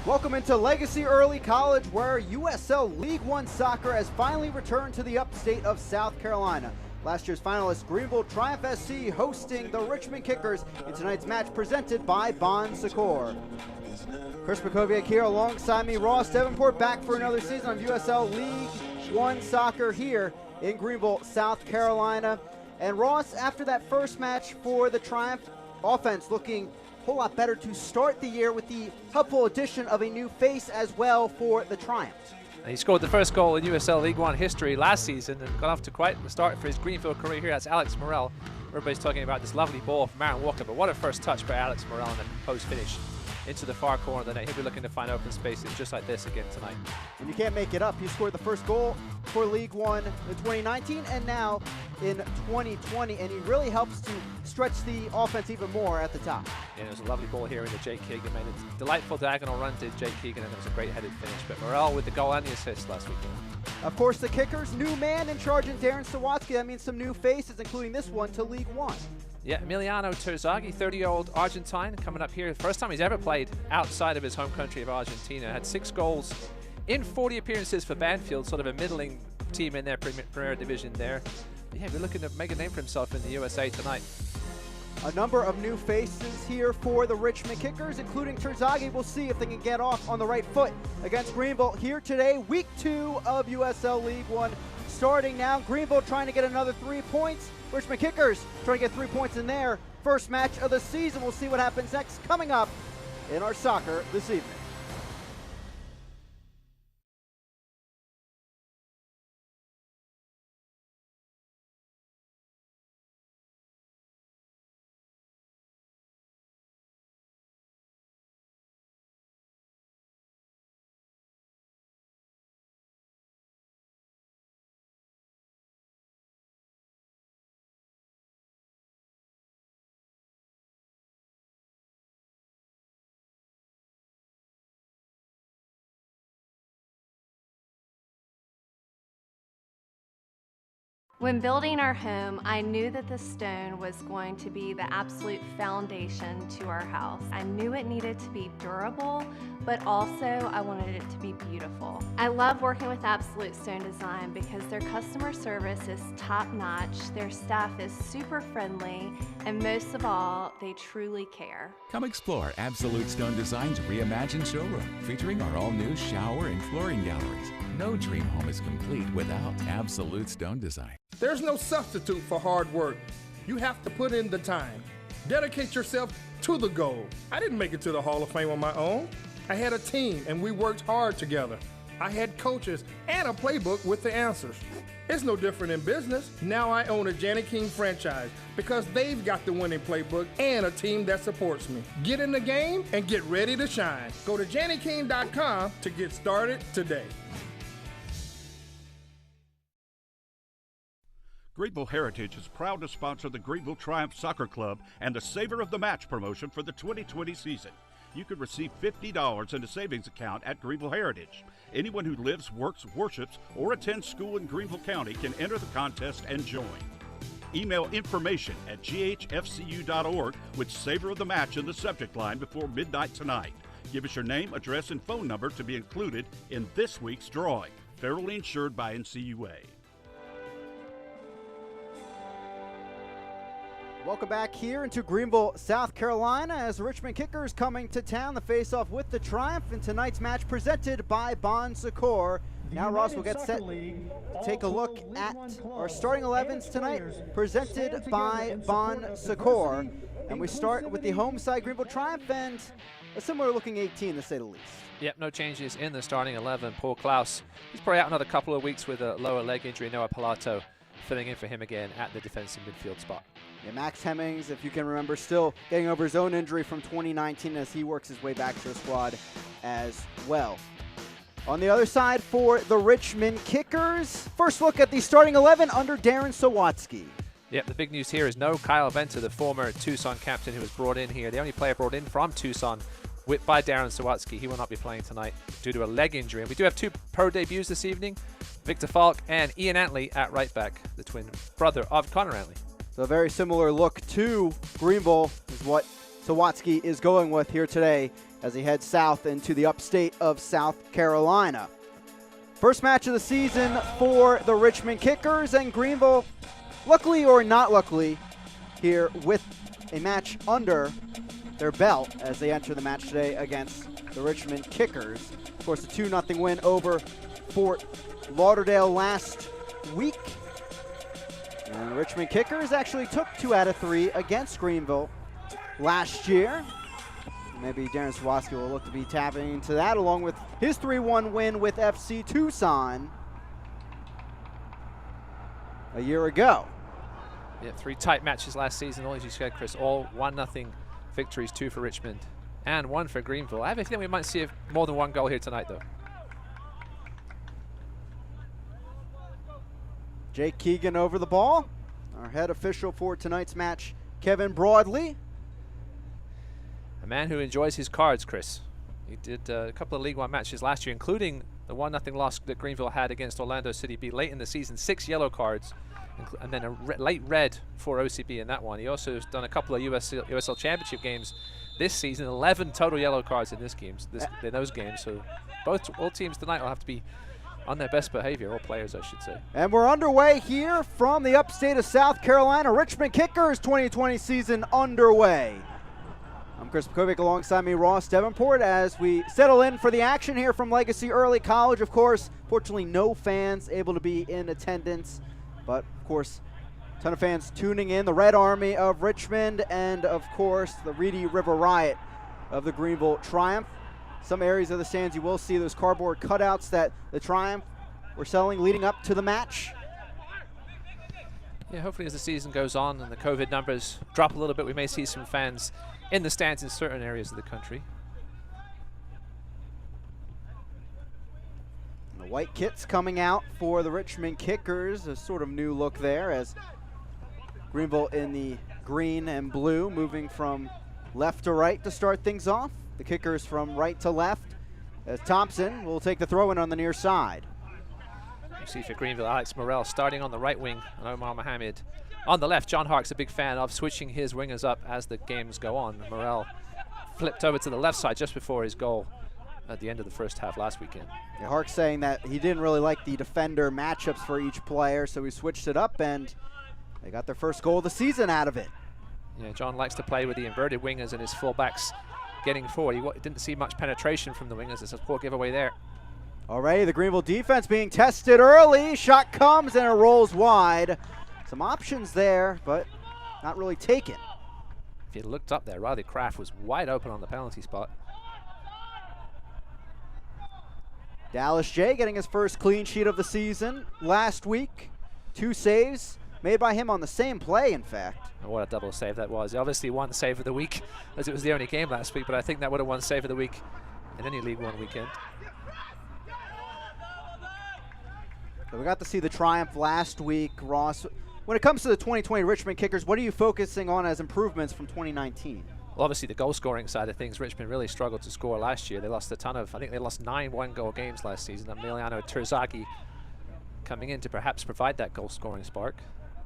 Welcome into Legacy Early College, where USL League One soccer has finally returned to the upstate of South Carolina. Last year's finalists Greenville Triumph SC hosting the Richmond Kickers in tonight's match presented by Bon Secours. Chris Makoviak here alongside me. Ross Davenport back for another season of USL League One soccer here in Greenville, South Carolina. And Ross, after that first match for the Triumph, offense looking a whole lot better to start the year with the helpful addition of a new face as well for the Triumph. And he scored the first goal in USL League One history last season and got off to quite the start for his Greenville career here. That's Alex Morel. Everybody's talking about this lovely ball from Aaron Walker, but what a first touch by Alex Morel and then post finish into the far corner of the net. He'll be looking to find open spaces just like this again tonight. And you can't make it up. He scored the first goal for League One in 2019 and now in 2020, and he really helps to stretch the offense even more at the top. Yeah, it was a lovely ball here into Jake Keegan. Made a delightful diagonal run to Jake Keegan, and it was a great headed finish. But Morel with the goal and the assist last weekend. Of course, the Kickers, new man in charge in Darren Sawatsky. That means some new faces, including this one, to League One. Yeah, Emiliano Terzaghi, 30-year-old Argentine, coming up here. First time he's ever played outside of his home country of Argentina. Had 6 goals in 40 appearances for Banfield, sort of a middling team in their Premier Division there. But yeah, we're looking to make a name for himself in the USA tonight. A number of new faces here for the Richmond Kickers, including Terzaghi. We'll see if they can get off on the right foot against Greenville here today. Week 2 of USL League One starting now. Greenville trying to get another 3 points. Richmond Kickers trying to get 3 points in their first match of the season. We'll see what happens next coming up in our soccer this evening. When building our home, I knew that the stone was going to be the absolute foundation to our house. I knew it needed to be durable, but also I wanted it to be beautiful. I love working with Absolute Stone Design because their customer service is top-notch, their staff is super friendly, and most of all, they truly care. Come explore Absolute Stone Design's reimagined showroom, featuring our all-new shower and flooring galleries. No dream home is complete without Absolute Stone Design. There's no substitute for hard work. You have to put in the time. Dedicate yourself to the goal. I didn't make it to the Hall of Fame on my own. I had a team and we worked hard together. I had coaches and a playbook with the answers. It's no different in business. Now I own a Janny King franchise because they've got the winning playbook and a team that supports me. Get in the game and get ready to shine. Go to JannyKing.com to get started today. Greenville Heritage is proud to sponsor the Greenville Triumph Soccer Club and the Savor of the Match promotion for the 2020 season. You can receive $50 in a savings account at Greenville Heritage. Anyone who lives, works, worships, or attends school in Greenville County can enter the contest and join. Email information at ghfcu.org with Savor of the Match in the subject line before midnight tonight. Give us your name, address, and phone number to be included in this week's drawing. Federally insured by NCUA. Welcome back here into Greenville, South Carolina, as the Richmond Kickers coming to town. The face-off with the Triumph in tonight's match presented by Bon Secours. Now Ross will get set to take a look at our starting 11s tonight, presented by Bon Secours. And we start with the home side, Greenville Triumph, and a similar-looking 18, to say the least. Yep, no changes in the starting 11. Paul Klaus, he's probably out another couple of weeks with a lower leg injury. Noah Pilato filling in for him again at the defensive midfield spot. Yeah, Max Hemmings, if you can remember, still getting over his own injury from 2019 as he works his way back to the squad as well. On the other side for the Richmond Kickers, first look at the starting 11 under Darren Sawatsky. Yep, the big news here is no Kyle Venter, the former Tucson captain who was brought in here. The only player brought in from Tucson by Darren Sawatsky. He will not be playing tonight due to a leg injury. And we do have 2 pro debuts this evening, Victor Falk and Ian Antley at right back, the twin brother of Connor Antley. So a very similar look to Greenville is what Sawatsky is going with here today as he heads south into the upstate of South Carolina. First match of the season for the Richmond Kickers, and Greenville, luckily or not luckily, here with a match under their belt as they enter the match today against the Richmond Kickers. Of course, a 2-0 win over Fort Lauderdale last week. And the Richmond Kickers actually took 2 out of 3 against Greenville last year. Maybe Darren Sawatsky will look to be tapping into that, along with his 3-1 win with FC Tucson a year ago. Yeah, 3 tight matches last season, all as you said, Chris, all 1-0 victories, 2 for Richmond and 1 for Greenville. I have a feeling we might see more than 1 goal here tonight, though. Jake Keegan over the ball. Our head official for tonight's match, Kevin Broadley. A man who enjoys his cards, Chris. He did a couple of League One matches last year, including the 1-0 loss that Greenville had against Orlando City B late in the season, 6 yellow cards, and then a late red for OCB in that one. He also has done a couple of USL Championship games this season, 11 total yellow cards in those games. So all teams tonight will have to be on their best behavior, all players, I should say. And we're underway here from the upstate of South Carolina. Richmond Kickers 2020 season underway. I'm Chris Pekovic, alongside me Ross Davenport, as we settle in for the action here from Legacy Early College. Of course, fortunately no fans able to be in attendance, but of course a ton of fans tuning in. The Red Army of Richmond and of course the Reedy River Riot of the Greenville Triumph. Some areas of the stands you will see those cardboard cutouts that the Triumph were selling leading up to the match. Yeah, hopefully as the season goes on and the COVID numbers drop a little bit, we may see some fans in the stands in certain areas of the country. And the white kits coming out for the Richmond Kickers, a sort of new look there, as Greenville in the green and blue, moving from left to right to start things off. The Kickers from right to left, as Thompson will take the throw-in on the near side. You see for Greenville, Alex Morel starting on the right wing, and Omar Mohamed on the left. John Hark's a big fan of switching his wingers up as the games go on. Morel flipped over to the left side just before his goal at the end of the first half last weekend. Yeah, Hark saying that he didn't really like the defender matchups for each player, so he switched it up, and they got their first goal of the season out of it. Yeah, John likes to play with the inverted wingers and his fullbacks getting forward. He didn't see much penetration from the wingers. There's a poor giveaway there. Already the Greenville defense being tested early. Shot comes and it rolls wide. Some options there, but not really taken. If you looked up there, Riley Kraft was wide open on the penalty spot. Dallas J getting his first clean sheet of the season last week. 2 saves made by him on the same play, in fact. And what a double save that was. Obviously won save of the week, as it was the only game last week, but I think that would have won save of the week in any League One weekend. So we got to see the Triumph last week, Ross. When it comes to the 2020 Richmond Kickers, what are you focusing on as improvements from 2019? Well, obviously the goal scoring side of things, Richmond really struggled to score last year. They lost a ton of, I think they lost 9 one-goal games last season. Emiliano Terzaghi coming in to perhaps provide that goal scoring spark,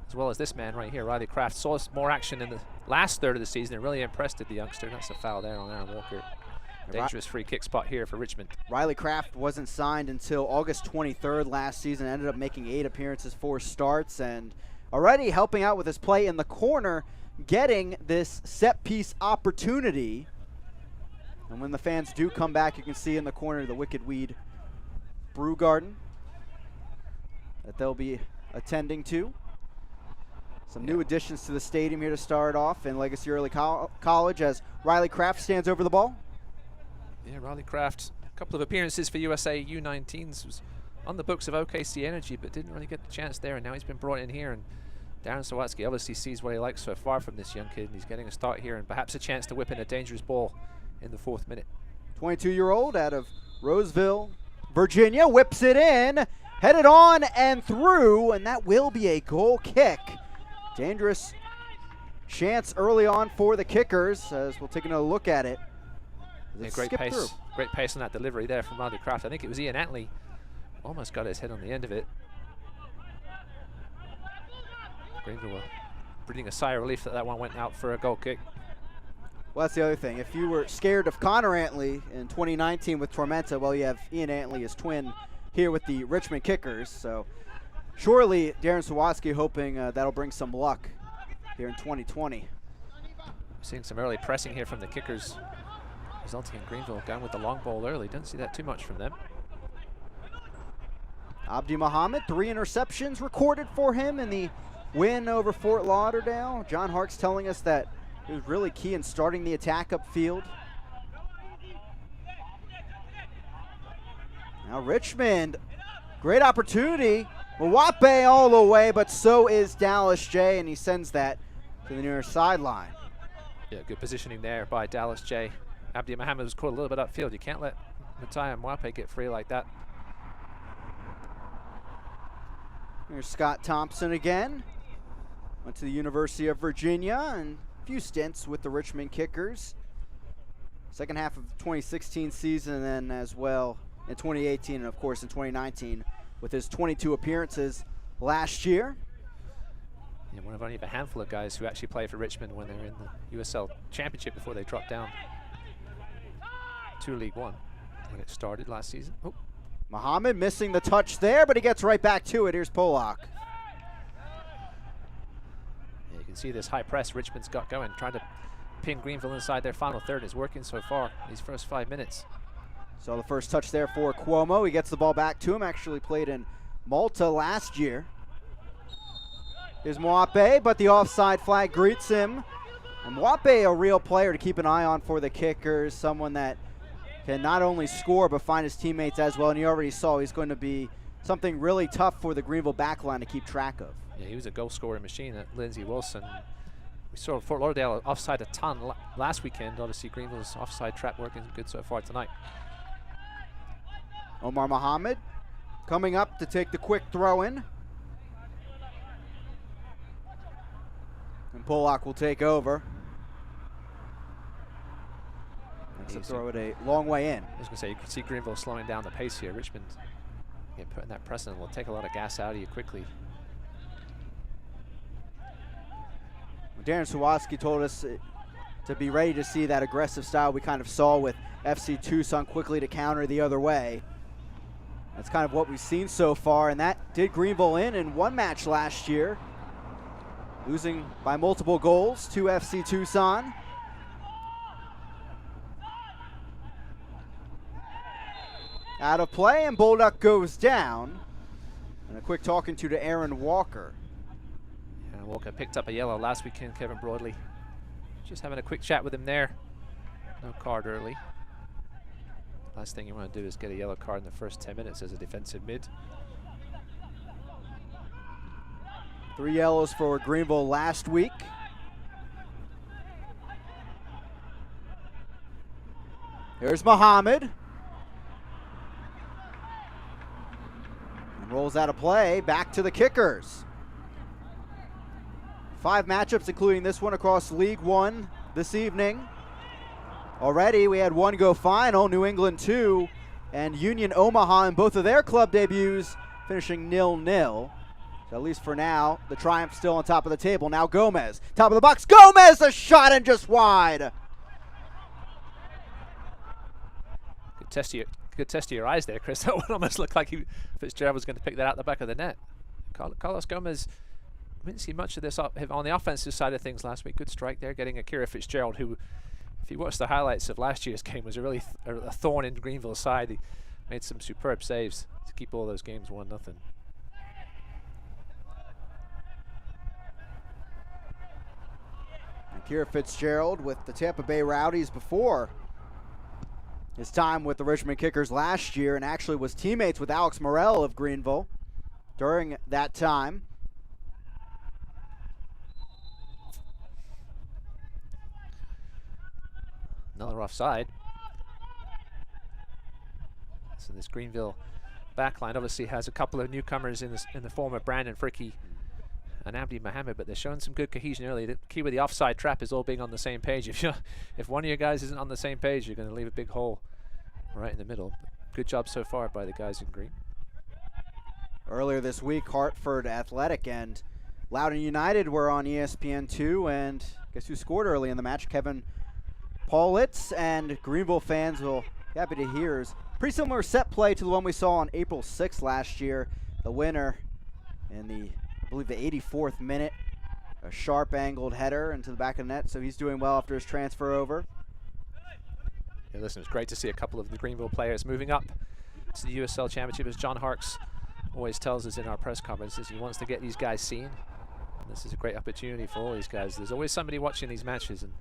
as well as this man right here, Riley Kraft. Saw more action in the last third of the season and really impressed the youngster. That's a foul there on Aaron Walker. Dangerous free kick spot here for Richmond. Riley Kraft wasn't signed until August 23rd last season, ended up making 8 appearances, 4 starts, and already helping out with his play in the corner, getting this set piece opportunity. And when the fans do come back, you can see in the corner the Wicked Weed Brew Garden that they'll be attending to. Some new additions to the stadium here to start off in Legacy Early College as Riley Kraft stands over the ball. Yeah, Riley Kraft, a couple of appearances for USA U19s, was on the books of OKC Energy, but didn't really get the chance there, and now he's been brought in here, and Darren Sawatsky obviously sees what he likes so far from this young kid, and he's getting a start here and perhaps a chance to whip in a dangerous ball in the 4th minute. 22-year-old out of Roseville, Virginia, whips it in, headed on and through, and that will be a goal kick. Dangerous chance early on for the Kickers, as we'll take another look at it. Yeah, great pace on that delivery there from Riley Kraft. I think it was Ian Antley almost got his head on the end of it. Greenville breathing a sigh of relief that one went out for a goal kick. Well, that's the other thing. If you were scared of Connor Antley in 2019 with Tormenta, well, you have Ian Antley, his twin, here with the Richmond Kickers. So surely Darren Sawatsky hoping that'll bring some luck here in 2020. Seeing some early pressing here from the Kickers, resulting in Greenville going with the long ball early. Didn't see that too much from them. Abdi Muhammad, 3 interceptions recorded for him in the win over Fort Lauderdale. John Harkes telling us that it was really key in starting the attack upfield. Now Richmond, great opportunity. Mwape all the way, but so is Dallas J, and he sends that to the near sideline. Yeah, good positioning there by Dallas J. Abdi Muhammad was caught a little bit upfield. You can't let Matai Mwape get free like that. Here's Scott Thompson again. Went to the University of Virginia and a few stints with the Richmond Kickers. Second half of the 2016 season, and then as well in 2018 and of course in 2019 with his 22 appearances last year. Yeah, one of only a handful of guys who actually played for Richmond when they were in the USL Championship before they dropped down to League One when it started last season. Oh. Muhammad missing the touch there, but he gets right back to it. Here's Polak. Yeah, you can see this high press Richmond's got going, trying to pin Greenville inside their final third. It's working so far these first 5 minutes. So the first touch there for Cuomo. He gets the ball back to him. Actually played in Malta last year. Here's Mwape, but the offside flag greets him. And Mwape, a real player to keep an eye on for the Kickers, someone that can not only score but find his teammates as well. And you already saw he's going to be something really tough for the Greenville backline to keep track of. Yeah, he was a goal scoring machine at Lindsey Wilson. We saw Fort Lauderdale offside a ton last weekend. Obviously, Greenville's offside trap working good so far tonight. Omar Muhammad coming up to take the quick throw in. And Polak will take over. Makes it throw it a long way in. I was going to say, you can see Greenville slowing down the pace here. Richmond putting that press in will take a lot of gas out of you quickly. Darren Sawatsky told us to be ready to see that aggressive style we kind of saw with FC Tucson quickly to counter the other way. That's kind of what we've seen so far, and that did Greenville in one match last year, losing by multiple goals to FC Tucson. Out of play, and Bolduc goes down. And a quick talking to Aaron Walker. Yeah, Walker picked up a yellow last weekend, Kevin Broadley. Just having a quick chat with him there. No card early. Last thing you want to do is get a yellow card in the first 10 minutes as a defensive mid. 3 yellows for Greenville last week. Here's Muhammad. And rolls out of play, back to the Kickers. 5 matchups, including this one across League One this evening. Already, we had one go final, New England 2, and Union Omaha in both of their club debuts finishing 0-0. So at least for now, the Triumph still on top of the table. Now Gomez, top of the box. Gomez, a shot and just wide. Good test of your eyes there, Chris. That would almost look like Fitzgerald was going to pick that out the back of the net. Carlos Gomez, we didn't see much of this on the offensive side of things last week. Good strike there, getting Akira Fitzgerald, who, if you watch the highlights of last year's game, was a really a thorn in Greenville's side. He made some superb saves to keep all those games 1-0. Akira Fitzgerald with the Tampa Bay Rowdies before his time with the Richmond Kickers last year, and actually was teammates with Alex Morel of Greenville during that time. Another offside. So this Greenville backline obviously has a couple of newcomers in the form of Brandon Fricky and Abdi Muhammad, but they're showing some good cohesion early. The key with the offside trap is all being on the same page. If one of your guys isn't on the same page, you're going to leave a big hole right in the middle. Good job so far by the guys in green. Earlier this week, Hartford Athletic and Loudoun United were on ESPN2, and guess who scored early in the match? Kevin Paulitz, and Greenville fans will be happy to hear is pretty similar set play to the one we saw on April 6th last year. The winner in the, I believe, the 84th minute, a sharp angled header into the back of the net, so he's doing well after his transfer over. Yeah, listen, it's great to see a couple of the Greenville players moving up to the USL Championship. As John Harks always tells us in our press conferences, he wants to get these guys seen. And this is a great opportunity for all these guys. There's always somebody watching these matches, and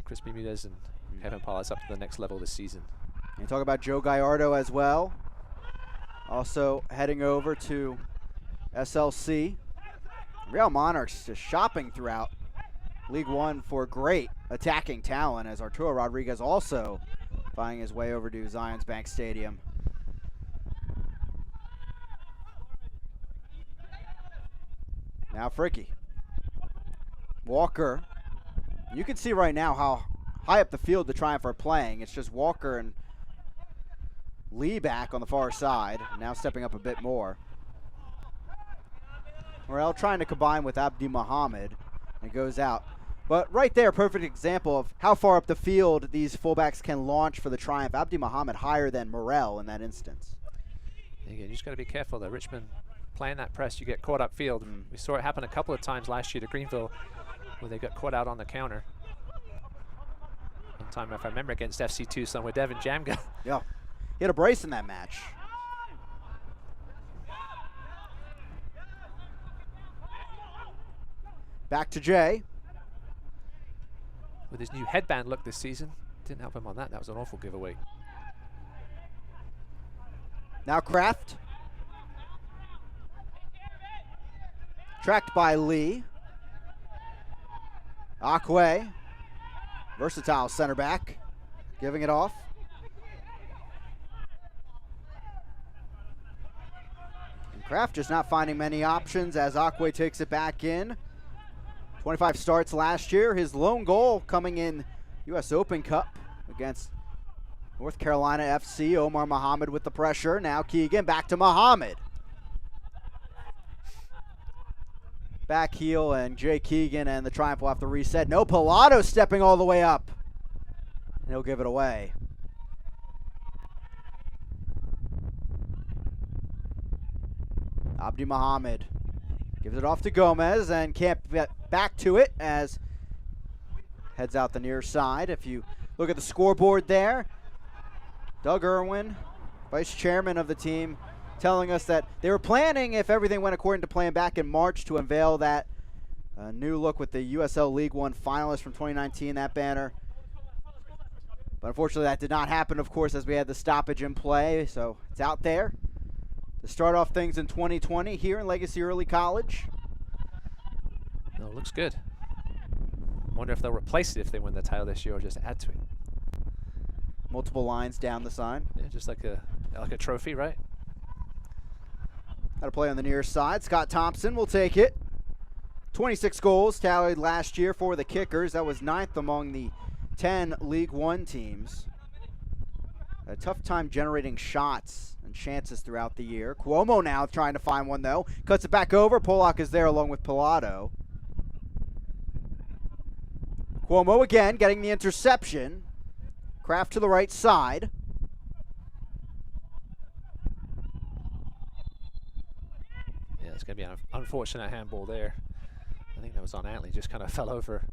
Chris Bermudez and Kevin Paulitz up to the next level this season. And talk about Joe Gallardo as well. Also heading over to SLC. Real Monarchs just shopping throughout League One for great attacking talent, as Arturo Rodriguez also finding his way over to Zions Bank Stadium. Now Fricky. Walker. You can see right now how high up the field the Triumph are playing. It's just Walker and Lee back on the far side, now stepping up a bit more. Morel trying to combine with Abdi Mohammed, and it goes out. But right there, perfect example of how far up the field these fullbacks can launch for the Triumph. Abdi Mohammed higher than Morel in that instance. Again, you just got to be careful though. Richmond playing that press, you get caught up field. We saw it happen a couple of times last year to Greenville, where they got caught out on the counter. One time, if I remember, against FC Tucson with Devin Jamga. Yeah, he had a brace in that match. Back to Jay. With his new headband look this season, didn't help him on that. That was an awful giveaway. Now Kraft. Tracked by Lee. Akwe, versatile center back, giving it off. And Kraft just not finding many options as Akwe takes it back in. 25 starts last year. His lone goal coming in U.S. Open Cup against North Carolina FC. Omar Mohammed with the pressure. Now Keegan back to Mohammed. Back heel, and Jay Keegan and the Triumph will have to reset. No, Pilato stepping all the way up. And he'll give it away. Abdi Mohammed gives it off to Gomez and can't get back to it as heads out the near side. If you look at the scoreboard there, Doug Irwin, vice chairman of the team, telling us that they were planning, if everything went according to plan, back in March to unveil that new look with the USL League One finalists from 2019, that banner. But unfortunately that did not happen, of course, as we had the stoppage in play. So it's out there to start off things in 2020 here in Legacy Early College. No, it looks good. Wonder if they'll replace it if they win the title this year, or just add to it. Multiple lines down the sign. Yeah, just like a trophy, right? Got to play on the near side. Scott Thompson will take it. 26 goals tallied last year for the Kickers. That was 9th among the 10 League One teams. A tough time generating shots and chances throughout the year. Cuomo now trying to find one, though. Cuts it back over. Pollock is there along with Pilato. Cuomo again getting the interception. Kraft to the right side. Yeah, it's going to be an unfortunate handball there. I think that was on Antley. Just kind of fell over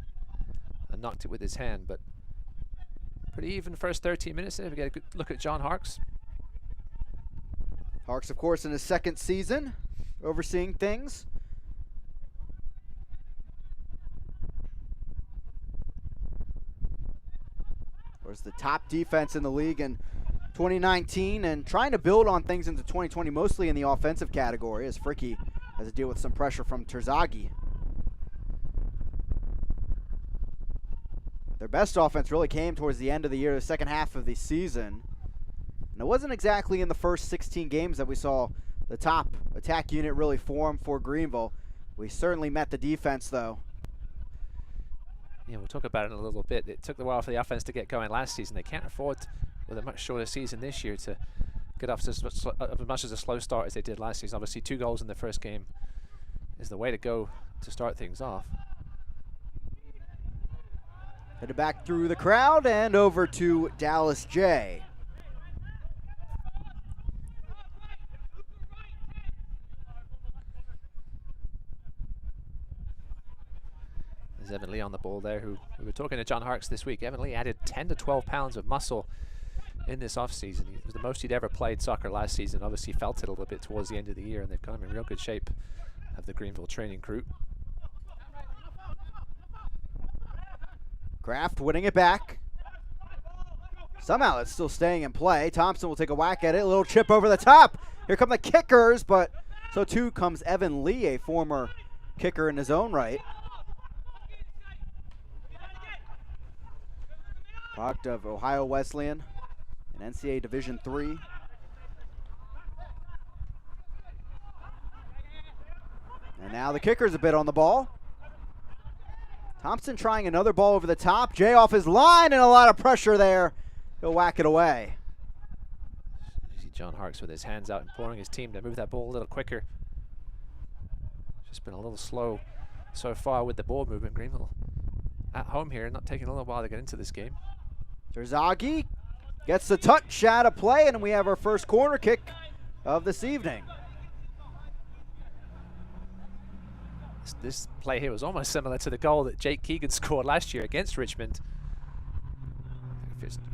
and knocked it with his hand. But pretty even first 13 minutes there. We get a good look at John Harks. Harks, of course, in his second season, overseeing things. Was the top defense in the league in 2019 and trying to build on things into 2020, mostly in the offensive category, as Fricky has to deal with some pressure from Terzaghi. Their best offense really came towards the end of the year, the second half of the season. And it wasn't exactly in the first 16 games that we saw the top attack unit really form for Greenville. We certainly met the defense, though. Yeah, we'll talk about it in a little bit. It took a while for the offense to get going last season. They can't afford, with a much shorter season this year, to get off as much as a slow start as they did last season. Obviously, 2 goals in the first game is the way to go to start things off. Headed back through the crowd and over to Dallas J. There's Evan Lee on the ball there, who we were talking to John Harks this week. Evan Lee added 10 to 12 pounds of muscle in this offseason. It was the most he'd ever played soccer last season. Obviously felt it a little bit towards the end of the year, and they've got him in real good shape of the Greenville training crew. Kraft winning it back. Somehow it's still staying in play. Thompson will take a whack at it. A little chip over the top. Here come the kickers, but so too comes Evan Lee, a former kicker in his own right. Product of Ohio Wesleyan in NCAA Division III. And now the kicker's a bit on the ball. Thompson trying another ball over the top. Jay off his line and a lot of pressure there. He'll whack it away. You see John Harks with his hands out, imploring his team to move that ball a little quicker. Just been a little slow so far with the ball movement. Greenville at home here, not taking a little while to get into this game. Terzaghi gets the touch out of play, and we have our first corner kick of this evening. This play here was almost similar to the goal that Jake Keegan scored last year against Richmond.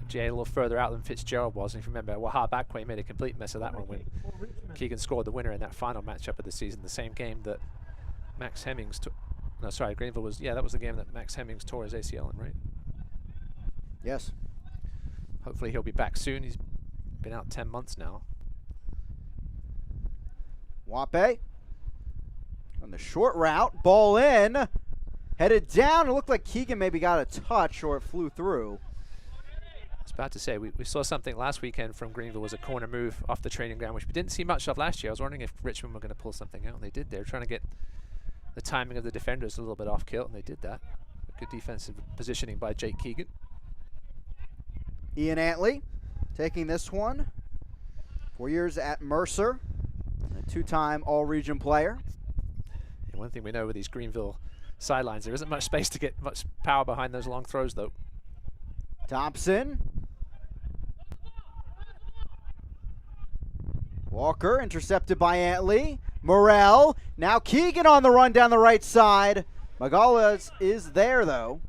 Jay a little further out than Fitzgerald was, and if you remember, Wahab Akwe made a complete mess of that one when Keegan scored the winner in that final matchup of the season, the same game that Max Hemmings took. No, sorry, Greenville was, yeah, that was the game that Max Hemmings tore his ACL in, right? Yes. Hopefully he'll be back soon. He's been out 10 months now. Wape on the short route, ball in, headed down. It looked like Keegan maybe got a touch or it flew through. I was about to say, we saw something last weekend from Greenville, was a corner move off the training ground, which we didn't see much of last year. I was wondering if Richmond were going to pull something out, and they did. They were trying to get the timing of the defenders a little bit off kilt, and they did that. Good defensive positioning by Jake Keegan. Ian Antley taking this one. 4 years at Mercer, a two-time all-region player. And one thing we know with these Greenville sidelines, there isn't much space to get much power behind those long throws, though. Thompson. Walker intercepted by Antley. Morrell. Now Keegan on the run down the right side. Magales is there, though.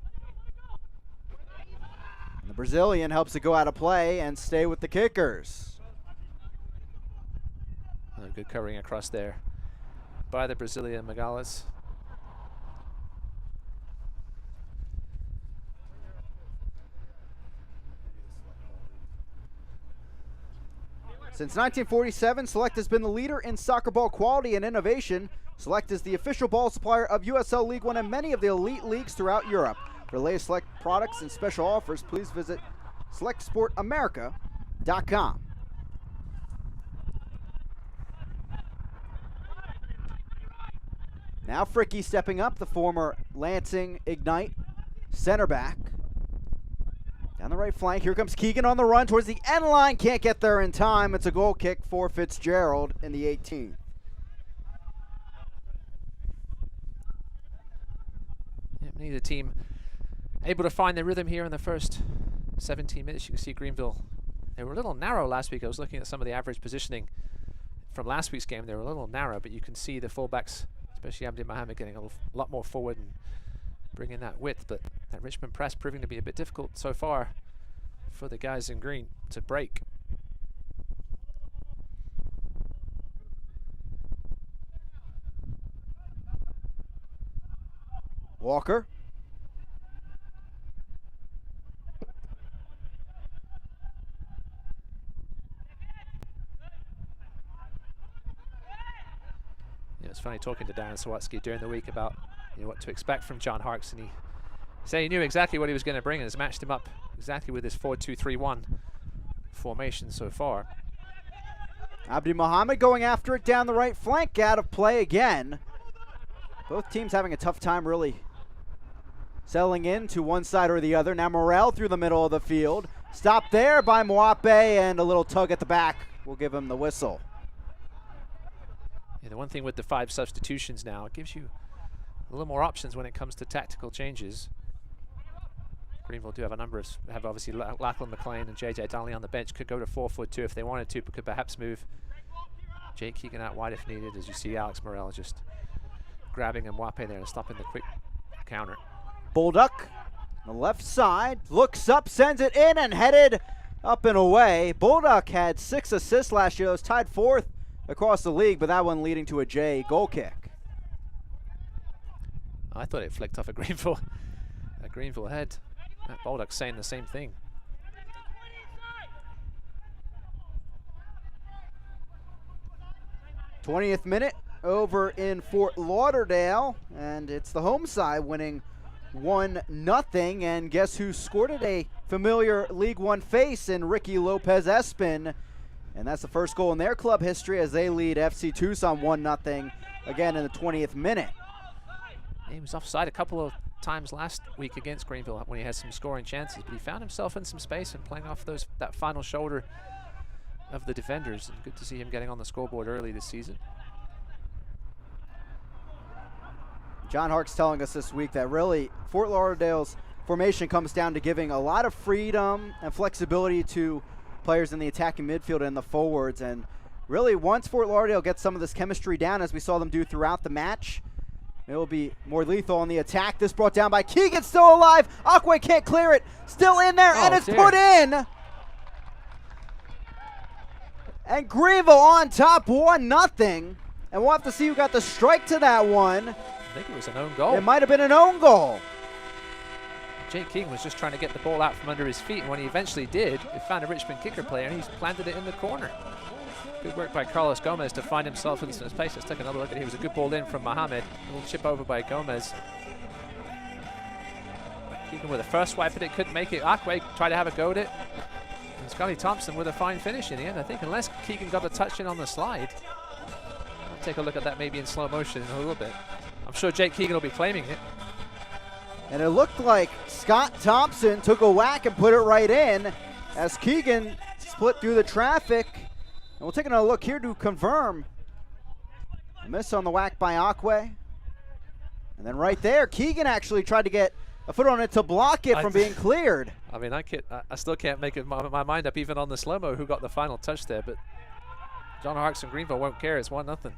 And the Brazilian helps it go out of play and stay with the kickers. Good covering across there by the Brazilian Magales. Since 1947, Select has been the leader in soccer ball quality and innovation. Select is the official ball supplier of USL League One and many of the elite leagues throughout Europe. For the latest Select products and special offers, please visit selectsportamerica.com. Now Fricky stepping up, the former Lansing Ignite center back. Down the right flank, here comes Keegan on the run towards the end line. Can't get there in time. It's a goal kick for Fitzgerald in the 18th. Yeah, we need a team able to find their rhythm here in the first 17 minutes. You can see Greenville, they were a little narrow last week. I was looking at some of the average positioning from last week's game. They were a little narrow, but you can see the fullbacks, especially Abdi Mohammed, getting a lot more forward and bringing that width. But that Richmond press proving to be a bit difficult so far for the guys in green to break. Walker. Yeah, it's funny talking to Darren Sawatsky during the week about what to expect from John Harks, and he said he knew exactly what he was going to bring and has matched him up exactly with his 4-2-3-1 formation so far. Abdi Mohammed going after it down the right flank, out of play again. Both teams having a tough time really settling in to one side or the other. Now Morrell through the middle of the field. Stopped there by Mwape, and a little tug at the back will give him the whistle. Yeah, the one thing with the 5 substitutions now, it gives you a little more options when it comes to tactical changes. Greenville do have a number of, have obviously Lachlan McLean and JJ Donnelly on the bench. Could go to 4-4-2 if they wanted to, but could perhaps move Jake Keegan out wide if needed, as you see Alex Morel just grabbing Mwape there and stopping the quick counter. Bolduc, the left side, looks up, sends it in, and headed up and away. Bolduc had 6 assists last year. It was tied 4th across the league, but that one leading to a J goal kick. I thought it flicked off a Greenville head. Matt Bolduc saying the same thing. '20th minute over in Fort Lauderdale, and it's the home side winning 1-0. And guess who scored it? A familiar League One face in Ricky Lopez-Espin. And that's the first goal in their club history as they lead FC Tucson 1-0 again in the 20th minute. He was offside a couple of times last week against Greenville when he had some scoring chances, but he found himself in some space and playing off that final shoulder of the defenders. And good to see him getting on the scoreboard early this season. John Hark's telling us this week that really Fort Lauderdale's formation comes down to giving a lot of freedom and flexibility to players in the attacking midfield and the forwards. And really, once Fort Lauderdale gets some of this chemistry down, as we saw them do throughout the match, it will be more lethal on the attack. This brought down by Keegan, still alive. Aquay can't clear it. Still in there, and it's put in. And Greenville on top, 1-0. And we'll have to see who got the strike to that one. I think it was an own goal. It might have been an own goal. Jake Keegan was just trying to get the ball out from under his feet, and when he eventually did, he found a Richmond kicker player, and he's planted it in the corner. Good work by Carlos Gomez to find himself in some space. Let's take another look at it. It was a good ball in from Mohamed. A little chip over by Gomez. Keegan with a first swipe at it, couldn't make it. Aquay tried to have a go at it. And Scully Thompson with a fine finish in the end. I think unless Keegan got a touch in on the slide. I'll take a look at that maybe in slow motion in a little bit. I'm sure Jake Keegan will be claiming it. And it looked like Scott Thompson took a whack and put it right in as Keegan split through the traffic. And we'll take another look here to confirm. A miss on the whack by Aquay. And then right there, Keegan actually tried to get a foot on it to block it from being cleared. I mean, I still can't make my mind up even on the slow-mo who got the final touch there, but John Harks and Greenville won't care. It's 1-0.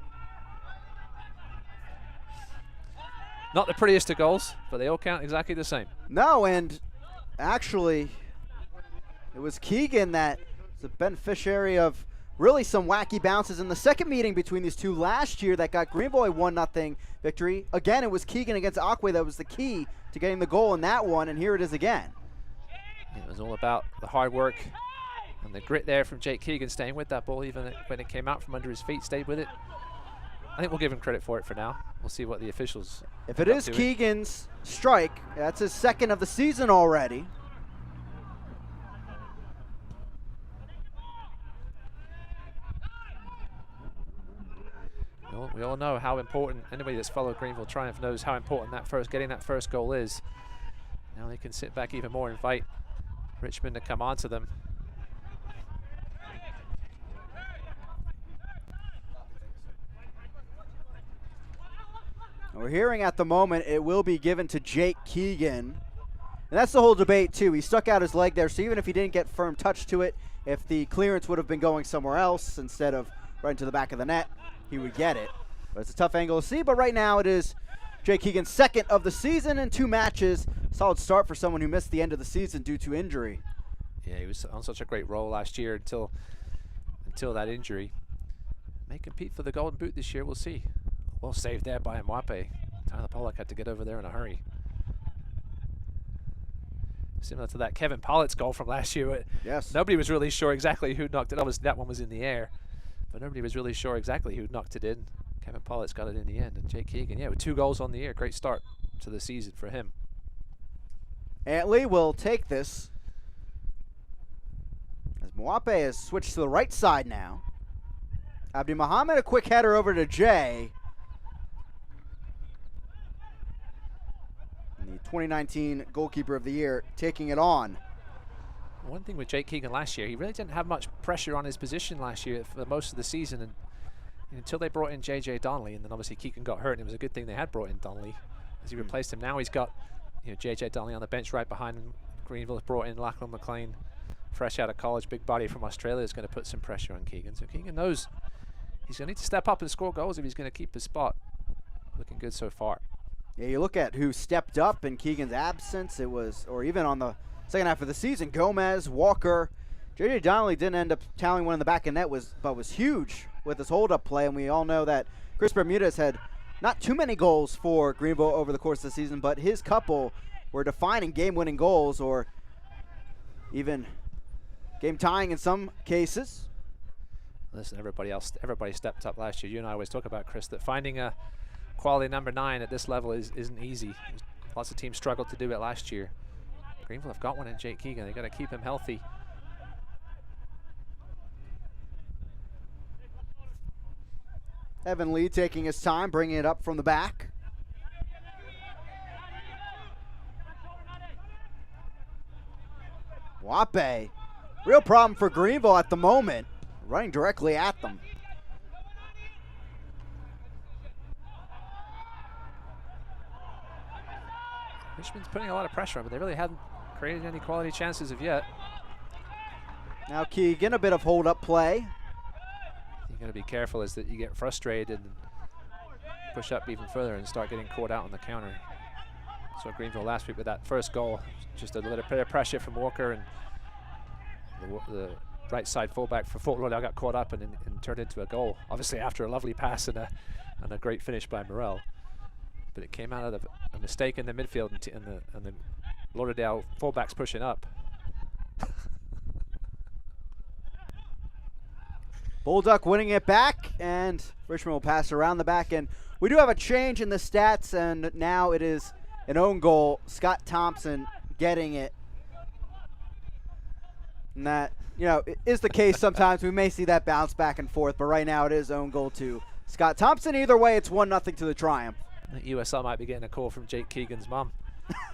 Not the prettiest of goals, but they all count exactly the same. No, and actually, it was Keegan that was the beneficiary of really some wacky bounces in the second meeting between these two last year that got Greenville a 1-0 victory. Again, it was Keegan against Aquay that was the key to getting the goal in that one, and here it is again. It was all about the hard work and the grit there from Jake Keegan, staying with that ball even when it came out from under his feet, stayed with it. I think we'll give him credit for it for now. We'll see what the officials. If it is Keegan's strike, that's his second of the season already. We all know how important, anybody that's followed Greenville Triumph knows how important getting that first goal is. Now they can sit back even more, invite Richmond to come onto them. We're hearing at the moment it will be given to Jake Keegan. And that's the whole debate too. He stuck out his leg there, so even if he didn't get firm touch to it, if the clearance would have been going somewhere else instead of right into the back of the net, he would get it. But it's a tough angle to see, but right now it is Jake Keegan's second of the season in 2 matches. Solid start for someone who missed the end of the season due to injury. Yeah, he was on such a great roll last year until that injury. May compete for the Golden Boot this year, we'll see. Well saved there by Mwape. Tyler Pollock had to get over there in a hurry. Similar to that Kevin Pollitt's goal from last year. Yes. Nobody was really sure exactly who knocked it. Obviously, that one was in the air, but nobody was really sure exactly who knocked it in. Kevin Pollitt's got it in the end, and Jake Keegan, yeah, with 2 goals on the year. Great start to the season for him. Antley will take this as Mwape has switched to the right side now. Abdi Mohammed, a quick header over to Jay. And the 2019 goalkeeper of the year taking it on. One thing with Jake Keegan last year, he really didn't have much pressure on his position last year for most of the season, and until they brought in JJ Donnelly, and then obviously Keegan got hurt, and it was a good thing they had brought in Donnelly as he replaced him. Now he's got JJ Donnelly on the bench right behind him, Greenville brought in Lachlan McLean, fresh out of college, big body from Australia, is going to put some pressure on Keegan. So Keegan knows he's going to need to step up and score goals if he's going to keep his spot. Looking good so far. Yeah, you look at who stepped up in Keegan's absence. It was, or even on the second half of the season, Gomez, Walker. J.J. Donnelly didn't end up tallying one in the back of net, but was huge with his hold-up play. And we all know that Chris Bermudez had not too many goals for Greenville over the course of the season, but his couple were defining game-winning goals, or even game-tying in some cases. Listen, everybody stepped up last year. You and I always talk about, Chris, that finding a quality number 9 at this level isn't easy. Lots of teams struggled to do it last year. Greenville have got one in Jake Keegan. They got to keep him healthy. Evan Lee taking his time, bringing it up from the back. Wape, real problem for Greenville at the moment, running directly at them. Richmond's putting a lot of pressure on, but they really haven't created any quality chances of yet. Now Keegan, a bit of hold-up play. You got to be careful is that you get frustrated and push up even further and start getting caught out on the counter. So Greenville last week with that first goal, just a little bit of pressure from Walker, and the right side fullback for Fort Lauderdale got caught up and turned into a goal. Obviously after a lovely pass and a great finish by Morel, but it came out of a mistake in the midfield and the Lauderdale fullbacks pushing up. Bulldog winning it back, and Richmond will pass around the back. And we do have a change in the stats, and now it is an own goal. Scott Thompson getting it. And that, is the case sometimes. We may see that bounce back and forth, but right now it is own goal to Scott Thompson. Either way, it's 1-0 to the Triumph. I think USL might be getting a call from Jake Keegan's mum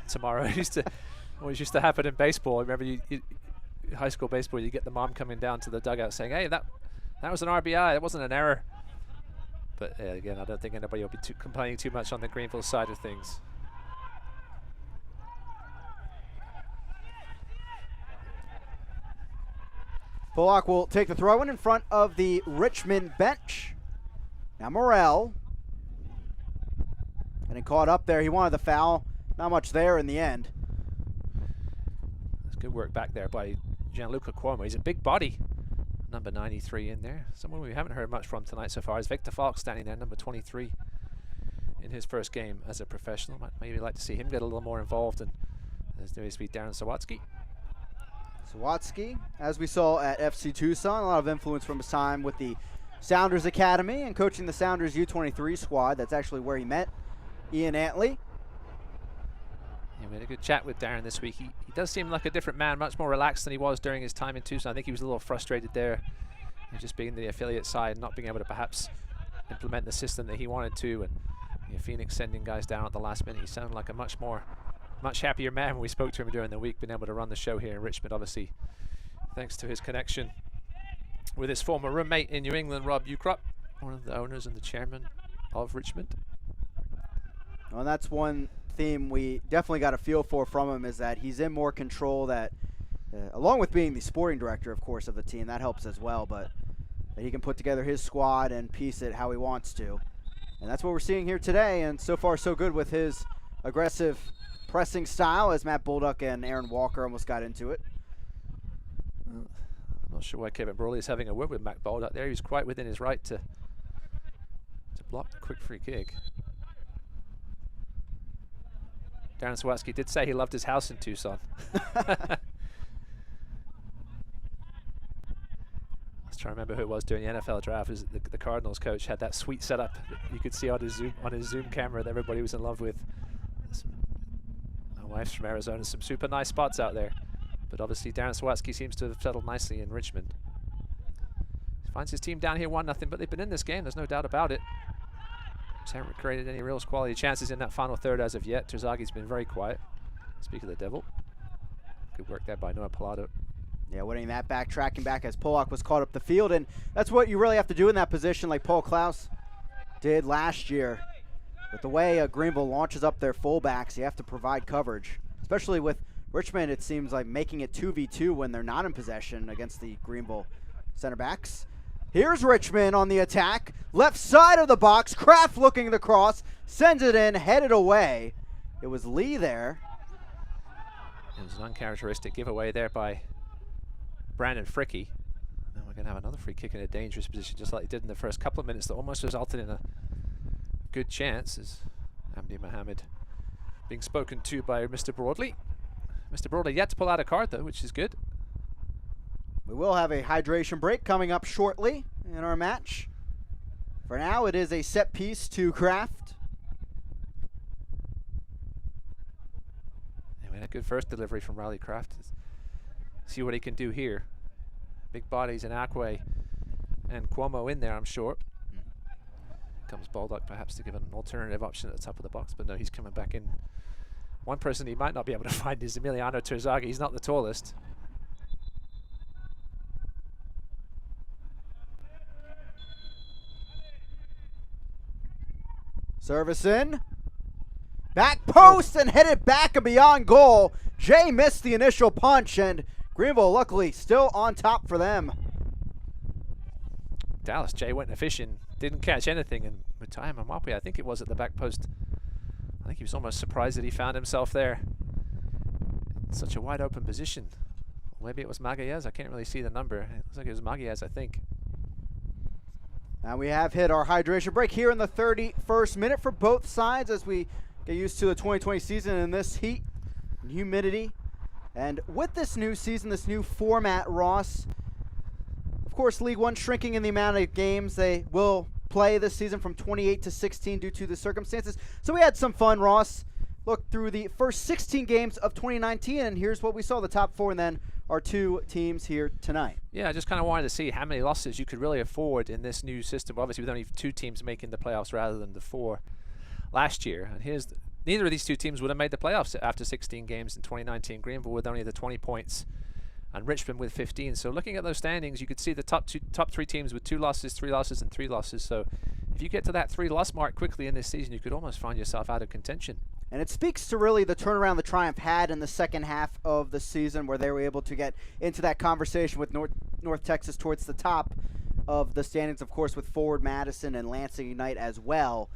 tomorrow. It used to happen in baseball. Remember, you high school baseball, you get the mom coming down to the dugout saying, "Hey, that was an RBI. That wasn't an error." But again, I don't think anybody will be complaining too much on the Greenville side of things. Pollock will take the throw in front of the Richmond bench. Now Morel. Getting caught up there. He wanted the foul. Not much there in the end. That's good work back there by Gianluca Cuomo. He's a big body. Number 93 in there. Someone we haven't heard much from tonight so far is Victor Falk standing there, number 23, in his first game as a professional. Might maybe like to see him get a little more involved, and there's news to be Darren Sawatsky. Sawatsky, as we saw at FC Tucson, a lot of influence from his time with the Sounders Academy and coaching the Sounders U23 squad. That's actually where he met Ian Antley. Yeah, we had a good chat with Darren this week. He does seem like a different man, much more relaxed than he was during his time in Tucson. I think he was a little frustrated there, just being the affiliate side, not being able to perhaps implement the system that he wanted to, and Phoenix sending guys down at the last minute. He sounded like a much happier man when we spoke to him during the week, being able to run the show here in Richmond, obviously thanks to his connection with his former roommate in New England, Rob Ukrup, one of the owners and the chairman of Richmond. Well, and that's one theme we definitely got a feel for from him, is that he's in more control, that along with being the sporting director, of course, of the team, that helps as well, but that he can put together his squad and piece it how he wants to. And that's what we're seeing here today, and so far so good with his aggressive pressing style, as Matt Bulldog and Aaron Walker almost got into it. I'm not sure why Kevin Brawley is having a word with Matt Bulldog there. He's quite within his right to block the quick free kick. Darren Sawatsky did say he loved his house in Tucson. I was trying to remember who it was during the NFL draft. It was the Cardinals coach had that sweet setup that you could see on his Zoom camera that everybody was in love with. My wife's from Arizona, some super nice spots out there. But obviously Darren Sawatsky seems to have settled nicely in Richmond. He finds his team down here 1-0, but they've been in this game, there's no doubt about it. Just haven't created any real quality chances in that final third as of yet. Terzagi's been very quiet. Speak of the devil. Good work there by Noah Pilato. Yeah, winning that back, tracking back as Pollock was caught up the field, and that's what you really have to do in that position, like Paul Klaus did last year. With the way Greenville launches up their fullbacks, you have to provide coverage, especially with Richmond, it seems like making it 2v2 when they're not in possession against the Greenville center backs. Here's Richmond on the attack. Left side of the box. Kraft looking the cross. Sends it in, headed away. It was Lee there. It was an uncharacteristic giveaway there by Brandon Fricky. Now we're going to have another free kick in a dangerous position, just like he did in the first couple of minutes, that almost resulted in a good chance. As Amdi Mohammed being spoken to by Mr. Broadley. Mr. Broadley yet to pull out a card, though, which is good. We will have a hydration break coming up shortly in our match. For now, it is a set piece to Kraft. And we had a good first delivery from Riley Kraft. See what he can do here. Big bodies in Akwe and Cuomo in there, I'm sure. Comes Baldock perhaps to give an alternative option at the top of the box, but no, he's coming back in. One person he might not be able to find is Emiliano Terzaghi. He's not the tallest. Service in. Back post and headed back and beyond goal. Jay missed the initial punch, and Greenville luckily still on top for them. Dallas Jay went fishing, didn't catch anything, and Mutai Mamapi, I think it was at the back post. I think he was almost surprised that he found himself there. Such a wide open position. Maybe it was Magalhaes. I can't really see the number. It looks like it was Magalhaes, I think. Now we have hit our hydration break here in the 31st minute for both sides as we get used to the 2020 season in this heat and humidity. And with this new season, this new format, Ross, of course, League One shrinking in the amount of games they will play this season from 28 to 16 due to the circumstances. So we had some fun, Ross. Look through the first 16 games of 2019, and here's what we saw, the top four, and then our two teams here tonight. Yeah, I just kind of wanted to see how many losses you could really afford in this new system. Obviously, with only two teams making the playoffs rather than the four last year. And here's neither of these two teams would have made the playoffs after 16 games in 2019. Greenville with only the 20 points, and Richmond with 15. So looking at those standings, you could see the top three teams with 2 losses, 3 losses, and 3 losses. So if you get to that 3-loss mark quickly in this season, you could almost find yourself out of contention. And it speaks to really the turnaround the Triumph had in the second half of the season, where they were able to get into that conversation with North Texas towards the top of the standings, of course, with Forward Madison and Lansing Ignite as well.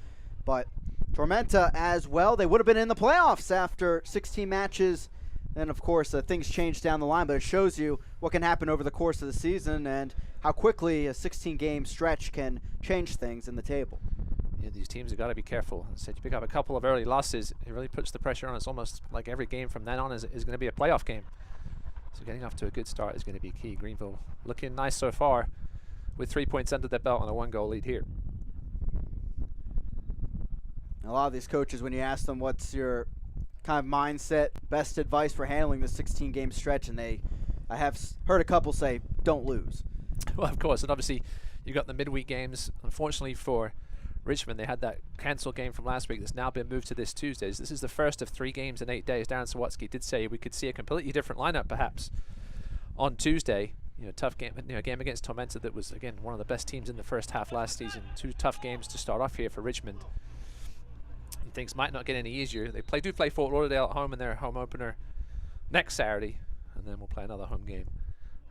But Tormenta as well, they would have been in the playoffs after 16 matches. And, of course, things changed down the line, but it shows you what can happen over the course of the season and how quickly a 16-game stretch can change things in the table. Yeah, these teams have got to be careful. As I said, you pick up a couple of early losses, it really puts the pressure on. It's almost like every game from then on is going to be a playoff game. So getting off to a good start is going to be key. Greenville looking nice so far with 3 points under their belt and a 1-goal lead here. A lot of these coaches, when you ask them what's your kind of mindset, best advice for handling the 16-game stretch, and I have heard a couple say, don't lose. Well, of course, and obviously you've got the midweek games. Unfortunately for Richmond, they had that cancelled game from last week that's now been moved to this Tuesday. This is the first of 3 games in 8 days. Darren Sawatsky did say we could see a completely different lineup perhaps on Tuesday. Tough game, game against Tormenta that was, again, one of the best teams in the first half last season. 2 tough games to start off here for Richmond. And things might not get any easier. They do play Fort Lauderdale at home in their home opener next Saturday, and then we'll play another home game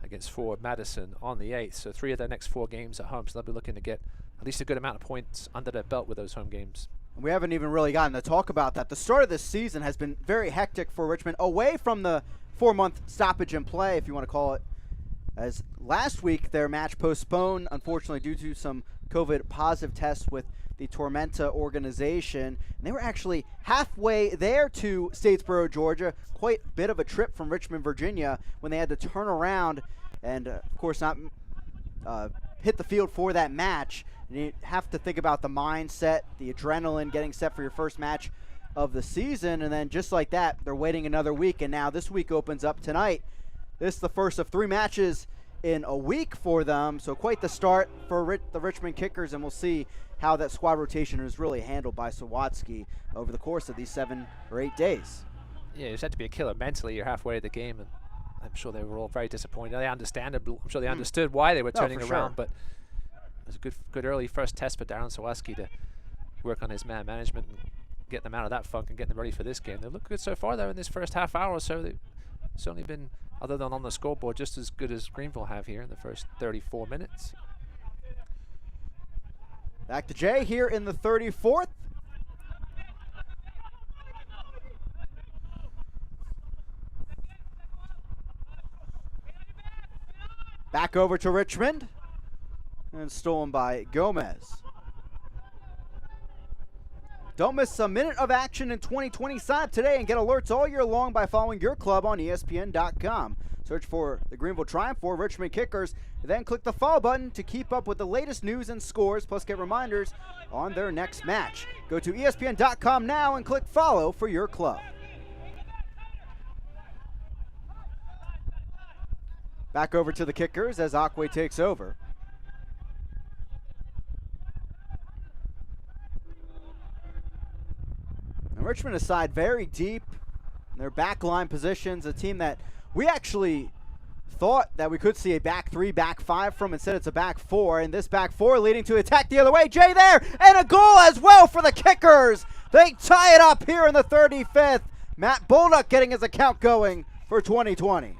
against Forward Madison on the 8th. So 3 of their next 4 games at home, so they'll be looking to get at least a good amount of points under their belt with those home games. We haven't even really gotten to talk about that. The start of this season has been very hectic for Richmond, away from the 4-month stoppage in play, if you want to call it. As last week, their match postponed, unfortunately, due to some COVID positive tests with the Tormenta organization. And they were actually halfway there to Statesboro, Georgia. Quite a bit of a trip from Richmond, Virginia, when they had to turn around and, of course, not hit the field for that match. And you have to think about the mindset, the adrenaline, getting set for your first match of the season. And then just like that, they're waiting another week. And now this week opens up tonight. This is the first of 3 matches in a week for them. So quite the start for the Richmond Kickers. And we'll see how that squad rotation is really handled by Sawatsky over the course of these 7 or 8 days. Yeah, it's had to be a killer mentally. You're halfway to the game, and I'm sure they were all very disappointed. They understandable. I'm sure they understood why they were turning around, but it was a good early first test for Darren Sawatsky to work on his man management and get them out of that funk and get them ready for this game. They look good so far, though, in this first half hour or so. certainly been, other than on the scoreboard, just as good as Greenville have here in the first 34 minutes. Back to Jay here in the 34th. Back over to Richmond. And stolen by Gomez. Don't miss a minute of action in 2020. Sign up today and get alerts all year long by following your club on ESPN.com. Search for the Greenville Triumph for Richmond Kickers, then click the follow button to keep up with the latest news and scores, plus get reminders on their next match. Go to ESPN.com now and click follow for your club. Back over to the Kickers as Aquay takes over. And Richmond aside very deep in their backline positions, a team that we actually thought that we could see a back three, back five from. Instead, it's a back four, and this back four leading to attack the other way. Jay there, and a goal as well for the Kickers. They tie it up here in the 35th. Matt Bolduck getting his account going for 2020.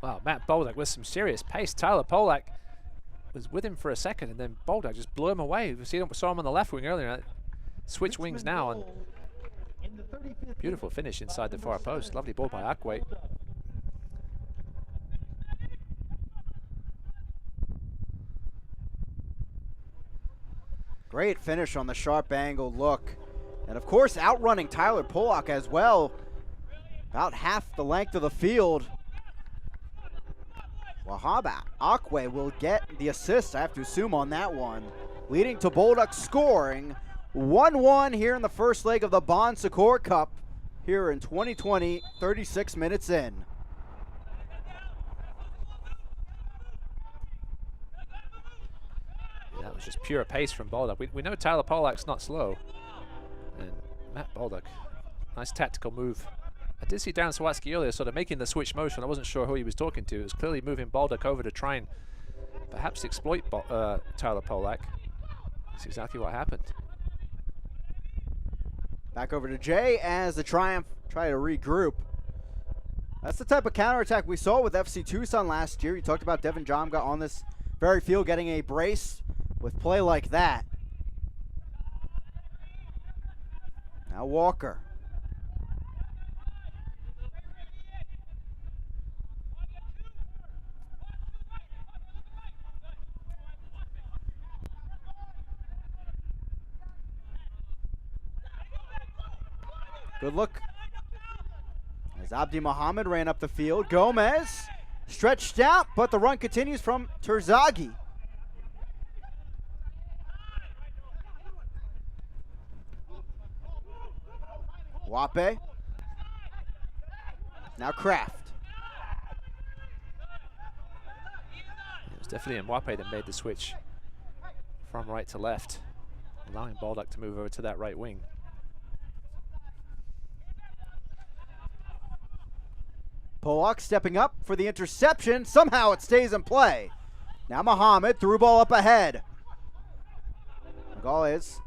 Wow, Matt Bolduck with some serious pace. Tyler Polak was with him for a second, and then Bolduck just blew him away. We saw him on the left wing earlier. Switch wings now, and beautiful finish inside the far post. Lovely ball by Aquay. Great finish on the sharp angle look. And of course, outrunning Tyler Polak as well. About half the length of the field. Wahaba Aquay will get the assist, I have to assume, on that one. Leading to Bolduck scoring 1-1 here in the first leg of the Bon Secours Cup here in 2020, 36 minutes in. That was just pure pace from Bolduck. We know Tyler Polak's not slow. And Matt Bolduck, nice tactical move. I did see Darren Sawatsky earlier sort of making the switch motion. I wasn't sure who he was talking to. It was clearly moving Bolduck over to try and perhaps exploit Tyler Polak. That's exactly what happened. Back over to Jay as the Triumph try to regroup. That's the type of counterattack we saw with FC Tucson last year. You talked about Devin Jomga on this very field getting a brace with play like that. Now Walker. Good look as Abdi Mohammed ran up the field. Gomez stretched out, but the run continues from Terzaghi. Wape. Now Kraft. It was definitely Mwape that made the switch from right to left, allowing Bolduck to move over to that right wing. Polak stepping up for the interception. Somehow it stays in play. Now Mohammed, through ball up ahead. Equalizes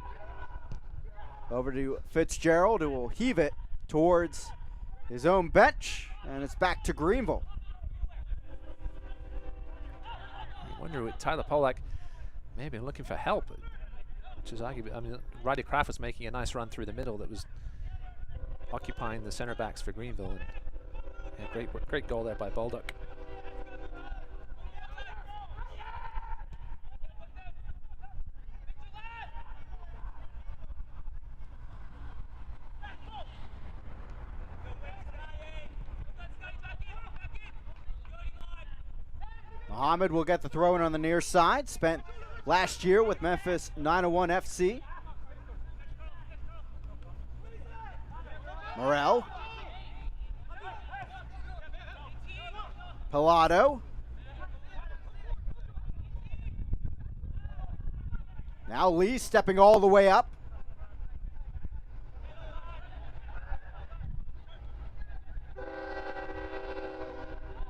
over to Fitzgerald, who will heave it towards his own bench, and it's back to Greenville. I wonder what Tyler Polak may have been looking for help. Which is arguably, I mean, Roddy Kraft was making a nice run through the middle that was occupying the center backs for Greenville. And yeah, great goal there by Bolduck. Mohammed will get the throw in on the near side. Spent last year with Memphis 901 FC. Morel. Pilato. Now Lee stepping all the way up.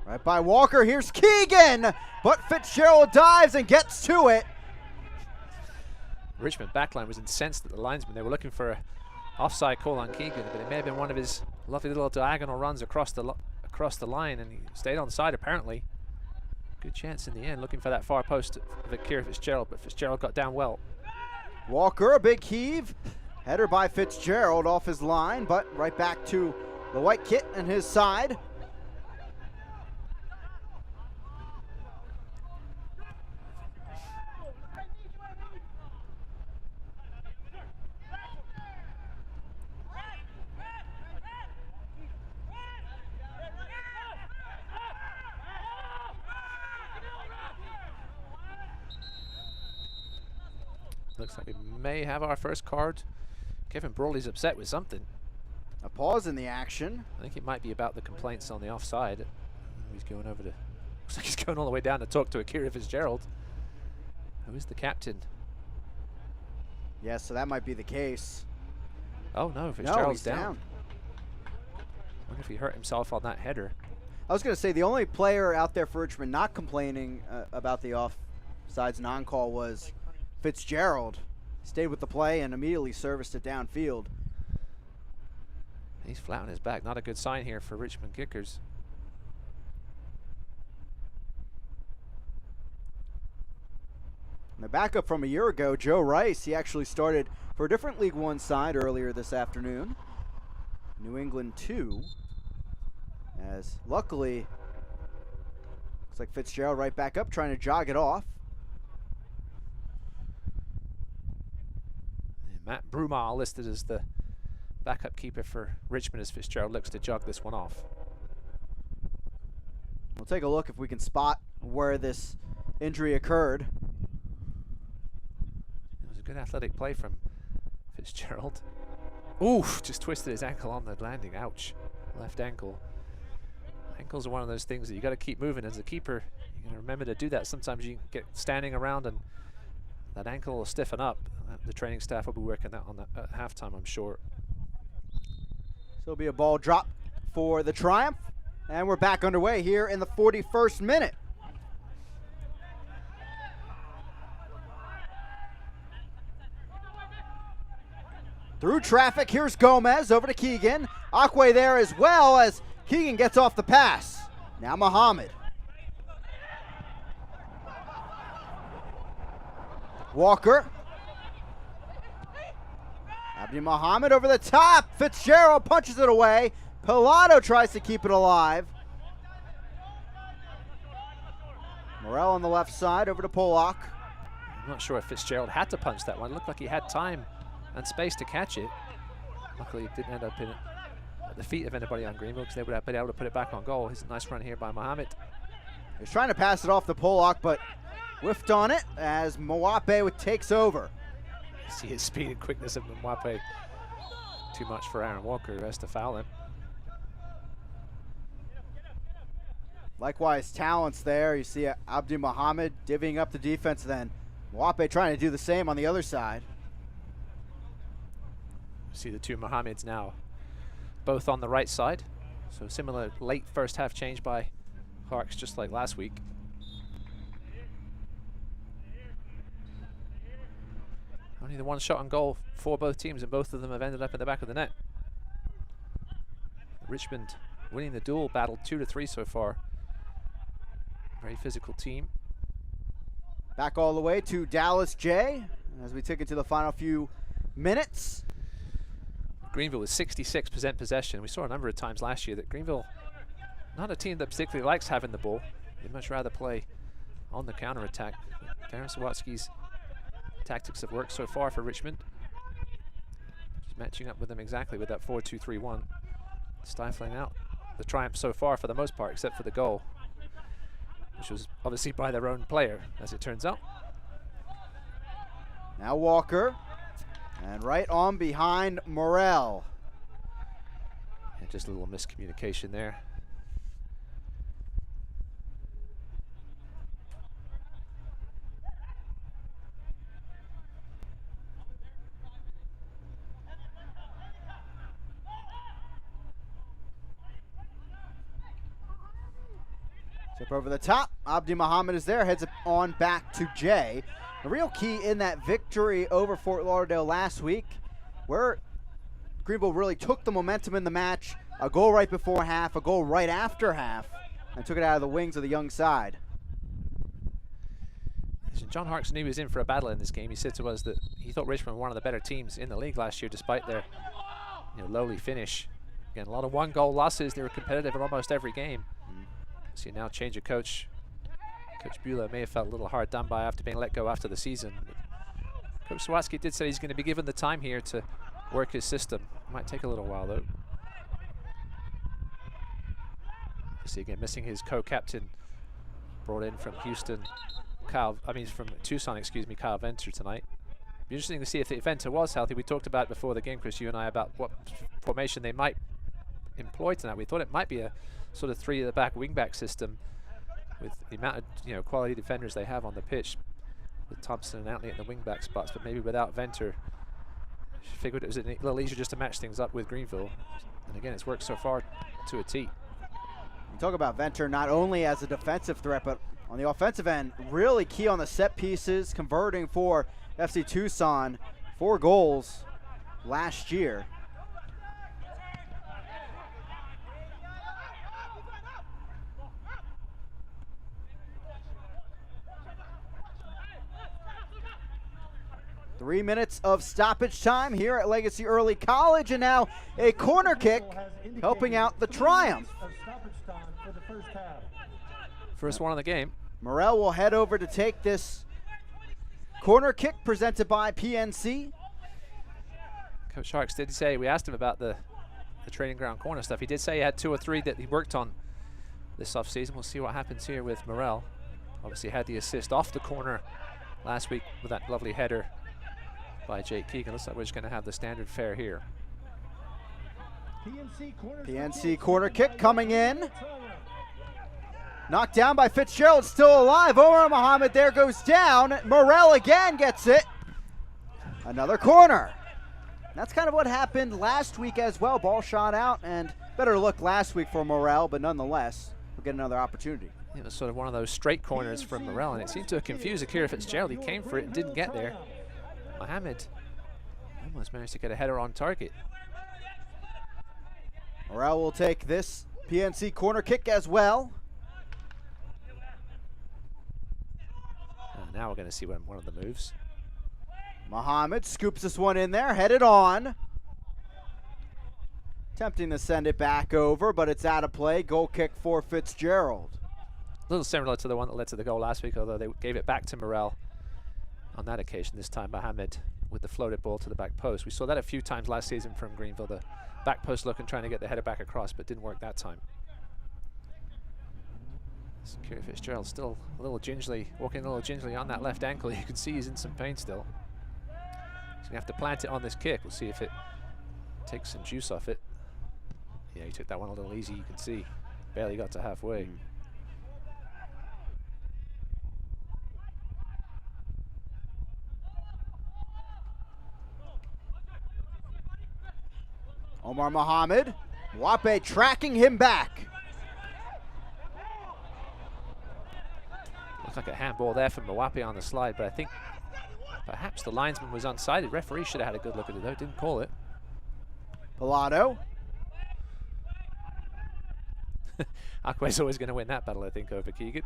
Right by Walker. Here's Keegan, but Fitzgerald dives and gets to it. Richmond backline was incensed at the linesman. They were looking for an offside call on Keegan, but it may have been one of his lovely little diagonal runs across the across the line, and he stayed on side apparently. Good chance in the end, looking for that far post of Akira Fitzgerald, but Fitzgerald got down well. Walker, a big heave. Header by Fitzgerald off his line, but right back to the white kit and his side. Looks like we may have our first card. Kevin Brawley's upset with something. A pause in the action. I think it might be about the complaints on the offside. He's going over to, looks like he's going all the way down to talk to Akira Fitzgerald, who is the captain. Yes, so that might be the case. Oh no, Fitzgerald's no, he's down. I wonder if he hurt himself on that header. I was going to say the only player out there for Richmond not complaining about the offsides non-call was Fitzgerald. Stayed with the play and immediately serviced it downfield. He's flat on his back. Not a good sign here for Richmond kickers. And the backup from a year ago, Joe Rice, he actually started for a different League One side earlier this afternoon. New England 2. As luckily, looks like Fitzgerald right back up, trying to jog it off. And Matt Brumall listed as the backup keeper for Richmond as Fitzgerald looks to jog this one off. We'll take a look if we can spot where this injury occurred. It was a good athletic play from Fitzgerald. Oof, just twisted his ankle on the landing. Ouch. Left ankle. Ankles are one of those things that you got to keep moving as a keeper. You got to remember to do that. Sometimes you get standing around and that ankle will stiffen up. The training staff will be working that on that at halftime, I'm sure. So it'll be a ball drop for the Triumph. And we're back underway here in the 41st minute. Through traffic, here's Gomez over to Keegan. Akwe there as well as Keegan gets off the pass. Now Muhammad. Walker. Abdi Muhammad over the top. Fitzgerald punches it away. Pilato tries to keep it alive. Morel on the left side over to Polak. I'm not sure if Fitzgerald had to punch that one. It looked like he had time and space to catch it. Luckily, it didn't end up in at the feet of anybody on Greenville because they would have been able to put it back on goal. Here's a nice run here by Muhammad. He's trying to pass it off to Polak, but whiffed on it as Mwape takes over. You see his speed and quickness of Mwape. Too much for Aaron Walker, who has to foul him. Likewise, talents there. You see Abdi Muhammad divvying up the defense then. Mwape trying to do the same on the other side. See the two Mohammeds now, both on the right side. So similar late first half change by Harks, just like last week. Only the one shot on goal for both teams, and both of them have ended up in the back of the net. Richmond winning the duel battle 2-3 so far. Very physical team. Back all the way to Dallas J as we take it to the final few minutes. Greenville with 66% possession. We saw a number of times last year that Greenville, not a team that particularly likes having the ball. They'd much rather play on the counter-attack. Darren Sawatsky's tactics have worked so far for Richmond. Just matching up with them exactly with that 4-2-3-1. Stifling out the Triumph so far for the most part, except for the goal, which was obviously by their own player, as it turns out. Now Walker. And right on behind Morel. And just a little miscommunication there. Tip over the top. Abdi Muhammad is there, heads on back to Jay. The real key in that victory over Fort Lauderdale last week, where Greenville really took the momentum in the match, A goal right before half, a goal right after half, and took it out of the wings of the young side. John Harkes knew he was in for a battle in this game. He said to us that he thought Richmond were one of the better teams in the league last year, despite their lowly finish. Again, a lot of one-goal losses. They were competitive in almost every game. So now change of coach. Coach Buehler may have felt a little hard done by after being let go after the season. But Coach Sawatsky did say he's going to be given the time here to work his system. Might take a little while though. See again, missing his co-captain, brought in from Houston. From Tucson, excuse me, Kyle Venter tonight. Be interesting to see if Venter was healthy. We talked about before the game, Chris, you and I, about what formation they might employ tonight. We thought it might be a sort of 3 at the back wing-back system with the amount of quality defenders they have on the pitch, with Thompson and Outley at the wing-back spots, but maybe without Venter. Figured it was a little easier just to match things up with Greenville. And again, it's worked so far to a T. You talk about Venter not only as a defensive threat, but on the offensive end, really key on the set pieces, converting for FC Tucson, 4 goals last year. Three minutes of stoppage time here at Legacy Early College, and now a corner kick helping out the Triumph. First one of the game. Morrell will head over to take this corner kick presented by PNC. Coach Harkes did say, we asked him about the training ground corner stuff. He did say he had 2 or 3 that he worked on this offseason. We'll see what happens here with Morrell. Obviously had the assist off the corner last week with that lovely header by Jake Keegan. Looks like we're just going to have the standard fare here. PNC corner kick coming in. Knocked down by Fitzgerald, still alive. Omar Mohammed there goes down. Morrell again gets it. Another corner. That's kind of what happened last week as well. Ball shot out, and better look last week for Morrell, but nonetheless, we'll get another opportunity. It was sort of one of those straight corners from Morrell, and it seemed to confuse Akira Fitzgerald. He came for it and didn't get there. Mohammed almost managed to get a header on target. Morrell will take this PNC corner kick as well. Now we're going to see one of the moves. Mohammed scoops this one in there, headed on. Attempting to send it back over, but it's out of play. Goal kick for Fitzgerald. A little similar to the one that led to the goal last week, although they gave it back to Morrell on that occasion. This time Mohammed with the floated ball to the back post. We saw that a few times last season from Greenville, the back post look and trying to get the header back across, but didn't work that time. Akira Fitzgerald still a little gingerly, walking a little gingerly on that left ankle. You can see he's in some pain still. He's going to have to plant it on this kick. We'll see if it takes some juice off it. Yeah, he took that one a little easy, you can see. Barely got to halfway. Omar Mohammed. Mwape tracking him back. Looks like a handball there from Mwape on the slide, but I think perhaps the linesman was unsighted. Referee should have had a good look at it though, didn't call it. Pilato. Aqua's always going to win that battle, I think, over Keegan.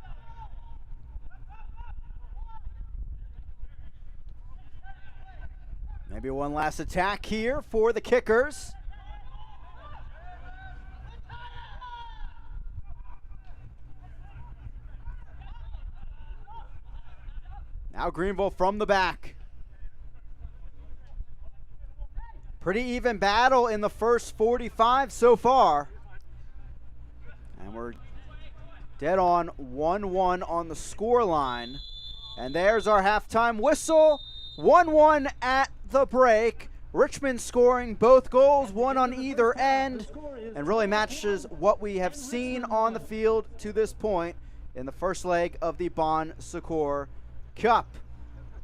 Maybe one last attack here for the kickers. Now Greenville from the back. Pretty even battle in the first 45 so far. And we're dead on 1-1 on the score line. And there's our halftime whistle. 1-1 at the break. Richmond scoring both goals, one on either end, and really matches what we have seen on the field to this point in the first leg of the Bon Secours Cup.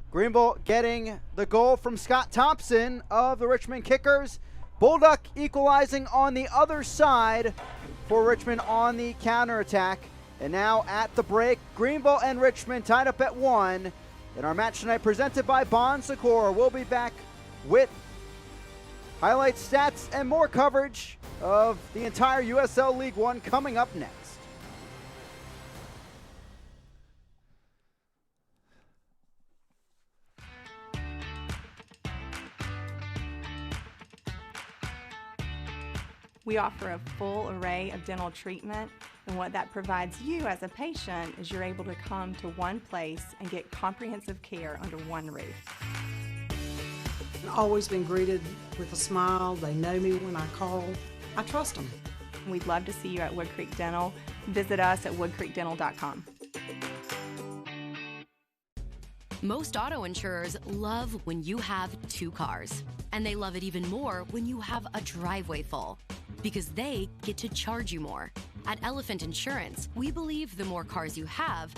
Greenville getting the goal from Scott Thompson of the Richmond Kickers. Bulldog equalizing on the other side for Richmond on the counterattack. And now at the break, Greenville and Richmond tied up at 1. In our match tonight presented by Bon Secours, we'll be back with Highlights, stats, and more coverage of the entire USL League One coming up next. We offer a full array of dental treatment, and what that provides you as a patient is you're able to come to one place and get comprehensive care under one roof. I've always been greeted with a smile. They know me when I call. I trust them. We'd love to see you at Wood Creek Dental. Visit us at woodcreekdental.com. Most auto insurers love when you have two cars, and they love it even more when you have a driveway full, because they get to charge you more. At Elephant Insurance, we believe the more cars you have,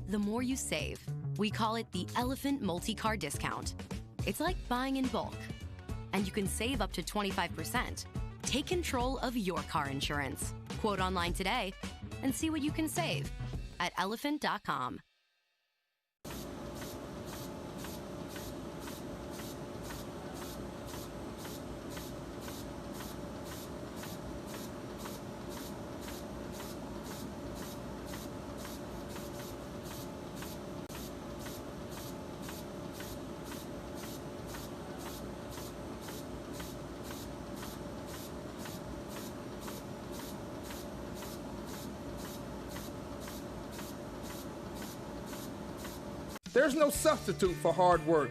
the more you save. We call it the Elephant Multi-Car Discount. It's like buying in bulk, and you can save up to 25%. Take control of your car insurance. Quote online today and see what you can save at elephant.com. There's no substitute for hard work.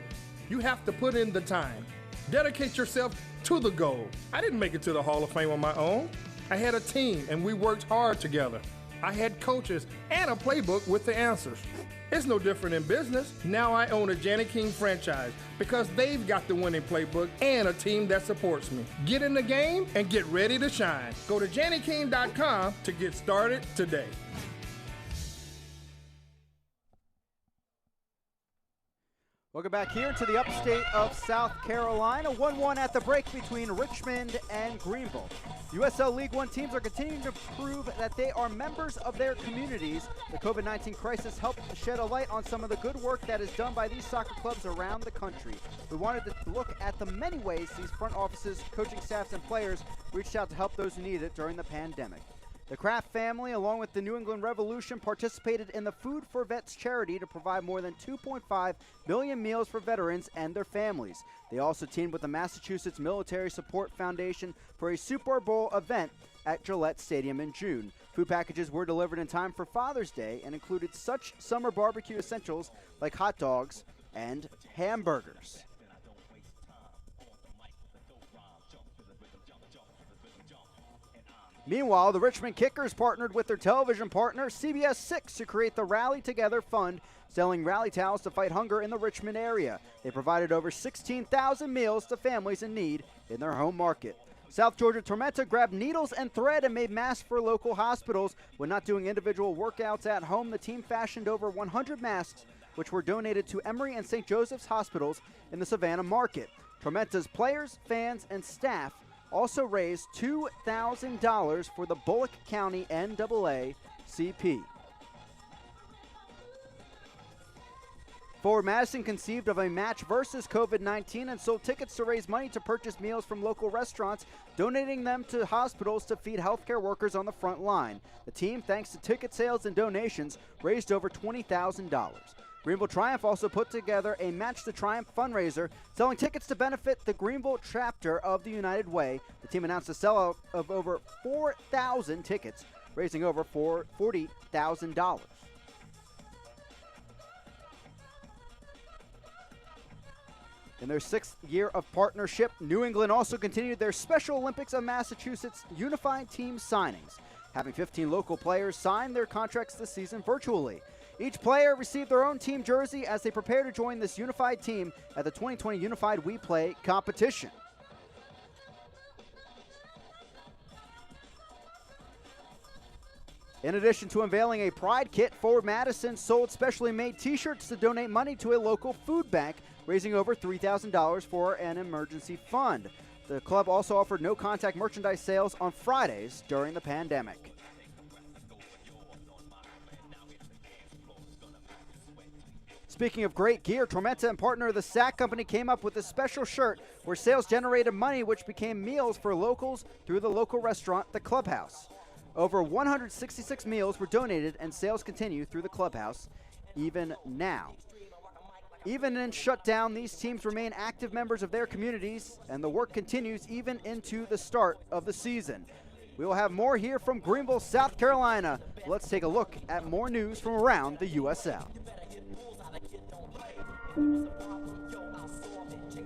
You have to put in the time. Dedicate yourself to the goal. I didn't make it to the Hall of Fame on my own. I had a team and we worked hard together. I had coaches and a playbook with the answers. It's no different in business. Now I own a Janny King franchise because they've got the winning playbook and a team that supports me. Get in the game and get ready to shine. Go to JannyKing.com to get started today. Welcome back here to the upstate of South Carolina. 1-1 at the break between Richmond and Greenville. USL League One teams are continuing to prove that they are members of their communities. The COVID-19 crisis helped shed a light on some of the good work that is done by these soccer clubs around the country. We wanted to look at the many ways these front offices, coaching staffs, and players reached out to help those who need it during the pandemic. The Kraft family, along with the New England Revolution, participated in the Food for Vets charity to provide more than 2.5 million meals for veterans and their families. They also teamed with the Massachusetts Military Support Foundation for a Super Bowl event at Gillette Stadium in June. Food packages were delivered in time for Father's Day and included such summer barbecue essentials like hot dogs and hamburgers. Meanwhile, the Richmond Kickers partnered with their television partner, CBS 6, to create the Rally Together Fund, selling rally towels to fight hunger in the Richmond area. They provided over 16,000 meals to families in need in their home market. South Georgia Tormenta grabbed needles and thread and made masks for local hospitals. When not doing individual workouts at home, the team fashioned over 100 masks, which were donated to Emory and St. Joseph's hospitals in the Savannah market. Tormenta's players, fans, and staff also raised $2,000 for the Bullock County NAACP. Forward Madison conceived of a match versus COVID-19 and sold tickets to raise money to purchase meals from local restaurants, donating them to hospitals to feed healthcare workers on the front line. The team, thanks to ticket sales and donations, raised over $20,000. Greenville Triumph also put together a Match the Triumph fundraiser, selling tickets to benefit the Greenville chapter of the United Way. The team announced a sellout of over 4,000 tickets, raising over $40,000. In their 6th year of partnership, New England also continued their Special Olympics of Massachusetts Unified Team signings, having 15 local players sign their contracts this season virtually. Each player received their own team jersey as they prepare to join this unified team at the 2020 Unified We Play competition. In addition to unveiling a Pride kit, Forward Madison sold specially made t-shirts to donate money to a local food bank, raising over $3,000 for an emergency fund. The club also offered no-contact merchandise sales on Fridays during the pandemic. Speaking of great gear, Tormenta and partner the Sack Company came up with a special shirt where sales generated money which became meals for locals through the local restaurant, The Clubhouse. Over 166 meals were donated and sales continue through the Clubhouse even now. Even in shutdown, these teams remain active members of their communities, and the work continues even into the start of the season. We will have more here from Greenville, South Carolina. Let's take a look at more news from around the USL.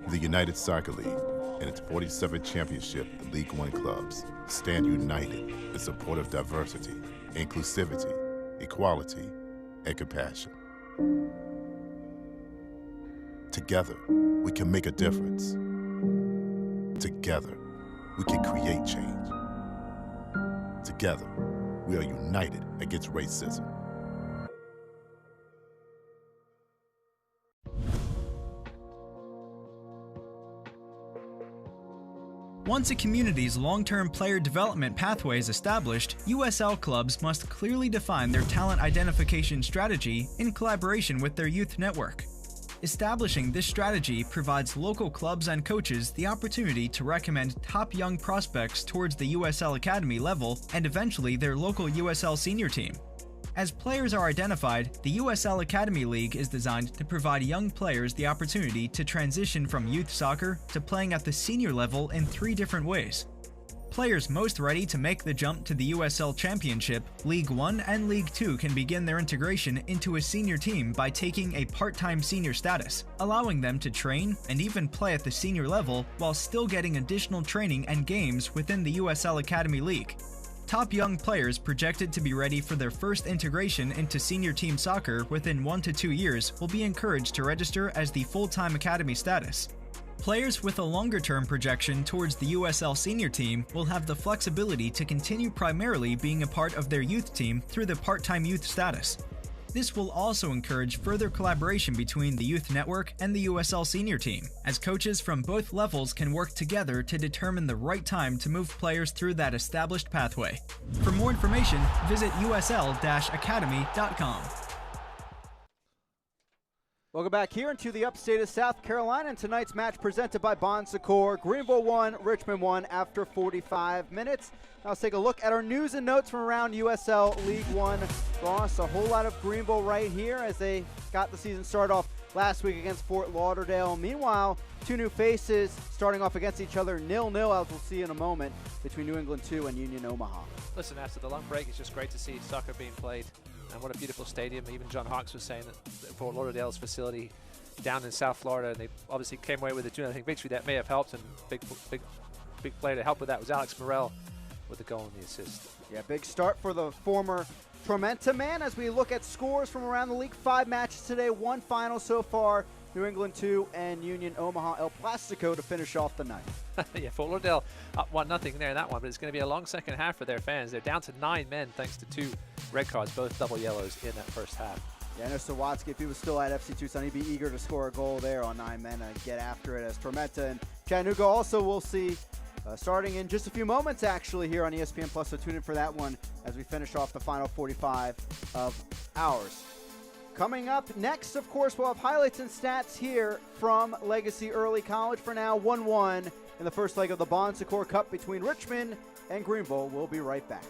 The United Soccer League and its 47th championship in League One clubs stand united in support of diversity, inclusivity, equality, and compassion. Together, we can make a difference. Together, we can create change. Together, we are united against racism. Once a community's long-term player development pathway is established, USL clubs must clearly define their talent identification strategy in collaboration with their youth network. Establishing this strategy provides local clubs and coaches the opportunity to recommend top young prospects towards the USL Academy level and eventually their local USL senior team. As players are identified, the USL Academy League is designed to provide young players the opportunity to transition from youth soccer to playing at the senior level in 3 different ways. Players most ready to make the jump to the USL Championship, League One and League Two can begin their integration into a senior team by taking a part-time senior status, allowing them to train and even play at the senior level while still getting additional training and games within the USL Academy League. Top young players projected to be ready for their first integration into senior team soccer within 1 to 2 years will be encouraged to register as the full-time academy status. Players with a longer-term projection towards the USL senior team will have the flexibility to continue primarily being a part of their youth team through the part-time youth status. This will also encourage further collaboration between the youth network and the USL senior team, as coaches from both levels can work together to determine the right time to move players through that established pathway. For more information, visit usl-academy.com. Welcome back here into the upstate of South Carolina, and tonight's match presented by Bon Secours. Greenville 1, Richmond 1 after 45 minutes. Now let's take a look at our news and notes from around USL League One. Ross, a whole lot of Greenville right here as they got the season started off last week against Fort Lauderdale. Meanwhile, 2 new faces starting off against each other 0-0, as we'll see in a moment, between New England 2 and Union Omaha. Listen, after the long break, it's just great to see soccer being played. And what a beautiful stadium. Even John Hawks was saying that Fort Lauderdale's facility down in South Florida, and they obviously came away with a 2-0 victory that may have helped, and big player to help with that was Alex Morel with the goal and the assist. Yeah, big start for the former Tormenta man as we look at scores from around the league. 5 matches today, 1 final so far. New England 2 and Union Omaha El Plastico to finish off the night. Yeah, Fort Lauderdale up 1-0 there in that one, but it's going to be a long second half for their fans. They're down to 9 men thanks to 2 red cards, both double yellows in that first half. Yeah, I know Sawatsky, if he was still at FC Tucson, he'd be eager to score a goal there on 9 men and get after it, as Tormenta and Chattanooga also we'll see starting in just a few moments actually here on ESPN Plus, so tune in for that one as we finish off the final 45 of ours. Coming up next, of course, we'll have highlights and stats here from Legacy Early College. For now, 1-1 in the first leg of the Bon Secours Cup between Richmond and Greenville. We'll be right back.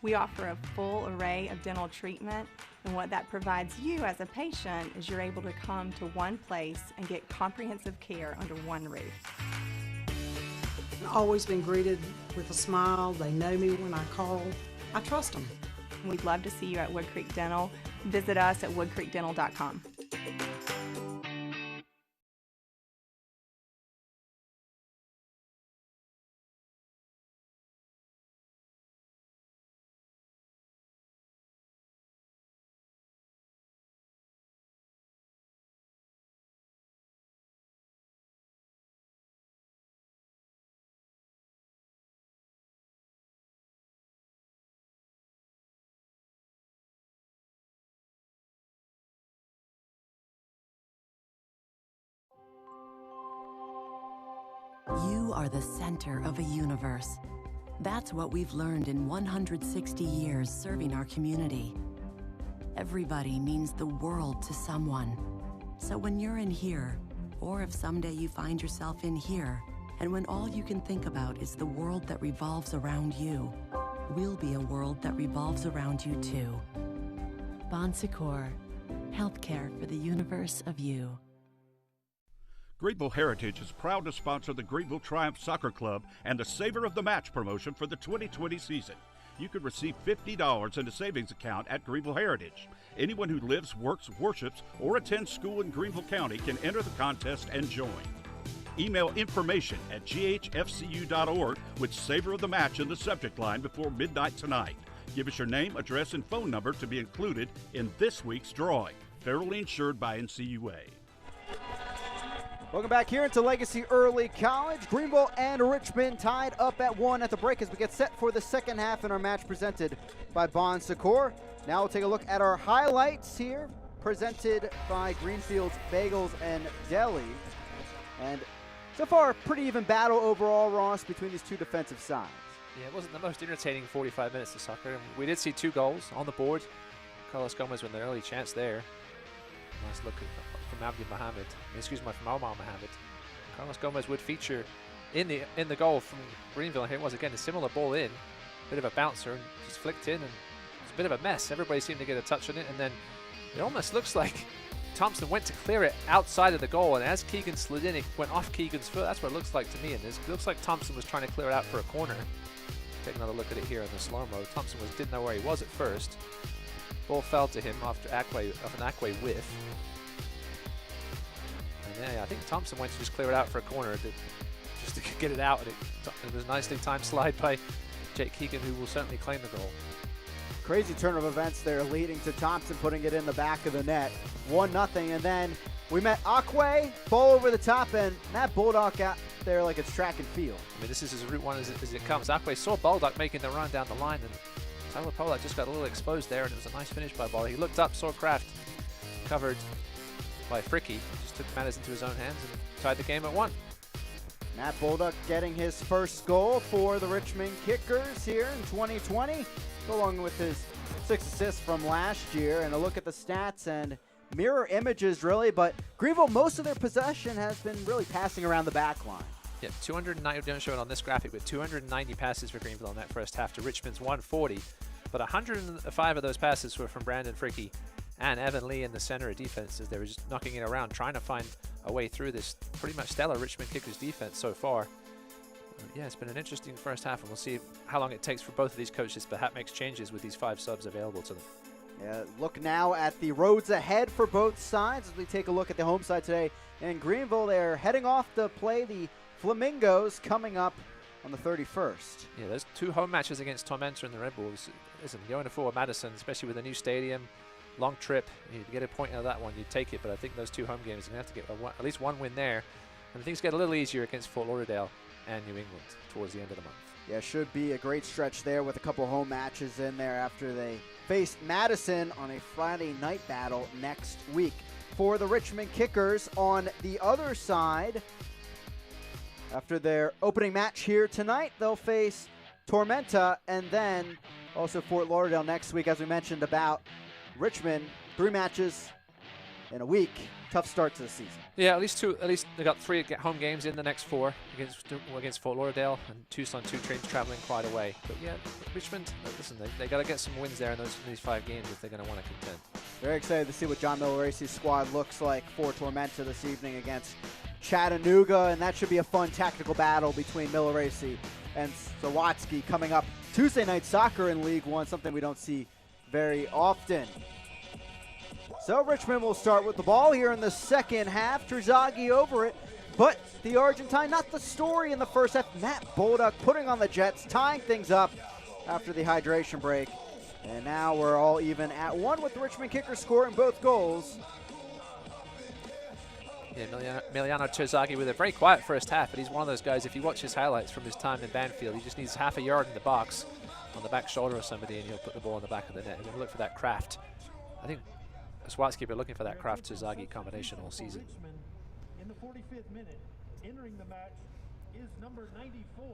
We offer a full array of dental treatment, and what that provides you as a patient is you're able to come to one place and get comprehensive care under one roof. I've always been greeted with a smile. They know me when I call. I trust them. We'd love to see you at Wood Creek Dental. Visit us at woodcreekdental.com. You are the center of a universe. That's what we've learned in 160 years serving our community. Everybody means the world to someone. So when you're in here, or if someday you find yourself in here, and when all you can think about is the world that revolves around you, we'll be a world that revolves around you too. Bon Secours, healthcare for the universe of you. Greenville Heritage is proud to sponsor the Greenville Triumph Soccer Club and the Savor of the Match promotion for the 2020 season. You can receive $50 in a savings account at Greenville Heritage. Anyone who lives, works, worships, or attends school in Greenville County can enter the contest and join. Email information at ghfcu.org with Savor of the Match in the subject line before midnight tonight. Give us your name, address, and phone number to be included in this week's drawing. Federally insured by NCUA. Welcome back here into Legacy Early College. Greenville and Richmond tied up at 1 at the break as we get set for the second half in our match presented by Bon Secours. Now we'll take a look at our highlights here, presented by Greenfield's Bagels and Deli. And so far, pretty even battle overall, Ross, between these two defensive sides. Yeah, it wasn't the most entertaining 45 minutes of soccer. We did see 2 goals on the board. Carlos Gomez with an early chance there. Nice look from from Omar Mohamed. Carlos Gomez would feature in the goal from Greenville. Here it was again, a similar ball in, bit of a bouncer, and just flicked in, and it's a bit of a mess. Everybody seemed to get a touch on it, and then it almost looks like Thompson went to clear it outside of the goal, and as Keegan slid in, it went off Keegan's foot. That's what it looks like to me, and it looks like Thompson was trying to clear it out for a corner. Take another look at it here in the slow-mo. Thompson didn't know where he was at first. Ball fell to him after an Akwe whiff. And yeah, I think Thompson went to just clear it out for a corner just to get it out, and it was a nicely timed slide by Jake Keegan, who will certainly claim the goal. Crazy turn of events there, leading to Thompson putting it in the back of the net. 1-0, and then we met Akwe, ball over the top, and Matt Bulldog out there like it's track and field. I mean, this is as route one as it comes. Akwe saw Bulldog making the run down the line, and Tyler Polak just got a little exposed there, and it was a nice finish by Bulldog. He looked up, saw Kraft covered by Fricky, just took matters into his own hands and tied the game at 1. Matt Bulldog getting his first goal for the Richmond Kickers here in 2020, along with his 6 assists from last year. And a look at the stats and mirror images, really, but Greenville, most of their possession has been really passing around the back line. Yeah, 290, don't show it on this graphic, but 290 passes for Greenville in that first half to Richmond's 140. But 105 of those passes were from Brandon Fricky and Evan Lee in the center of defense, as they were just knocking it around, trying to find a way through this pretty much stellar Richmond Kickers defense so far. Yeah, it's been an interesting first half, and we'll see how long it takes for both of these coaches to perhaps make changes with these 5 subs available to them. Yeah, look now at the roads ahead for both sides as we take a look at the home side today. In Greenville, they're heading off to play the Flamingos coming up on the 31st. Yeah, there's 2 home matches against Tormenta and the Red Bulls. Listen, going to Fort Madison, especially with a new stadium, long trip, you get a point out of that one, you take it, but I think those 2 home games, you're going to have to get at least 1 win there. And things get a little easier against Fort Lauderdale and New England towards the end of the month. Yeah, should be a great stretch there with a couple home matches in there after they face Madison on a Friday night battle next week. For the Richmond Kickers on the other side, after their opening match here tonight, they'll face Tormenta and then also Fort Lauderdale next week. As we mentioned about Richmond, 3 matches in a week. Tough start to the season. Yeah, at least they got 3 home games in the next 4 against Fort Lauderdale and Tucson, 2 trains traveling quite a way. But yeah, Richmond, listen, they got to get some wins there in these 5 games if they're going to want to contend. Very excited to see what John Milleracey's squad looks like for Tormenta this evening against Chattanooga, and that should be a fun tactical battle between Milleracey and Sawatsky coming up Tuesday night soccer in League One, something we don't see very often. So Richmond will start with the ball here in the second half. Terzaghi over it, but the Argentine, not the story in the first half. Matt Bulldog putting on the Jets, tying things up after the hydration break. And now we're all even at 1 with the Richmond Kickers scoring both goals. Yeah, Emiliano Terzaghi with a very quiet first half, but he's one of those guys, if you watch his highlights from his time in Banfield, he just needs half a yard in the box on the back shoulder of somebody, and he'll put the ball in the back of the net. He's going to look for that Kraft. I think Swatsky been looking for that Kraft-Terzaghi combination all season. In the 45th minute, entering the match is number 94,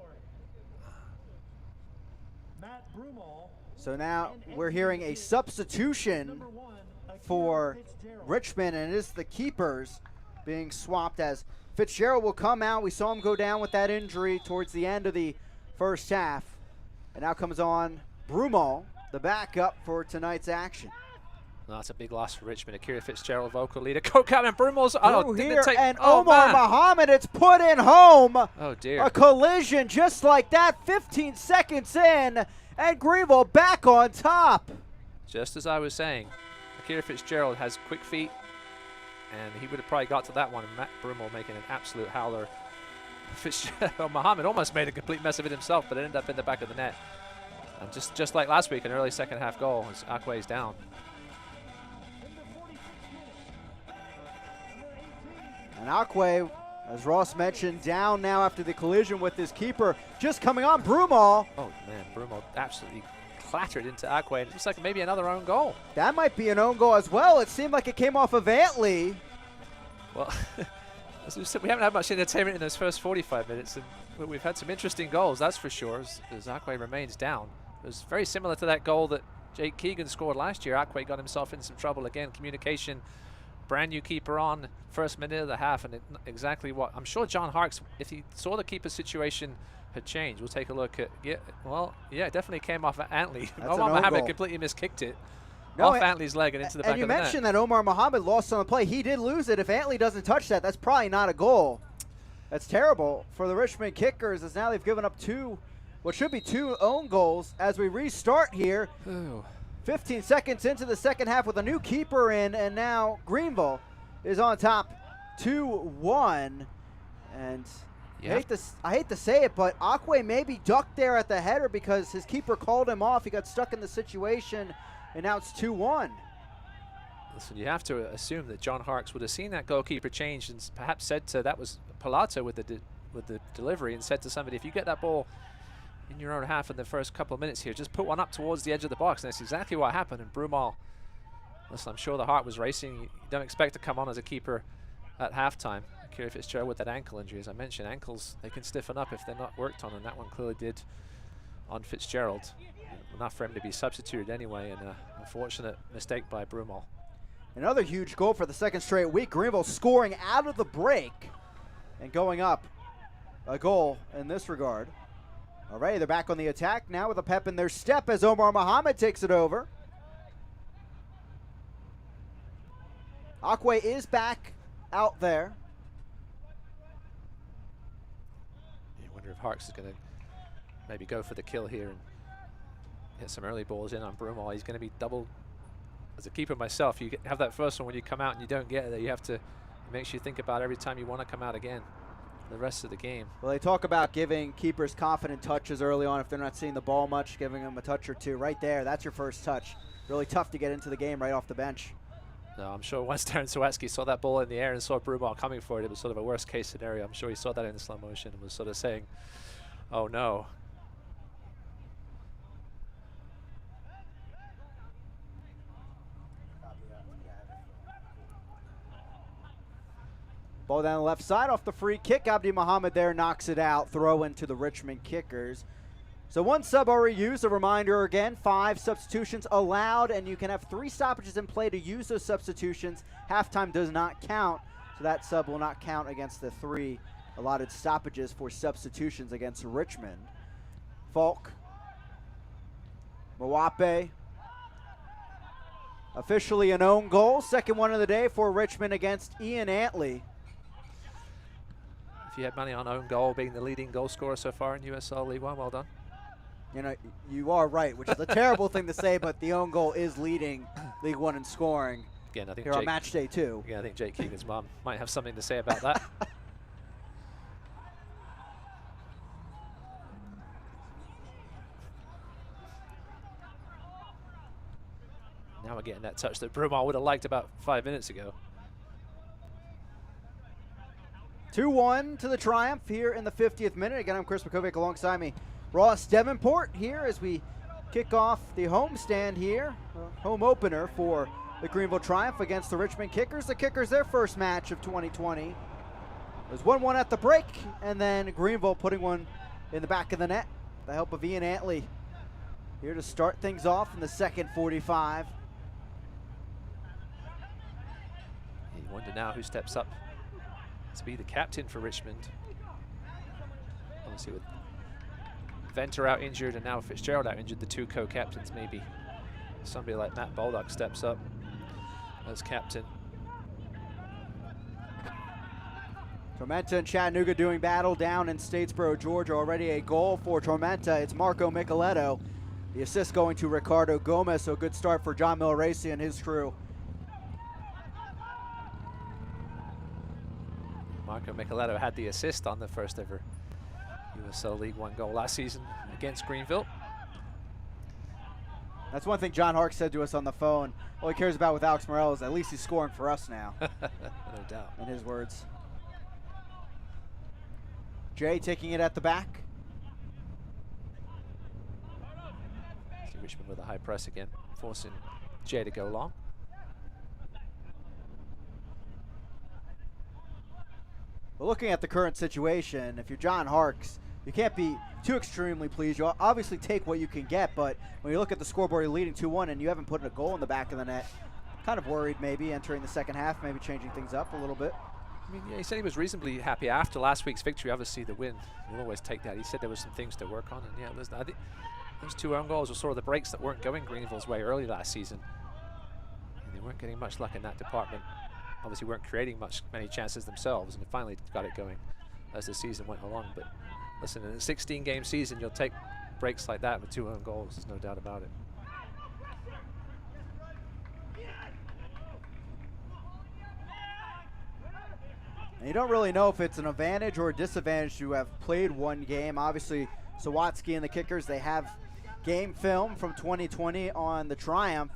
Matt Broomall. So now we're hearing a substitution for Richmond, and it is the keepers being swapped as Fitzgerald will come out. We saw him go down with that injury towards the end of the first half. And now comes on Broomall, the backup for tonight's action. No, that's a big loss for Richmond. Akira Fitzgerald, vocal leader. Cocat and Broomall's. Oh, here, and Omar Muhammad, it's put in home. Oh, dear. A collision just like that, 15 seconds in, and Greenville back on top. Just as I was saying, Akira Fitzgerald has quick feet, and he would have probably got to that one. And Matt Broomall making an absolute howler. Fitzgerald, Muhammad almost made a complete mess of it himself, but it ended up in the back of the net. And just like last week, an early second half goal as Akwe's down. And Akwe, as Ross mentioned, down now after the collision with his keeper. Just coming on, Broomall. Oh, man, Broomall absolutely clattered into Akwe. It looks like maybe another own goal. That might be an own goal as well. It seemed like it came off of Antley. Well, as we said, we haven't had much entertainment in those first 45 minutes, and we've had some interesting goals, that's for sure, as Akwe remains down. It was very similar to that goal that Jake Keegan scored last year. Akwe got himself in some trouble again. Communication, brand new keeper on, first minute of the half, and exactly what I'm sure John Harkes, if he saw the keeper situation had changed, we'll take a look at. Yeah, well, yeah, it definitely came off at Antley. Omar Muhammad completely miskicked it off Antley's leg and into the back of the net. And you mentioned that Omar Muhammad lost on the play. He did lose it. If Antley doesn't touch that, that's probably not a goal. That's terrible for the Richmond Kickers, as now they've given up what should be two own goals as we restart here. Ooh. 15 seconds into the second half with a new keeper in, and now Greenville is on top 2-1. And I hate to say it, but Akwe maybe ducked there at the header because his keeper called him off. He got stuck in the situation, and now it's 2-1. Listen, you have to assume that John Harkes would have seen that goalkeeper change and perhaps said to, that was Pilato with the delivery, and said to somebody, if you get that ball in your own half in the first couple of minutes here, just put one up towards the edge of the box. And that's exactly what happened. And Broomall, listen, I'm sure the heart was racing. You don't expect to come on as a keeper at halftime. Akira Fitzgerald with that ankle injury, as I mentioned, ankles, they can stiffen up if they're not worked on, and that one clearly did on Fitzgerald. Enough for him to be substituted anyway, and an unfortunate mistake by Broomall. Another huge goal for the second straight week. Greenville scoring out of the break and going up a goal in this regard. All right, they're back on the attack now with a pep in their step as Omar Muhammad takes it over. Akwe is back out there. You wonder if Harkes is going to maybe go for the kill here and get some early balls in on Broomall. He's going to be double. As a keeper myself, you have that first one when you come out and you don't get it. You have to, it makes you think about every time you want to come out again the rest of the game. Well, they talk about giving keepers confident touches early on if they're not seeing the ball much, giving them a touch or two. Right there, that's your first touch. Really tough to get into the game right off the bench. No, I'm sure once Darren Sawatsky saw that ball in the air and saw Broomall coming for it, it was sort of a worst case scenario. I'm sure he saw that in slow motion and was sort of saying, oh no. Ball down the left side off the free kick. Abdi Muhammad there knocks it out. Throw into the Richmond Kickers. So one sub already used. A reminder again, 5 substitutions allowed, and you can have 3 stoppages in play to use those substitutions. Halftime does not count, so that sub will not count against the 3 allotted stoppages for substitutions against Richmond. Falk. Mwape. Officially an own goal. Second one of the day for Richmond against Ian Antley. If you had money on own goal being the leading goal scorer so far in USL League One, well done. You know, you are right, which is a terrible thing to say, but the own goal is leading League One in scoring. Again, I think here on match day 2. Yeah, I think Jake Keegan's mom might have something to say about that. Now we're getting that touch that Broomall would have liked about 5 minutes ago. 2-1 to the Triumph here in the 50th minute. Again, I'm Chris Makovic alongside me, Ross Davenport, here as we kick off the homestand here, home opener for the Greenville Triumph against the Richmond Kickers. The Kickers, their first match of 2020 It was 1-1 at the break, and then Greenville putting one in the back of the net. The help of Ian Antley here to start things off in the second 45. You wonder now who steps up to be the captain for Richmond. Obviously with Venter out injured and now Fitzgerald out injured, the two co-captains, maybe somebody like Matt Baldock steps up as captain. Tormenta and Chattanooga doing battle down in Statesboro, Georgia. Already a goal for Tormenta. It's Marco Micheletto. The assist going to Ricardo Gomez, so good start for John Milracy and his crew. Marco Micheletto had the assist on the first ever USL League One goal last season against Greenville. That's one thing John Hark said to us on the phone. All he cares about with Alex Morel is at least he's scoring for us now. No doubt. In his words. Jay taking it at the back. See Richmond with a high press again, forcing Jay to go long. But looking at the current situation, if you're John Harkes, you can't be too extremely pleased. You obviously take what you can get, but when you look at the scoreboard, you're leading 2-1 and you haven't put in a goal in the back of the net. Kind of worried maybe entering the second half, maybe changing things up a little bit. I mean, yeah, he said he was reasonably happy after last week's victory. Obviously, the win, you'll always take that. He said there was some things to work on, and yeah, I think those two own goals were sort of the breaks that weren't going Greenville's way early last season. And they weren't getting much luck in that department. Obviously, weren't creating many chances themselves, and they finally got it going as the season went along. But listen, in a 16-game season, you'll take breaks like that with 2 own goals. There's no doubt about it. And you don't really know if it's an advantage or a disadvantage to have played one game. Obviously, Sawatsky and the Kickers, they have game film from 2020 on the Triumph.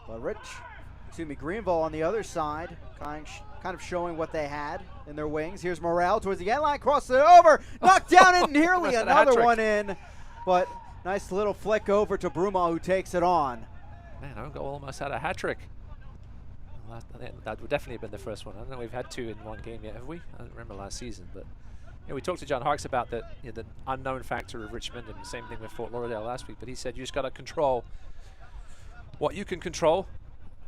But Greenville on the other side, kind of showing what they had in their wings. Here's Morel towards the end line, crosses it over, knocked down and nearly another one in. But nice little flick over to Brumall, who takes it on. Man, own goal almost had a hat-trick. That would definitely have been the first one. I don't know we've had 2 in one game yet, have we? I don't remember last season, but we talked to John Harkes about the unknown factor of Richmond, and the same thing with Fort Lauderdale last week. But he said you just got to control what you can control,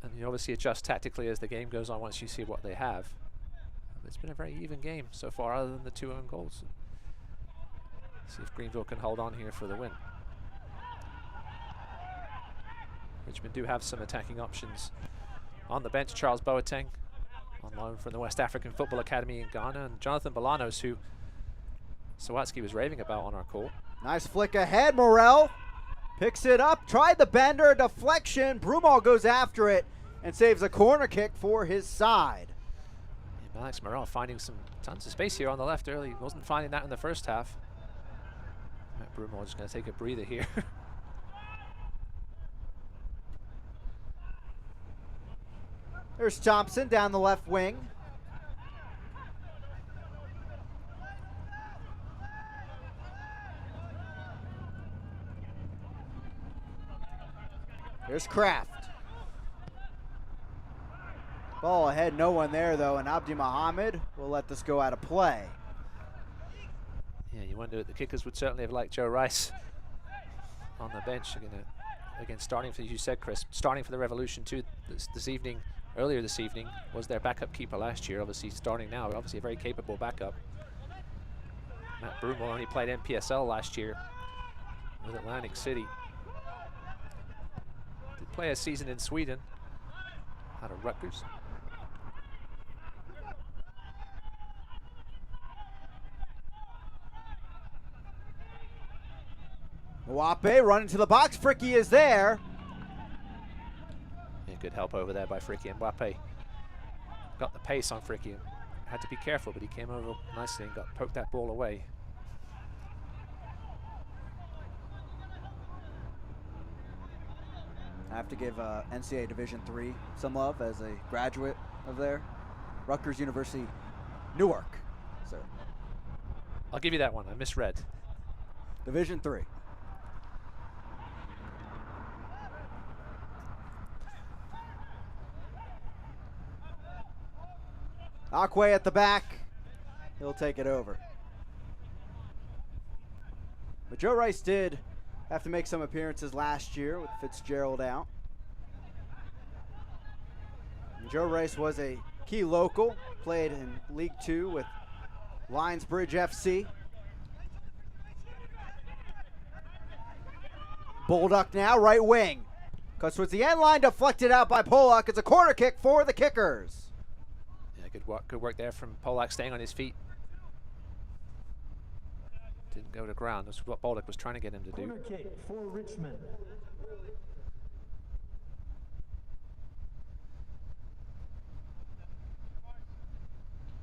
and you obviously adjust tactically as the game goes on once you see what they have. It's been a very even game so far, other than the 2 own goals. See if Greenville can hold on here for the win. Richmond do have some attacking options on the bench. Charles Boateng on loan from the West African Football Academy in Ghana, and Jonathan Bolanos, who Sawatsky was raving about on our call. Nice flick ahead, Morel picks it up, tried the bender, deflection. Brumall goes after it and saves a corner kick for his side. Yeah, Alex Morel finding some tons of space here on the left early. He wasn't finding that in the first half. Matt Brumall just going to take a breather here. There's Thompson down the left wing. There's Kraft. Ball ahead, no one there though, and Abdi Mohammed will let this go out of play. Yeah, you wonder if the Kickers would certainly have liked Joe Rice on the bench. Again, starting for, you said, Chris, starting for the Revolution too this evening. Earlier this evening was their backup keeper last year. Obviously starting now, obviously a very capable backup. Matt Brumall only played NPSL last year with Atlantic City. Did play a season in Sweden out of Rutgers. Mwape running to the box. Fricky is there. Yeah, good help over there by Fricky, and Mwape got the pace on Fricky. Had to be careful, but he came over nicely and poked that ball away. I have to give NCAA Division III some love as a graduate of there. Rutgers University, Newark, sir. I'll give you that one. I misread. Division III. Akwe at the back. he'll take it over. But Joe Rice did have to make some appearances last year with Fitzgerald out. And Joe Rice was a key local, played in League Two with Lionsbridge FC. Bolduck now, right wing. Cuts towards the end line, deflected out by Polak. It's a corner kick for the Kickers. Yeah, good work there from Polak, staying on his feet. Didn't go to ground. That's what Bolduck was trying to get him to do. Corner kick for Richmond.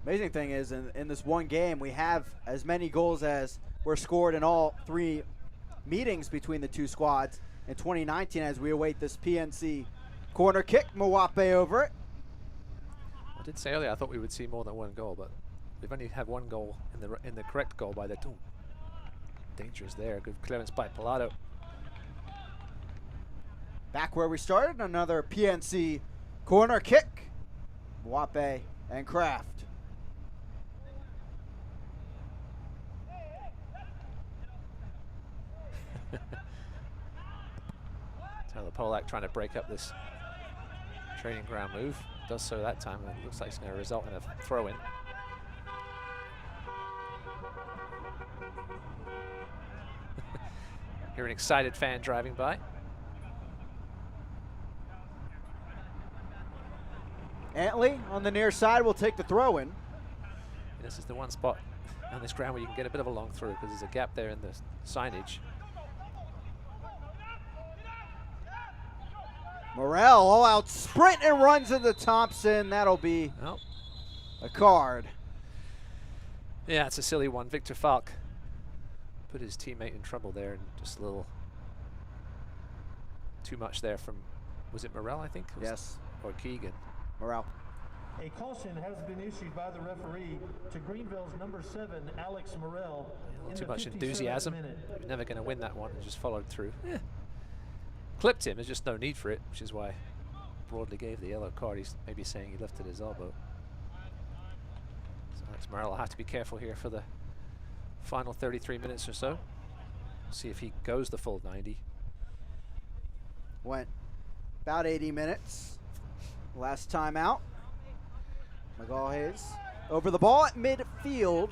Amazing thing is, in this one game, we have as many goals as were scored in all 3 meetings between the two squads in 2019 as we await this PNC corner kick. Mwape over it. I did say earlier I thought we would see more than 1 goal, but we've only had 1 goal in the correct goal by the two. Dangerous there. Good clearance by Pilato. Back where we started, another PNC corner kick. Mwape and Kraft. Tyler Polak trying to break up this training ground move. Does so that time, and it looks like it's going to result in a throw-in. Hear an excited fan driving by. Antley on the near side will take the throw-in. This is the one spot on this ground where you can get a bit of a long through because there's a gap there in the signage. Morel all out sprint and runs into Thompson. That'll be a card. Yeah, it's a silly one. Victor Falk put his teammate in trouble there, and just a little too much there from, was it Morel, I think? Yes. Or Keegan? Morel. A caution has been issued by the referee to Greenville's number 7, Alex Morel. Too much enthusiasm. He was never going to win that one and just followed through. Yeah. Clipped him, there's just no need for it, which is why Broadley gave the yellow card. He's maybe saying he lifted his elbow. So Alex Morel will have to be careful here for the final 33 minutes or so. See if he goes the full 90. Went about 80 minutes. Last time out. McGaw-Hayes over the ball at midfield.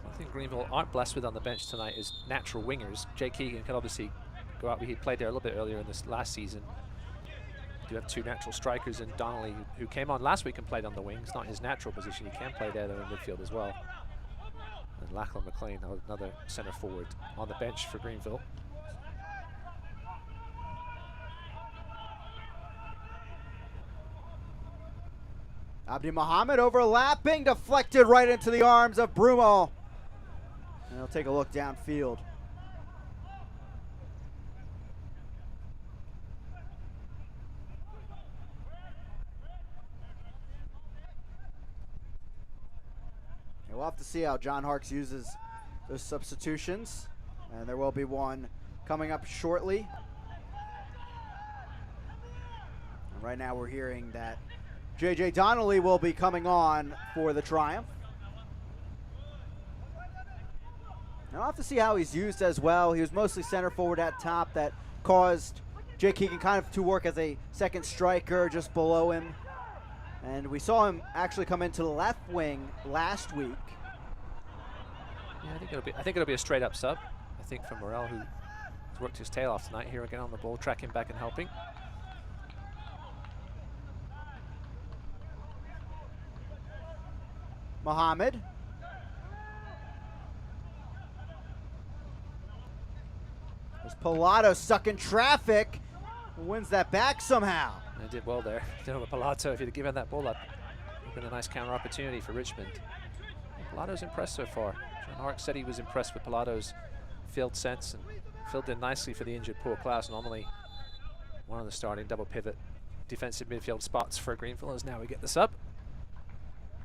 One thing Greenville aren't blessed with on the bench tonight is natural wingers. Jay Keegan can obviously go out. He played there a little bit earlier in this last season. We do have 2 natural strikers in Donnelly, who came on last week and played on the wing. It's not his natural position. He can play there though in midfield as well. And Lachlan McLean, another center forward on the bench for Greenville. Abdi Mohammed overlapping, deflected right into the arms of Brumo. And he'll take a look downfield. And we'll have to see how John Harkes uses those substitutions. And there will be one coming up shortly. And right now we're hearing that J.J. Donnelly will be coming on for the Triumph. And I'll have to see how he's used as well. He was mostly center forward at top. That caused Jay Keegan kind of to work as a second striker just below him. And we saw him actually come into the left wing last week. Yeah, I think it'll be a straight up sub. I think for Morel, who's worked his tail off tonight. Here again on the ball, tracking back and helping. Mohammed. There's Pilato stuck in traffic. Wins that back somehow. They did well there. Pilato, if he'd have given that ball up, it would have been a nice counter opportunity for Richmond. Pilato's impressed so far. John Harkes said he was impressed with Pilato's field sense and filled in nicely for the injured Paul Klaus. Normally one of the starting double pivot defensive midfield spots for Greenville, as now we get the sub.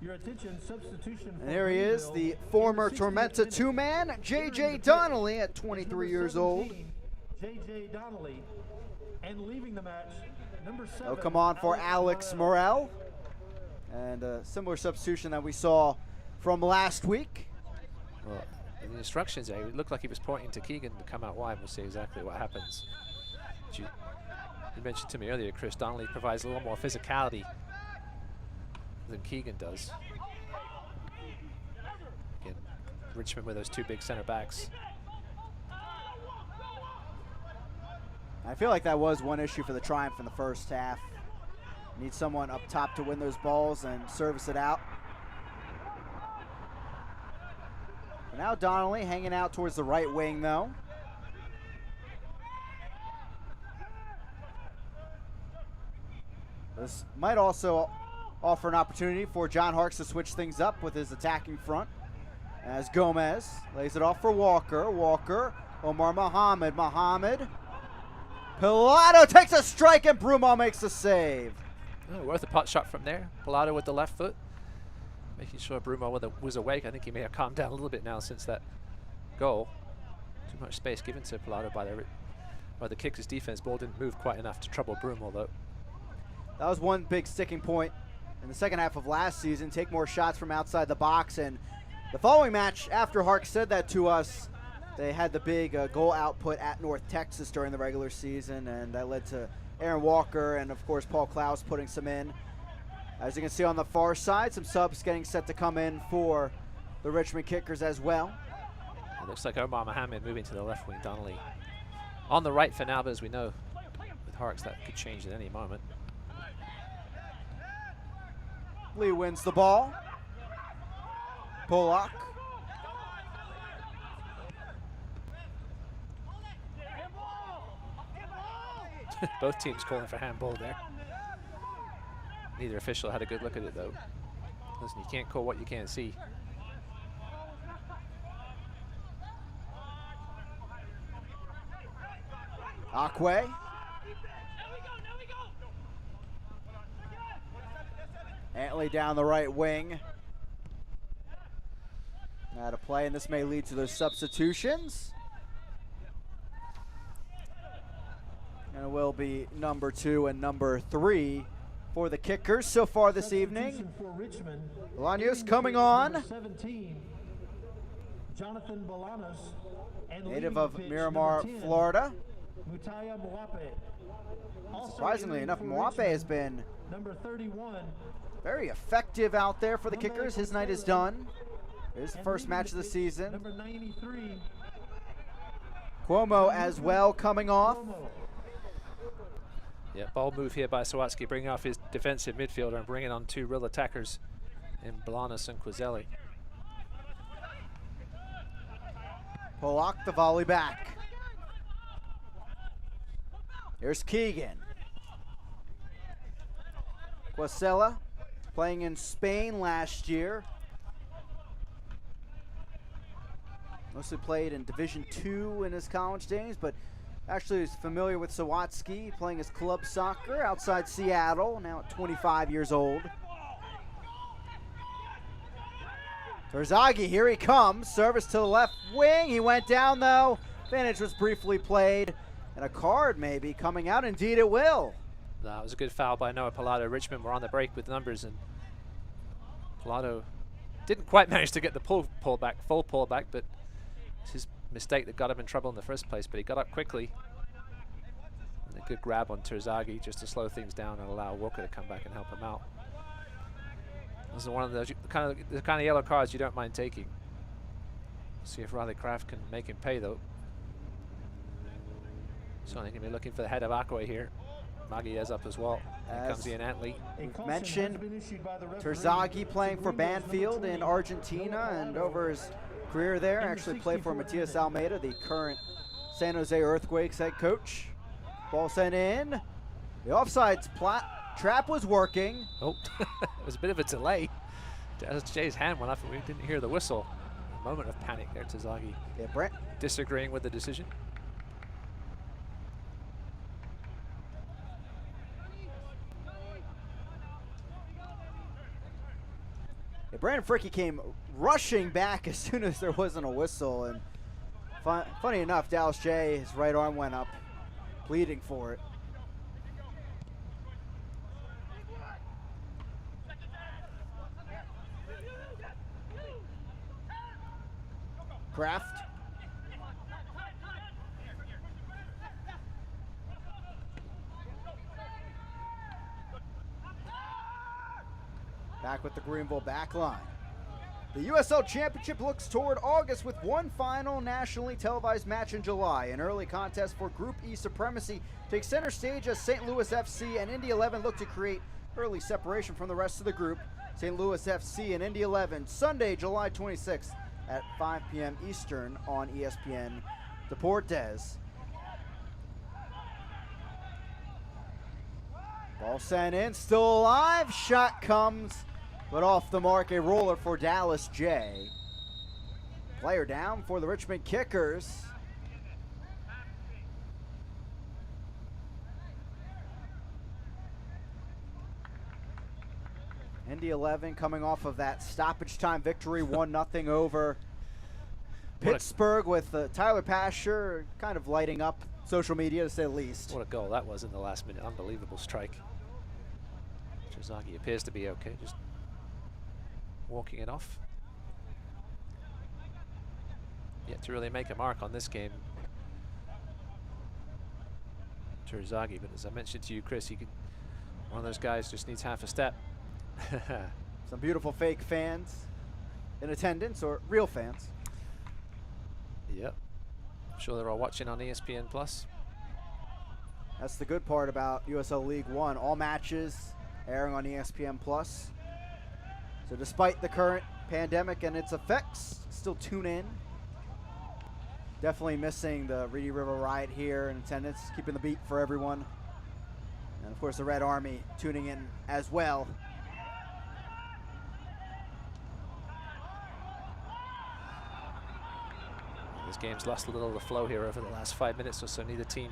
Your attention, substitution. And there he is, the former Tormenta 2-man, J.J. Donnelly at 23 years old. J.J. Donnelly, and leaving the match, number 7. He'll come on for Alex Morel. And a similar substitution that we saw from last week. Well, in the instructions there, it looked like he was pointing to Keegan to come out wide. We'll see exactly what happens. You mentioned to me earlier, Chris, Donnelly provides a little more physicality than Keegan does. Again, Richmond with those two big center backs. I feel like that was one issue for the Triumph in the first half. Need someone up top to win those balls and service it out. But now Donnelly hanging out towards the right wing, though. This might also offer an opportunity for John Harkes to switch things up with his attacking front. As Gomez lays it off for Walker. Walker, Omar Mohammed. Pilato takes a strike and Brumo makes the save. Oh, worth a pot shot from there. Pilato with the left foot, making sure Brumo was awake. I think he may have calmed down a little bit now since that goal. Too much space given to Pilato by the Kickers defense. Ball didn't move quite enough to trouble Brumo, though. That was one big sticking point in the second half of last season. Take more shots from outside the box. And the following match, after Harkes said that to us, they had the big goal output at North Texas during the regular season, and that led to Aaron Walker and, of course, Paul Klaus putting some in. As you can see on the far side, some subs getting set to come in for the Richmond Kickers as well. It looks like Omar Mohammed moving to the left wing. Donnelly on the right for now, but as we know, with Harkes, that could change at any moment. Lee wins the ball. Pollock. Both teams calling for handball there. Neither official had a good look at it, though. Listen, you can't call what you can't see. Akwe. Antley down the right wing. Now to play, and this may lead to those substitutions. And it will be number 2 and number 3 for the Kickers so far this evening. Bolaños coming on. 17, Jonathan Bolaños, and native of Miramar, Florida. Mutaya Mwape. Surprisingly enough, Mwape has been number 31, very effective out there for the Kickers. His night is done. Here's the first match of the season. number 93, Cuomo as well coming off. Yeah, ball move here by Sawatsky, bringing off his defensive midfielder and bringing on 2 real attackers in Bolaños and Quazelli. Pollock the volley back. Here's Keegan. Quasella playing in Spain last year. Mostly played in Division II in his college days, but actually is familiar with Sawatsky, playing his club soccer outside Seattle, now at 25 years old. Terzaghi, here he comes. Service to the left wing. He went down, though. Finish was briefly played. And a card maybe coming out. Indeed it will. That was a good foul by Noah Pilato. Richmond were on the break with numbers, and Pilato didn't quite manage to get the full pullback, but it's his mistake that got him in trouble in the first place. But he got up quickly. And a good grab on Terzaghi just to slow things down and allow Walker to come back and help him out. This is one of those the kind of yellow cards you don't mind taking. See if Riley Kraft can make him pay, though. Certainly going to be looking for the head of Akwe here. Maggie is up as well. Here comes Ian Antley. Mentioned Terzaghi playing for Banfield in Argentina, and over his career there actually played for Matias Almeida, the current San Jose Earthquakes head coach. Ball sent in. The offsides trap was working. Oh, it was a bit of a delay. Jay's hand went off and we didn't hear the whistle. A moment of panic there, Terzaghi. Yeah, Brent disagreeing with the decision. Yeah, Brandon Fricke came rushing back as soon as there wasn't a whistle, and funny enough, Dallas J, his right arm went up, pleading for it. Kraft. Back with the Greenville back line. The USL Championship looks toward August with one final nationally televised match in July. An early contest for Group E supremacy takes center stage as St. Louis FC and Indy 11 look to create early separation from the rest of the group. St. Louis FC and Indy 11, Sunday, July 26th at 5 p.m. Eastern on ESPN Deportes. Ball sent in, still alive. Shot comes, but off the mark. A roller for Dallas J. Player down for the Richmond Kickers. Indy 11 coming off of that stoppage time victory, 1-0 over Pittsburgh, with Tyler Pasher kind of lighting up social media, to say the least. What a goal that was in the last minute. Unbelievable strike. Terzaghi appears to be okay, just walking it off. Yet to really make a mark on this game, Terzaghi. But as I mentioned to you, Chris, one of those guys just needs half a step. Some beautiful fake fans in attendance, or real fans. Yep. I'm sure they're all watching on ESPN+. That's the good part about USL League One. All matches airing on ESPN+. So despite the current pandemic and its effects, still tune in. Definitely missing the Reedy River Riot here in attendance, keeping the beat for everyone. And of course the Red Army tuning in as well. This game's lost a little of the flow here over the last 5 minutes or so. Neither team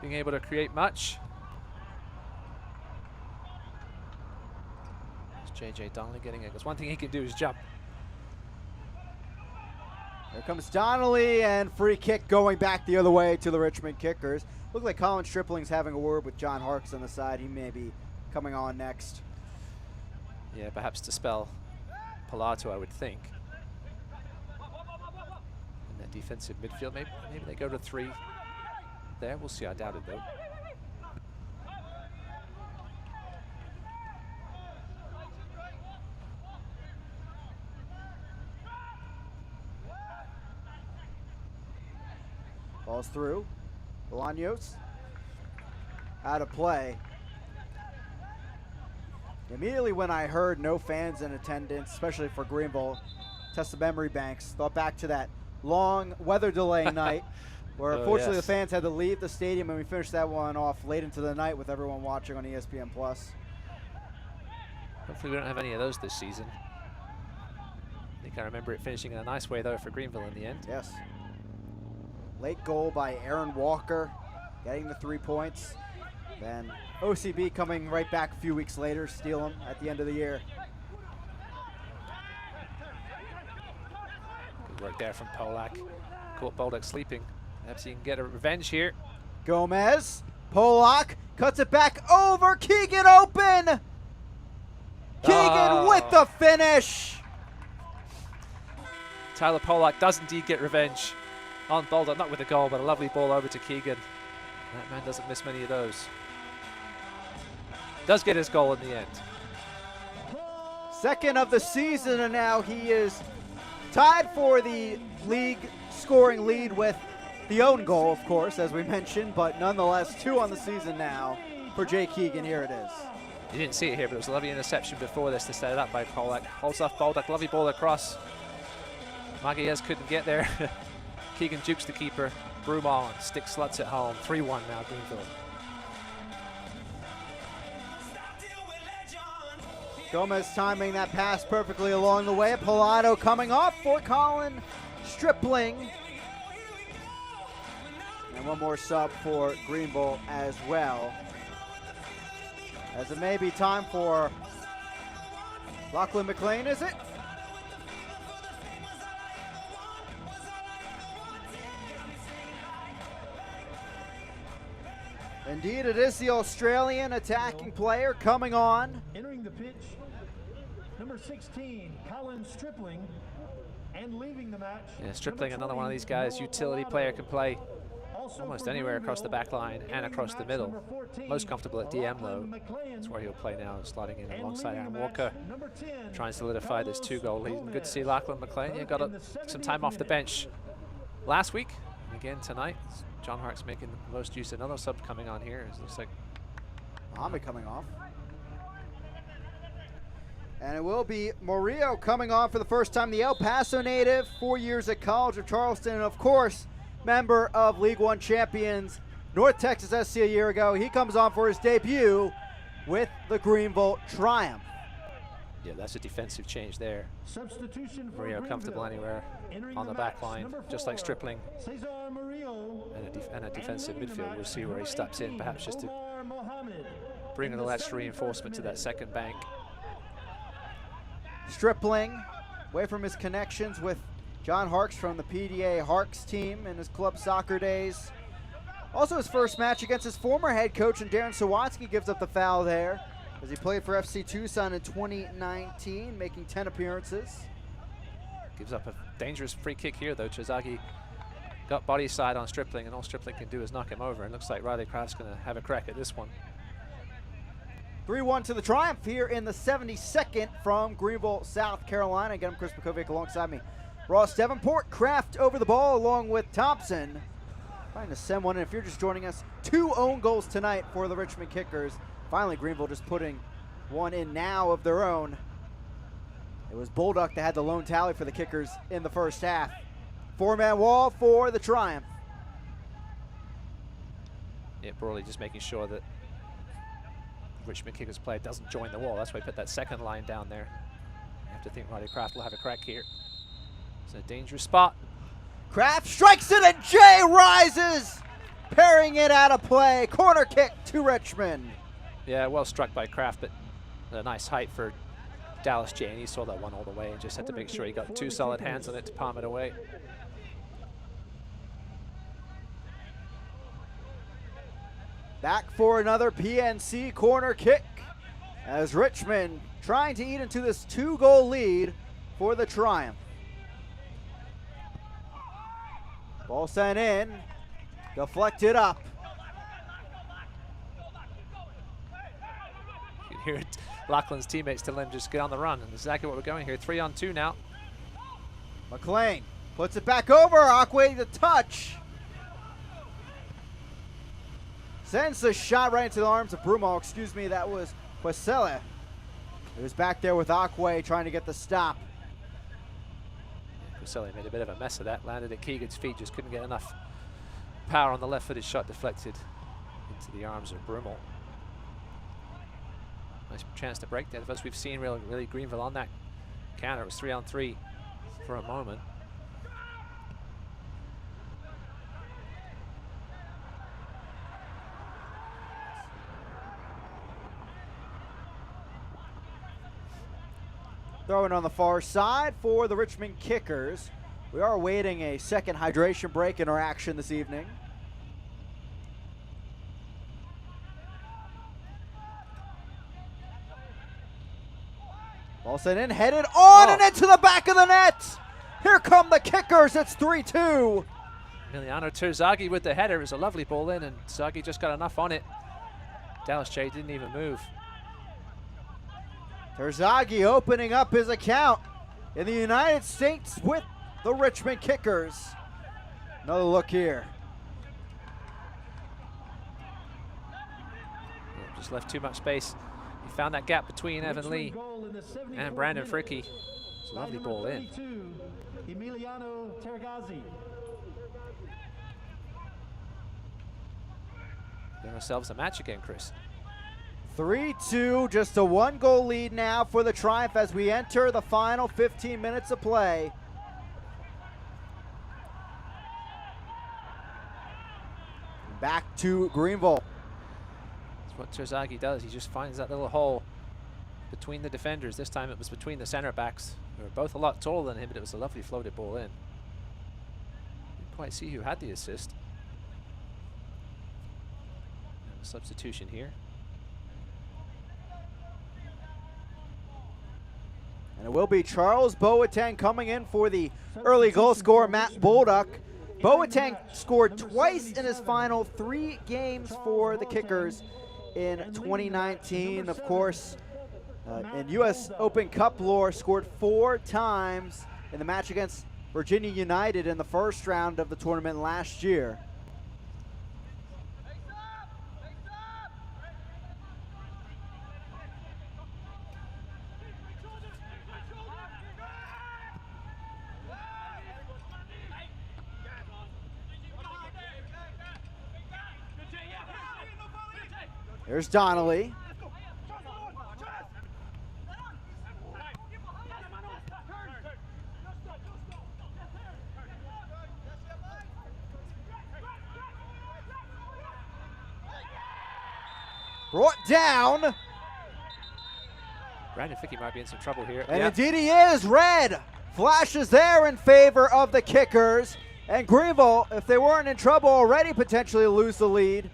being able to create much. There's JJ Donnelly getting it, because one thing he can do is jump. Here comes Donnelly, and free kick going back the other way to the Richmond Kickers. Look like Colin Stripling's having a word with John Harkes on the side. He may be coming on next. Yeah, perhaps to spell Pilato, I would think. In that defensive midfield, maybe they go to 3 there. We'll see. I doubt it, though. Ball's through. Bolaños out of play. Immediately when I heard no fans in attendance, especially for Greenville, test the memory banks, thought back to that long weather delay night where unfortunately the fans had to leave the stadium, and we finished that one off late into the night with everyone watching on ESPN+. Hopefully we don't have any of those this season. I think I remember it finishing in a nice way, though, for Greenville in the end. Yes. Late goal by Aaron Walker, getting the 3 points. Then OCB coming right back a few weeks later, steal them at the end of the year. Good work there from Polak. Caught Bolduc sleeping. Perhaps he can get a revenge here. Gomez, Polak cuts it back over. Keegan open. Keegan with the finish. Tyler Polak does indeed get revenge on Bolduc, not with a goal, but a lovely ball over to Keegan. That man doesn't miss many of those. Does get his goal in the end. Second of the season, and now he is tied for the league scoring lead with the own goal, of course, as we mentioned, but nonetheless 2 on the season now for Jay Keegan. Here it is. You didn't see it here, but it was a lovely interception before this to set it up by Polak. Holds off Bolduc, lovely ball across. Magalhaes couldn't get there. Keegan jukes the keeper. Broom on, stick sluts at home. 3-1 now, Greenville. Gomez timing that pass perfectly along the way. Pilato coming off for Colin Stripling. And one more sub for Greenville as well. As it may be time for Lachlan McLean, is it? Indeed, it is the Australian attacking player coming on. Entering the pitch, number 16, Colin Stripling. And leaving the match. Yeah, Stripling, another one of these guys, utility player, can play almost anywhere across the back line and across the middle. Most comfortable at DM though. That's where he'll play now, sliding in alongside Aaron Walker, trying to solidify this 2-goal lead. And good to see Lachlan McLean. He got some time off the bench last week, and again tonight. John Hart's making the most use. Another sub coming on here. It looks like Mohamed coming off. And it will be Murillo coming on for the first time. The El Paso native, 4 years at College of Charleston, and of course, member of League One champions North Texas SC a year ago. He comes on for his debut with the Greenville Triumph. Yeah, that's a defensive change there. Substitution for Murillo comfortable anywhere on the back line, just like Stripling. And a defensive midfield. We'll see where he steps in, perhaps just to bring a little extra reinforcement to that second bank. Stripling, away from his connections with John Harks from the PDA Harks team in his club soccer days. Also his first match against his former head coach, and Darren Sawatsky gives up the foul there as he played for FC Tucson in 2019, making 10 appearances. Gives up a dangerous free kick here though. Terzaghi got body side on Stripling, and all Stripling can do is knock him over. It looks like Riley Kraft's going to have a crack at this one. 3-1 to the Triumph here in the 72nd from Greenville, South Carolina. Again, I'm Chris Bukovic alongside me. Ross Davenport, Kraft over the ball along with Thompson. Trying to send one in. If you're just joining us, 2 own goals tonight for the Richmond Kickers. Finally, Greenville just putting one in now of their own. It was Bulldog that had the lone tally for the Kickers in the first half. 4-man wall for the Triumph. Yeah, Brawley just making sure that Richmond Kickers player doesn't join the wall. That's why he put that second line down there. You have to think Riley Kraft will have a crack here. It's a dangerous spot. Kraft strikes it, and Jay rises, pairing it out of play. Corner kick to Richmond. Yeah, well struck by Kraft, but a nice height for Dallas Jay, and he saw that one all the way and just had to make sure he got 2 solid hands on it to palm it away. Back for another PNC corner kick as Richmond trying to eat into this 2-goal lead for the Triumph. Ball sent in, deflected up. You can hear it. Lachlan's teammates telling him just get on the run, and exactly what we're going here. 3-on-2 now. McLean puts it back over. Aquay the touch. Sends the shot right into the arms of Brumal. Excuse me, that was Quasele. It was back there with Aquay trying to get the stop. Quasele made a bit of a mess of that. Landed at Keegan's feet. Just couldn't get enough power on the left-footed shot. Deflected into the arms of Brumal. Nice chance to break there. The first we've seen really Greenville on that counter. It was 3-on-3 for a moment. Throwing on the far side for the Richmond Kickers. We are awaiting a second hydration break in our action this evening. Ball sent in, headed on and into the back of the net. Here come the Kickers. It's 3-2. Emiliano Terzaghi with the header. It was a lovely ball in, and Terzaghi just got enough on it. Dallas Jay didn't even move. Terzaghi opening up his account in the United States with the Richmond Kickers. Another look here. Yeah, just left too much space. He found that gap between Evan Lee and Brandon Fricky. It's a lovely ball in. Emiliano Terzaghi. Giving ourselves a match again, Chris. 3-2, just a 1-goal lead now for the Triumph as we enter the final 15 minutes of play. Back to Greenville. That's what Terzaghi does. He just finds that little hole between the defenders. This time it was between the center backs. They were both a lot taller than him, but it was a lovely floated ball in. Didn't quite see who had the assist. And a substitution here. And it will be Charles Boateng coming in for the early goal scorer, Matt Bolduc. Boateng scored twice in his final 3 games for the Kickers in 2019. Of course, in U.S. Open Cup lore, scored 4 times in the match against Virginia United in the first round of the tournament last year. There's Donnelly. Brought down. Brandon Fickey might be in some trouble here. And indeed he is. Red flashes there in favor of the Kickers. And Greenville, if they weren't in trouble already, potentially lose the lead.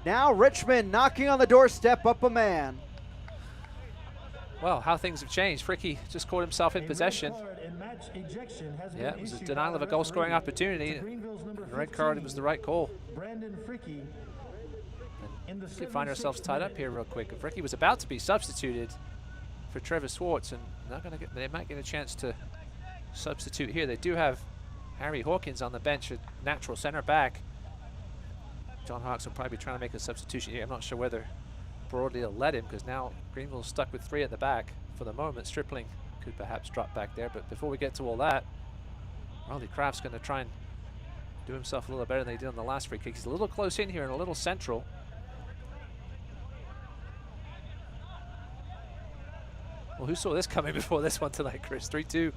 Now Richmond knocking on the doorstep, up a man. Well, how things have changed. Fricky just caught himself in possession. Yeah, it was a denial of a goal-scoring opportunity. The red card was the right call. We find ourselves tied up here real quick. Fricky was about to be substituted for Trevor Swartz, and they might get a chance to substitute here. They do have Harry Hawkins on the bench, a natural center back. John Hawks will probably be trying to make a substitution here. I'm not sure whether Broadley will let him, because now Greenville's stuck with 3 at the back for the moment. Stripling could perhaps drop back there, but before we get to all that, Riley Kraft's going to try and do himself a little better than they did on the last free kick. He's a little close in here and a little central. Well, who saw this coming before this one tonight, Chris? 3-2,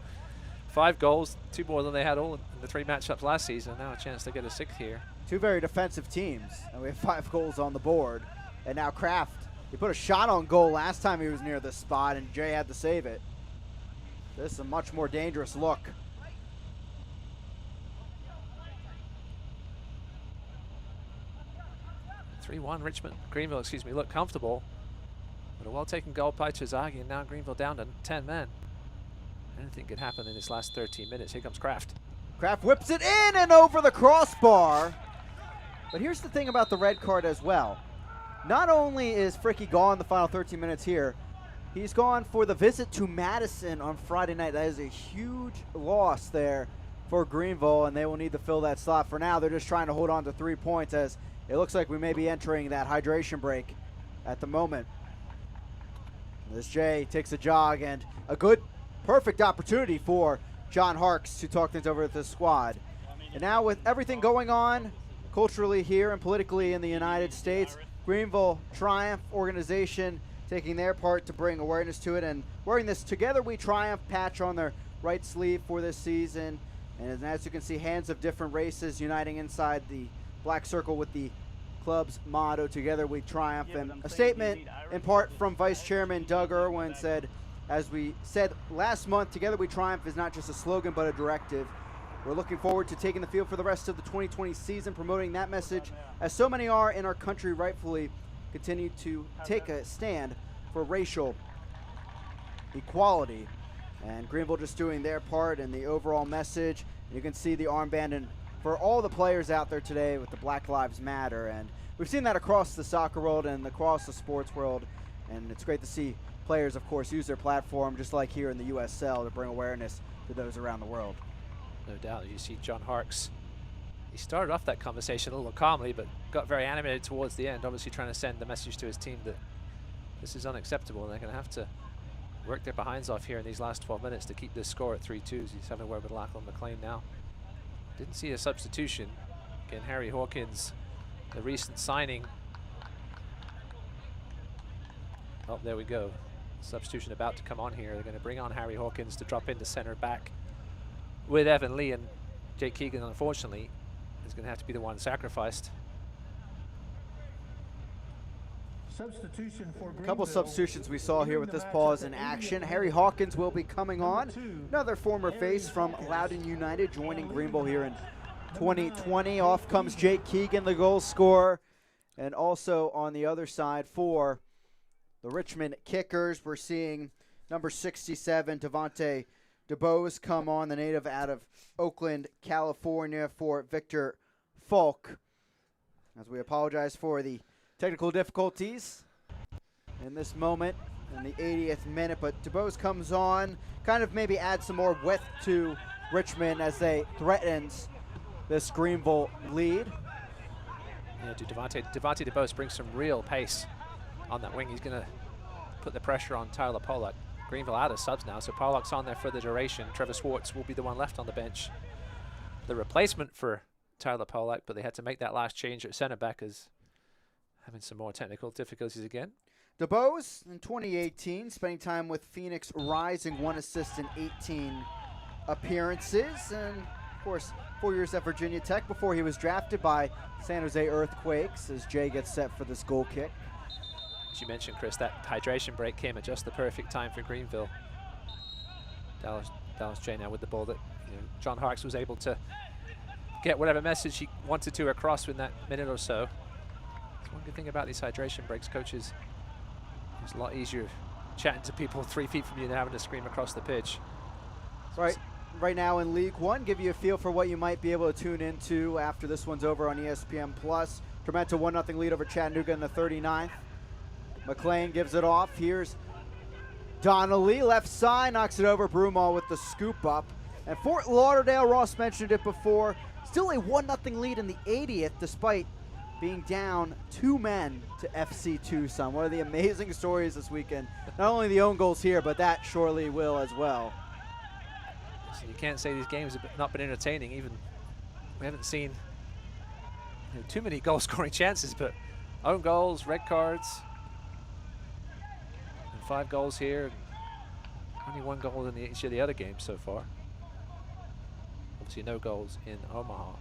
5 goals, 2 more than they had all in the 3 matchups last season. Now a chance to get a 6th here. 2 very defensive teams, and we have 5 goals on the board. And now Kraft, he put a shot on goal last time he was near this spot, and Jay had to save it. This is a much more dangerous look. Richmond, Greenville, excuse me, look comfortable. But a well-taken goal by Chizagi, and now Greenville down to 10 men. Anything could happen in this last 13 minutes. Here comes Kraft. Kraft whips it in and over the crossbar. But here's the thing about the red card as well. Not only is Fricky gone the final 13 minutes here, he's gone for the visit to Madison on Friday night. That is a huge loss there for Greenville, and they will need to fill that slot. For now, they're just trying to hold on to 3 points, as it looks like we may be entering that hydration break at the moment. This Jay takes a jog, and a good, perfect opportunity for John Harks to talk things over with the squad. And now with everything going on culturally here and politically in the United States, Greenville Triumph organization taking their part to bring awareness to it and wearing this Together We Triumph patch on their right sleeve for this season. And as you can see, hands of different races uniting inside the black circle with the club's motto, Together We Triumph. And a statement in part from Vice Chairman Doug Irwin said, as we said last month, Together We Triumph is not just a slogan but a directive. We're looking forward to taking the field for the rest of the 2020 season, promoting that message, as so many are in our country rightfully continue to take a stand for racial equality. And Greenville just doing their part in the overall message. And you can see the armband and for all the players out there today with the Black Lives Matter. And we've seen that across the soccer world and across the sports world. And it's great to see players, of course, use their platform, just like here in the USL, to bring awareness to those around the world. No doubt. You see John Harks. He started off that conversation a little calmly, but got very animated towards the end, obviously trying to send the message to his team that this is unacceptable, and they're going to have to work their behinds off here in these last 12 minutes to keep this score at 3-2. He's having a word with Lachlan McLean now. Didn't see a substitution. Again, Harry Hawkins, the recent signing. Oh, there we go. Substitution about to come on here. They're going to bring on Harry Hawkins to drop into center back with Evan Lee, and Jake Keegan, unfortunately, is going to have to be the one sacrificed. Substitution for a couple substitutions we saw here with this pause in action. Harry Hawkins will be coming on. Another former face from Loudoun United joining Greenville here in 2020. Off comes Jake Keegan, the goal scorer. And also on the other side for the Richmond Kickers, we're seeing number 67, Devontae DeBose, come on, the native out of Oakland, California, for Victor Falk. As we apologize for the technical difficulties in this moment in the 80th minute, but DeBose comes on, kind of maybe adds some more width to Richmond as they threatens this Greenville lead. Yeah, Devontae DeBose brings some real pace on that wing. He's going to put the pressure on Tyler Pollock. Greenville out of subs now, so Pollock's on there for the duration. Trevor Swartz will be the one left on the bench. The replacement for Tyler Pollock, but they had to make that last change at center back as having some more technical difficulties again. DeBose in 2018, spending time with Phoenix Rising, 1 assist in 18 appearances, and of course 4 years at Virginia Tech before he was drafted by San Jose Earthquakes as Jay gets set for this goal kick. As you mentioned, Chris, that hydration break came at just the perfect time for Greenville. Dallas J now with the ball that John Harkes was able to get whatever message he wanted to across in that minute or so. That's one good thing about these hydration breaks, coaches. It's a lot easier chatting to people 3 feet from you than having to scream across the pitch. Right now in League One, give you a feel for what you might be able to tune into after this one's over on ESPN+. Tremendous 1-0 lead over Chattanooga in the 39th. McLean gives it off. Here's Donnelly, left side, knocks it over. Broomall with the scoop up. And Fort Lauderdale, Ross mentioned it before, still a 1-0 lead in the 80th despite being down 2 men to FC Tucson. One of the amazing stories this weekend. Not only the own goals here, but that surely will as well. So you can't say these games have not been entertaining. Even we haven't seen too many goal-scoring chances, but own goals, red cards, and 5 goals here. Only 1 goal in each of the other games so far. Obviously, no goals in Omaha.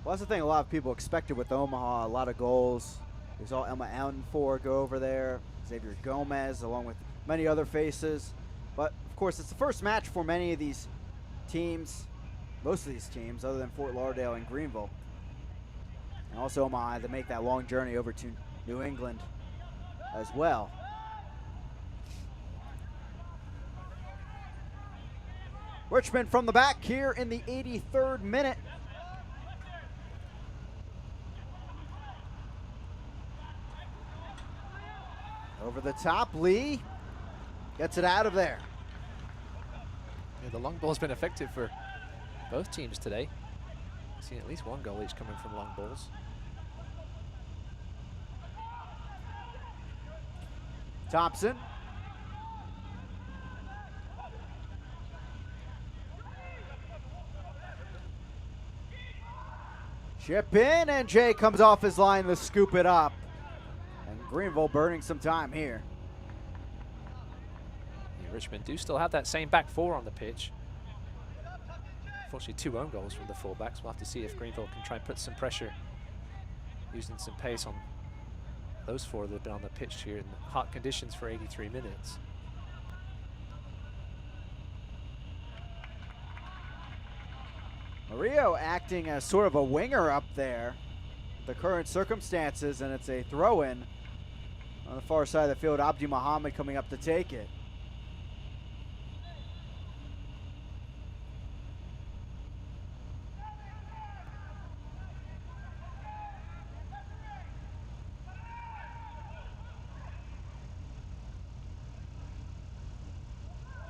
Well, that's the thing a lot of people expected with Omaha, a lot of goals. We saw Emma Allenfor go over there, Xavier Gomez, along with many other faces. But, of course, it's the first match for many of these teams, most of these teams, other than Fort Lauderdale and Greenville. And also Omaha had to make that long journey over to New England as well. Richmond from the back here in the 83rd minute. Over the top, Lee gets it out of there. Yeah, the long ball's been effective for both teams today. Seen at least 1 goal each coming from long balls. Thompson. Chip in, and Jay comes off his line to scoop it up. And Greenville burning some time here. Yeah, Richmond do still have that same back 4 on the pitch. Unfortunately, 2 own goals from the fullbacks. We'll have to see if Greenville can try and put some pressure, using some pace on those 4 that have been on the pitch here in hot conditions for 83 minutes. Murillo acting as sort of a winger up there, the current circumstances, and it's a throw-in on the far side of the field. Abdi Muhammad coming up to take it.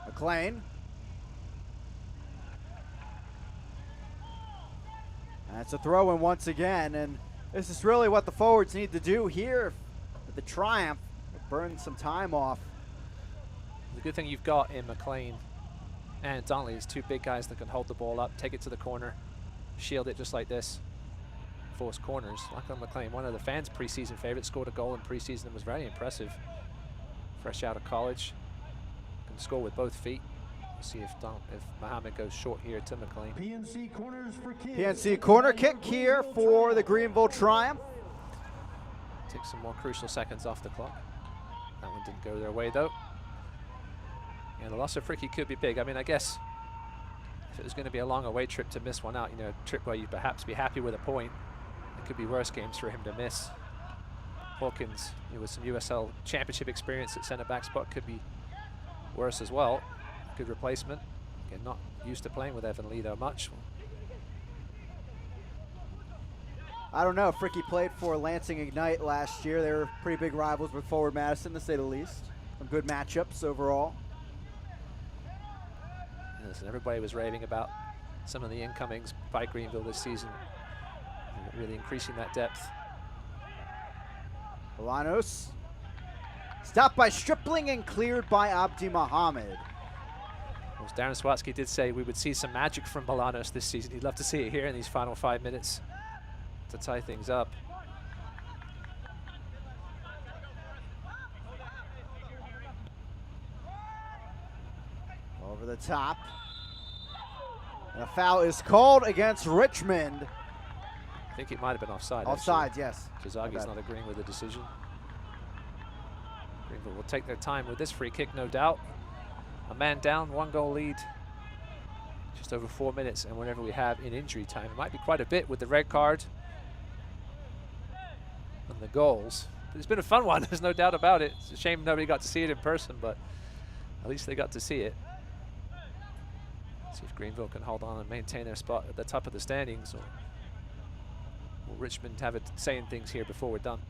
McLean. That's a throw-in once again, and this is really what the forwards need to do here with the Triumph. Burn some time off. The good thing you've got in McLean and Donnelly is 2 big guys that can hold the ball up, take it to the corner, shield it just like this, force corners. Lachlan McLean, one of the fans' preseason favorites, scored a goal in preseason and was very impressive. Fresh out of college, can score with both feet. We'll see if Muhammad goes short here to McLean. PNC corners for kids. PNC corner kick here for the Greenville Triumph. Take some more crucial seconds off the clock. That one didn't go their way though. And the loss of Fricky could be big. I mean, I guess if it was going to be a long away trip to miss one out, a trip where you'd perhaps be happy with a point, it could be worse games for him to miss. Hawkins, with some USL Championship experience at centre back spot, could be worse as well. Good replacement. Again, not used to playing with Evan Lee though much. I don't know. Fricky played for Lansing Ignite last year. They were pretty big rivals with Forward Madison, to say the least. Some good matchups overall. Listen, everybody was raving about some of the incomings by Greenville this season, really increasing that depth. Bolanos stopped by Stripling and cleared by Abdi Mohammed. Well, Darren Swatsky did say we would see some magic from Bolanos this season. He'd love to see it here in these final 5 minutes to tie things up. Over the top. And a foul is called against Richmond. I think it might have been offside. Offside, yes. Kazagi's not agreeing with the decision. Greenville will take their time with this free kick, no doubt. A man down, 1-goal lead. Just over 4 minutes, and whenever we have in injury time, it might be quite a bit with the red card and the goals. But it's been a fun one, there's no doubt about it. It's a shame nobody got to see it in person, but at least they got to see it. See if Greenville can hold on and maintain their spot at the top of the standings, or will Richmond have it saying things here before we're done?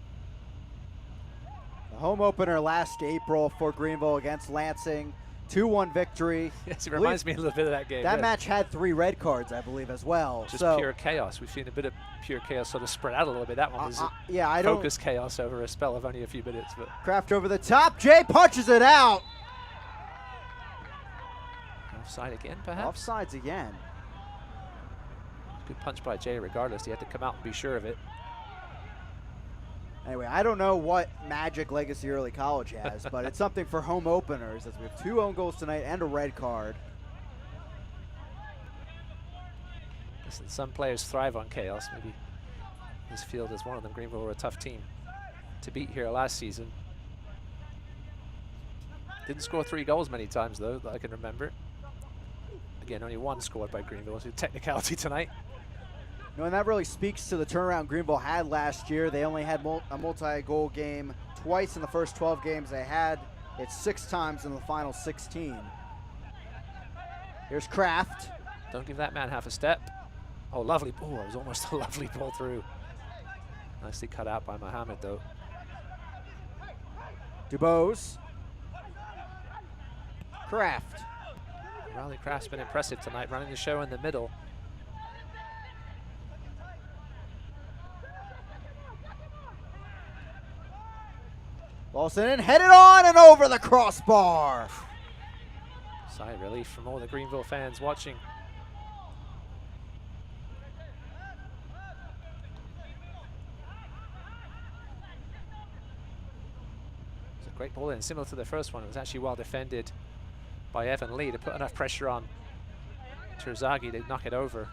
The home opener last April for Greenville against Lansing. 2-1 victory. Yes, it reminds me a little bit of that game. That match had 3 red cards, I believe, as well. Just pure chaos. We've seen a bit of pure chaos sort of spread out a little bit. That one was focused chaos over a spell of only a few minutes. But Kraft over the top. Jay punches it out. Offside again, perhaps? Offsides again. Good punch by Jay regardless. He had to come out and be sure of it. Anyway, I don't know what magic Legacy Early College has, but it's something for home openers, as we have 2 own goals tonight and a red card. Listen, some players thrive on chaos. Maybe this field is one of them. Greenville were a tough team to beat here last season. Didn't score 3 goals many times, though, that I can remember. Again, only 1 scored by Greenville, so technicality tonight. No, and that really speaks to the turnaround Greenville had last year. They only had a multi-goal game twice in the first 12 games they had. It's 6 times in the final 16. Here's Kraft. Don't give that man half a step. Oh, lovely. Oh, it was almost a lovely ball through. Nicely cut out by Mohammed, though. Dubose. Kraft. Riley Kraft's been impressive tonight, running the show in the middle. Lawson in, headed on and over the crossbar. Sigh of relief from all the Greenville fans watching. It's a great ball in, similar to the first one. It was actually well defended by Evan Lee to put enough pressure on Terzaghi to knock it over.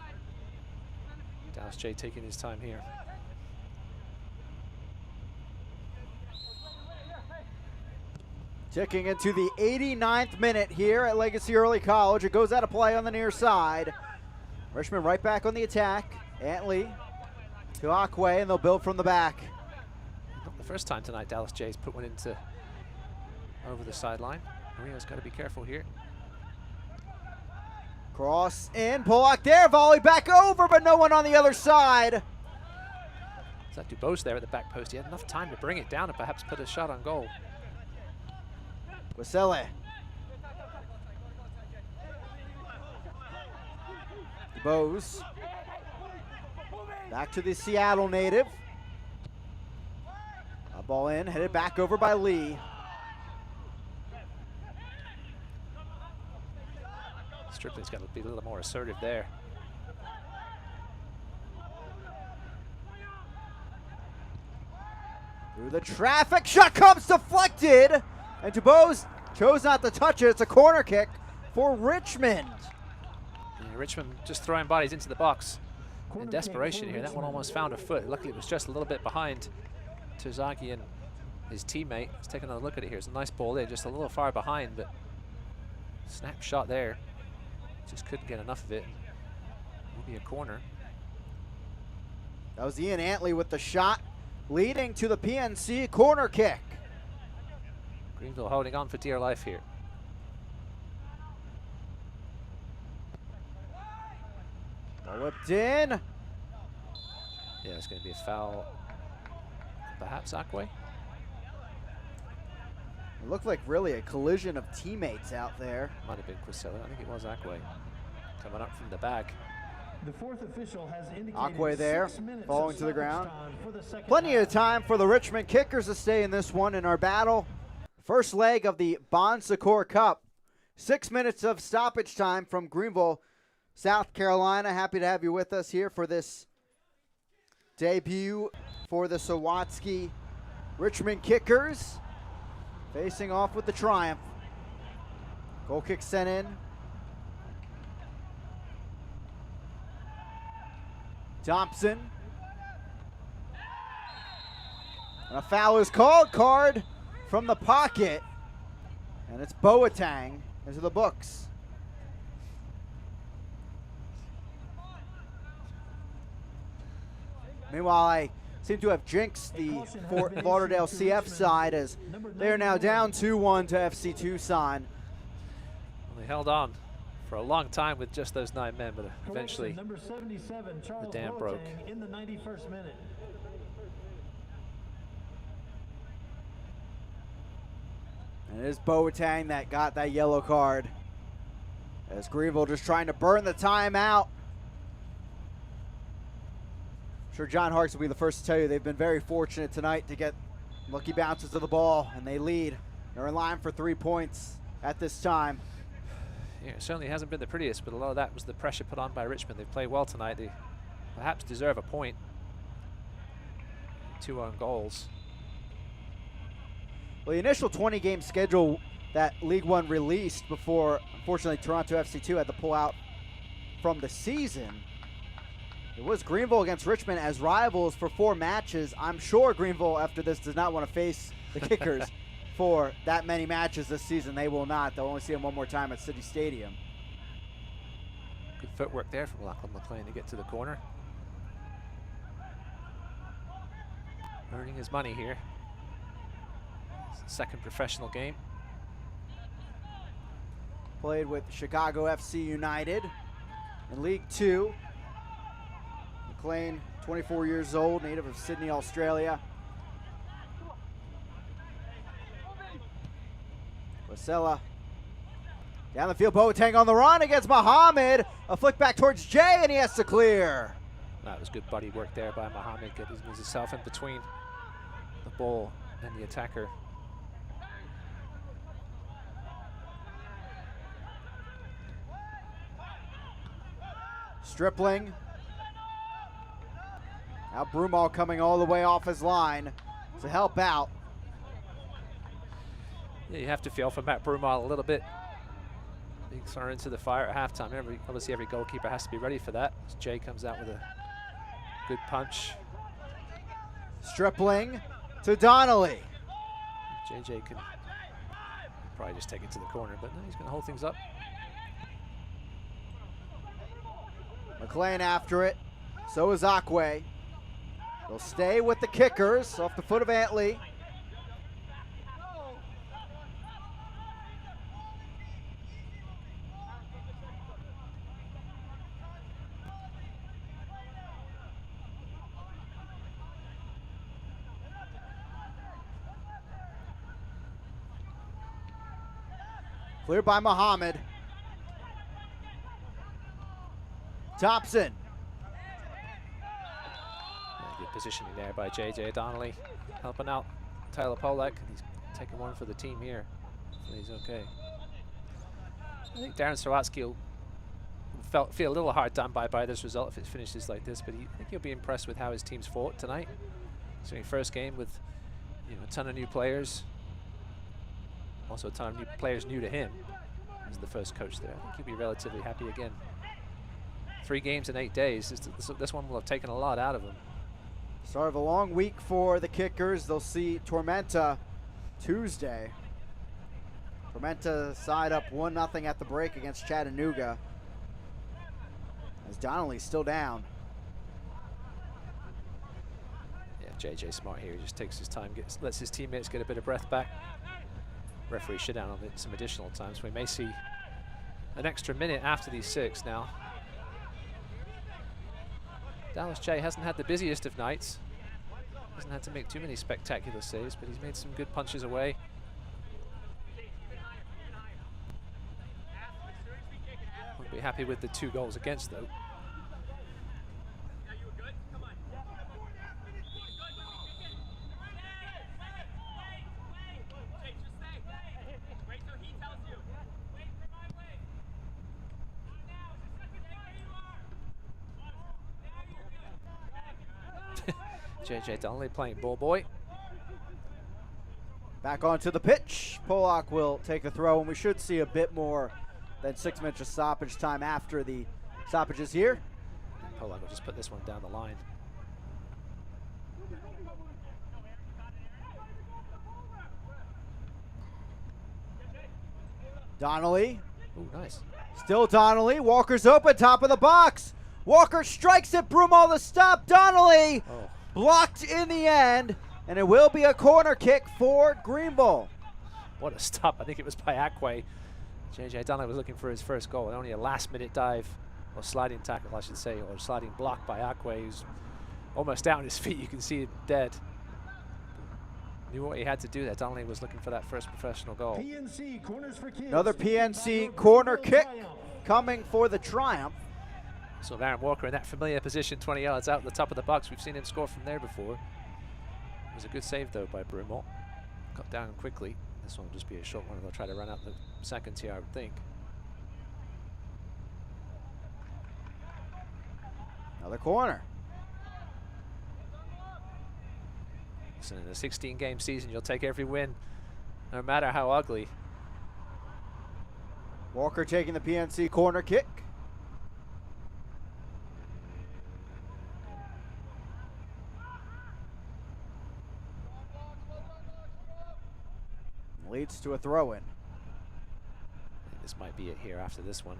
Dallas J taking his time here. Ticking into the 89th minute here at Legacy Early College. It goes out of play on the near side. Richmond right back on the attack. Antley to Akwe, and they'll build from the back. Not the first time tonight Dallas J's put one into over the sideline. Mario's got to be careful here. Cross in, Pollock there, volley back over, but no one on the other side. Is that Dubose there at the back post? He had enough time to bring it down and perhaps put a shot on goal. Wasele. Dubose. Back to the Seattle native. A ball in, headed back over by Lee. Stripling's got to be a little more assertive there. Through the traffic, shot comes deflected, and Dubose chose not to touch it. It's a corner kick for Richmond. Yeah, Richmond just throwing bodies into the box in desperation here. That one almost found a foot. Luckily, it was just a little bit behind Terzaghi and his teammate. Let's take another look at it here. It's a nice ball in, just a little far behind, but snap shot there. Just couldn't get enough of it. Will be a corner. That was Ian Antley with the shot leading to the PNC corner kick. Greenville holding on for dear life here. Whipped in. Yeah, it's going to be a foul. Perhaps Akwe? It looked like really a collision of teammates out there. Might have been Quisella. I think it was Akwe. Coming up from the back. The fourth official has indicated Akwe there, 6 minutes falling of to the ground. time for the second Plenty half. of time for the Richmond Kickers to stay in this one in our battle. First leg of the Bon Secours Cup. 6 minutes of stoppage time from Greenville, South Carolina. Happy to have you with us here for this debut for the Sawatsky Richmond Kickers. Facing off with the Triumph. Goal kick sent in. Thompson. And a foul is called. Card from the pocket. And it's Boateng into the books. Meanwhile, I seem to have jinxed the Fort Lauderdale CF side as they are now down 2-1 to FC Tucson. Well, they held on for a long time with just those 9 men, but eventually Number 77, Charles the dam broke. Boateng in the 91st minute. And it is Boateng that got that yellow card. As Greenville just trying to burn the time out. I'm sure John Harkes will be the first to tell you they've been very fortunate tonight to get lucky bounces of the ball, and they lead. They're in line for 3 points at this time. Yeah, it certainly hasn't been the prettiest, but a lot of that was the pressure put on by Richmond. They've played well tonight. They perhaps deserve a point. 2 own goals. Well, the initial 20-game schedule that League One released before, unfortunately, Toronto FC2 had to pull out from the season. It was Greenville against Richmond as rivals for 4 matches. I'm sure Greenville, after this, does not want to face the Kickers for that many matches this season. They will not. They'll only see them one more time at City Stadium. Good footwork there from Lachlan McLean to get to the corner. Earning his money here. It's the second professional game. Played with Chicago FC United in League Two. McLean, 24 years old, native of Sydney, Australia. Wasella down the field. Boateng on the run against Mohammed. A flick back towards Jay, and he has to clear. That was good buddy work there by Mohammed, getting himself in between the ball and the attacker. Stripling. Now Broomall coming all the way off his line to help out. Yeah, you have to feel for Matt Broomall a little bit. Being thrown into the fire at halftime. Obviously, every goalkeeper has to be ready for that. As Jay comes out with a good punch. Stripling to Donnelly. JJ can probably just take it to the corner, but no, he's going to hold things up. McLean after it. So is Akwe. They'll stay with the Kickers off the foot of Antley. Cleared by Mohammed. Thompson. Good positioning there by JJ Donnelly, helping out Tyler Polak. He's taking one for the team here. So he's okay. I think Darren Sawatsky will feel a little hard done by this result if it finishes like this, but I think he'll be impressed with how his team's fought tonight. So his first game with a ton of new players, also a ton of new players new to him as the first coach there. I think he'll be relatively happy again. 3 games in 8 days. This one will have taken a lot out of him. Start of a long week for the Kickers. They'll see Tormenta Tuesday. Tormenta side up 1-0 at the break against Chattanooga. As Donnelly's still down. Yeah, JJ Smart here, he just takes his time, lets his teammates get a bit of breath back. Referee shut down on some additional time, so we may see an extra minute after these 6 now. Dallas J hasn't had the busiest of nights. Hasn't had to make too many spectacular saves, but he's made some good punches away. Won't be happy with the 2 goals against, though. JJ Donnelly playing ball boy. Back onto the pitch. Polak will take the throw, and we should see a bit more than 6 minutes of stoppage time after the stoppages here. Polak will just put this one down the line. Donnelly. Ooh, nice. Still Donnelly. Walker's open, top of the box. Walker strikes it. Broomall the stop. Donnelly blocked in the end, and it will be a corner kick for Greenville. What a stop. I think it was by Akwe. JJ Donnelly was looking for his first goal, and only a last-minute dive, or sliding tackle, I should say, or sliding block by Akwe, who's almost down on his feet. You can see him dead. Knew what he had to do there. Donnelly was looking for that first professional goal. Another PNC corner kick coming for the Triumph. So Aaron Walker in that familiar position, 20 yards out the top of the box. We've seen him score from there before. It was a good save, though, by Broomall. Got down quickly. This one will just be a short one. They'll try to run out the seconds here, I would think. Another corner. So in a 16-game season, you'll take every win, no matter how ugly. Walker taking the PNC corner kick. Leads to a throw-in. This might be it here after this one.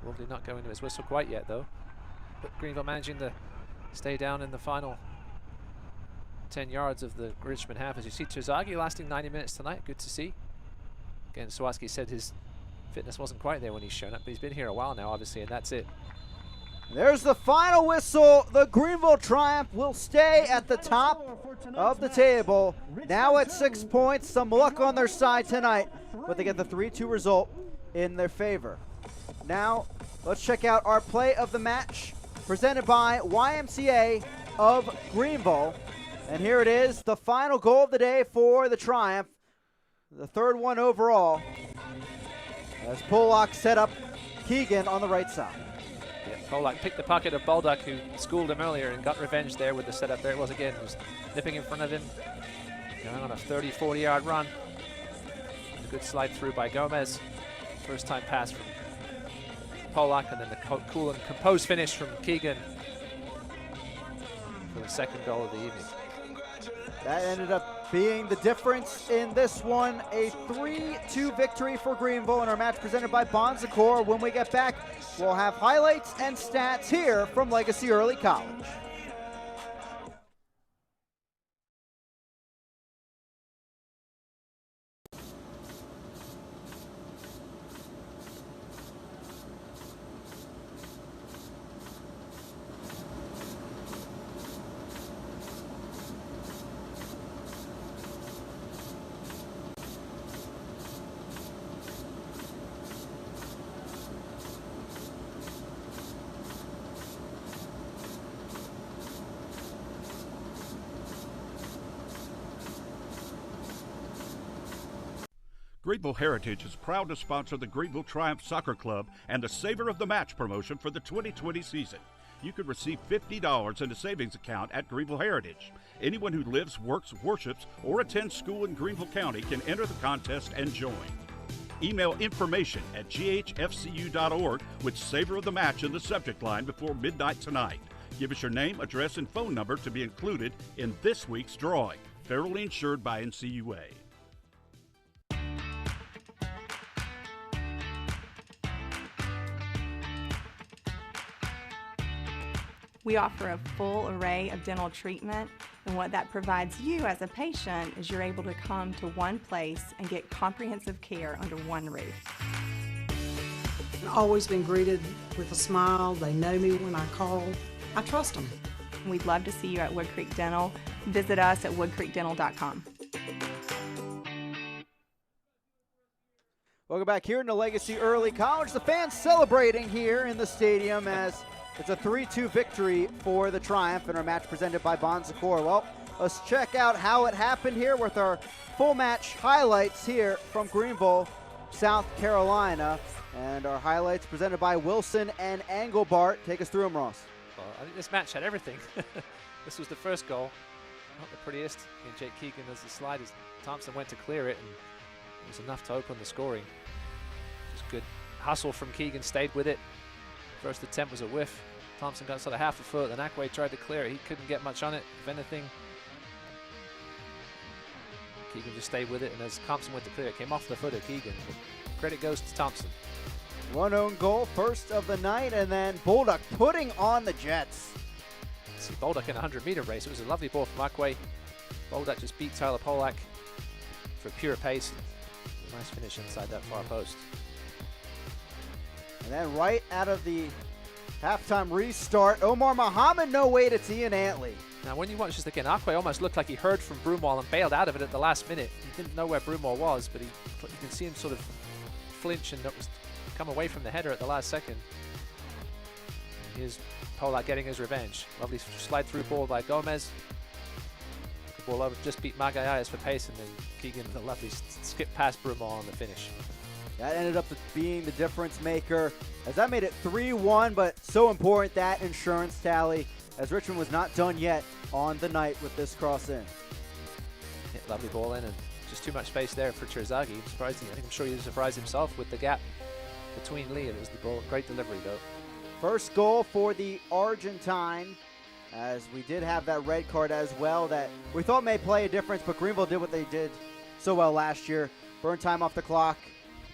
Lovely not going to his whistle quite yet, though. But Greenville managing to stay down in the final 10 yards of the Richmond half. As you see, Terzaghi lasting 90 minutes tonight. Good to see. Again, Sawatsky said his fitness wasn't quite there when he's shown up, but he's been here a while now, obviously, and that's it. There's the final whistle. The Greenville Triumph will stay at the top of the table. Now at 6 points. Some luck on their side tonight, but they get the 3-2 result in their favor. Now, let's check out our play of the match presented by YMCA of Greenville. And here it is, the final goal of the day for the Triumph. The 3rd one overall, as Polak set up Keegan on the right side. Yeah, Polak picked the pocket of Baldock, who schooled him earlier, and got revenge there with the setup. There it was again, just nipping in front of him, going on a 30, 40-yard run. A good slide through by Gomez. First time pass from Polak, and then the cool and composed finish from Keegan for the 2nd goal of the evening. That ended up being the difference in this one. A 3-2 victory for Greenville in our match presented by Bonzacor. When we get back, we'll have highlights and stats here from Legacy Early College. Greenville Heritage is proud to sponsor the Greenville Triumph Soccer Club and the Savor of the Match promotion for the 2020 season. You could receive $50 in a savings account at Greenville Heritage. Anyone who lives, works, worships, or attends school in Greenville County can enter the contest and join. Email information at ghfcu.org with Savor of the Match in the subject line before midnight tonight. Give us your name, address, and phone number to be included in this week's drawing. Federally insured by NCUA. We offer a full array of dental treatment, and what that provides you as a patient is you're able to come to one place and get comprehensive care under one roof. I've always been greeted with a smile. They know me when I call. I trust them. We'd love to see you at Wood Creek Dental. Visit us at woodcreekdental.com. Welcome back here in the Legacy Early College. The fans celebrating here in the stadium as it's a 3-2 victory for the Triumph in our match presented by Bon Secours. Well, let's check out how it happened here with our full match highlights here from Greenville, South Carolina. And our highlights presented by Wilson and Engelbart. Take us through them, Ross. Well, I think this match had everything. This was the first goal. Not the prettiest. And Jake Keegan as the slide as Thompson went to clear it, and it was enough to open the scoring. Just good hustle from Keegan, stayed with it. First attempt was a whiff. Thompson got sort of half a foot, then Akwe tried to clear it. He couldn't get much on it, if anything. Keegan just stayed with it, and as Thompson went to clear it, came off the foot of Keegan. But credit goes to Thompson. One own goal, first of the night, and then Bolduc putting on the Jets. See Bolduc in a 100-meter race. It was a lovely ball from Akwe. Bolduc just beat Tyler Polak for pure pace. Nice finish inside that far post. And then right out of the halftime restart, Omar Muhammad no way to Ian Antley. Now when you watch this again, Akwe almost looked like he heard from Broomwall and bailed out of it at the last minute. He didn't know where Broomwall was, but you can see him sort of flinch and come away from the header at the last second. Here's Polak getting his revenge. Lovely slide through ball by Gomez. The ball over, just beat Magallais for pace, and then Keegan a lovely skip past Broomwall on the finish. That ended up being the difference maker, as that made it 3-1, but so important, that insurance tally, as Richmond was not done yet on the night with this cross in. Hit lovely ball in, and just too much space there for Terzaghi. I'm sure he surprised himself with the gap between Lee. It was the ball. Great delivery, though. First goal for the Argentine, as we did have that red card as well that we thought may play a difference, but Greenville did what they did so well last year. Burned time off the clock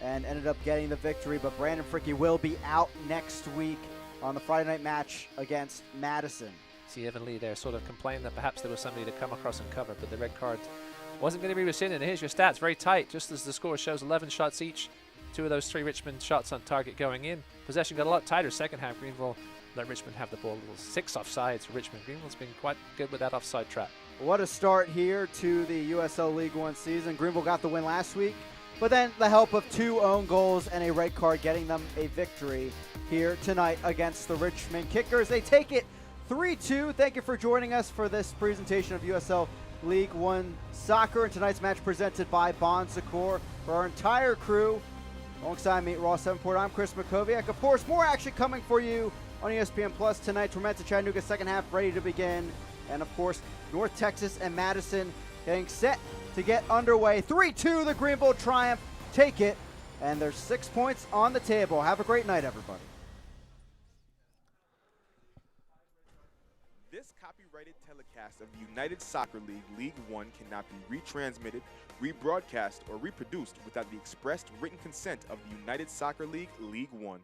and ended up getting the victory, but Brandon Fricke will be out next week on the Friday night match against Madison. See Evan Lee there sort of complained that perhaps there was somebody to come across and cover, but the red card wasn't going to be rescinded. And here's your stats, very tight, just as the score shows, 11 shots each. 2 of those 3 Richmond shots on target going in. Possession got a lot tighter second half. Greenville let Richmond have the ball. 6 offsides for Richmond. Greenville's been quite good with that offside trap. What a start here to the USL League One season. Greenville got the win last week, but then the help of 2 own goals and a red card getting them a victory here tonight against the Richmond Kickers. They take it 3-2. Thank you for joining us for this presentation of USL League One Soccer, and tonight's match presented by Bon Secours. For our entire crew, alongside me, Ross Sevenport, I'm Chris Makoviak. Of course, more action coming for you on ESPN Plus tonight. Tormenta Chattanooga second half ready to begin. And of course, North Texas and Madison getting set to get underway. 3-2, the Greenville Triumph take it. And there's 6 points on the table. Have a great night, everybody. This copyrighted telecast of the United Soccer League League One cannot be retransmitted, rebroadcast, or reproduced without the expressed written consent of the United Soccer League League One.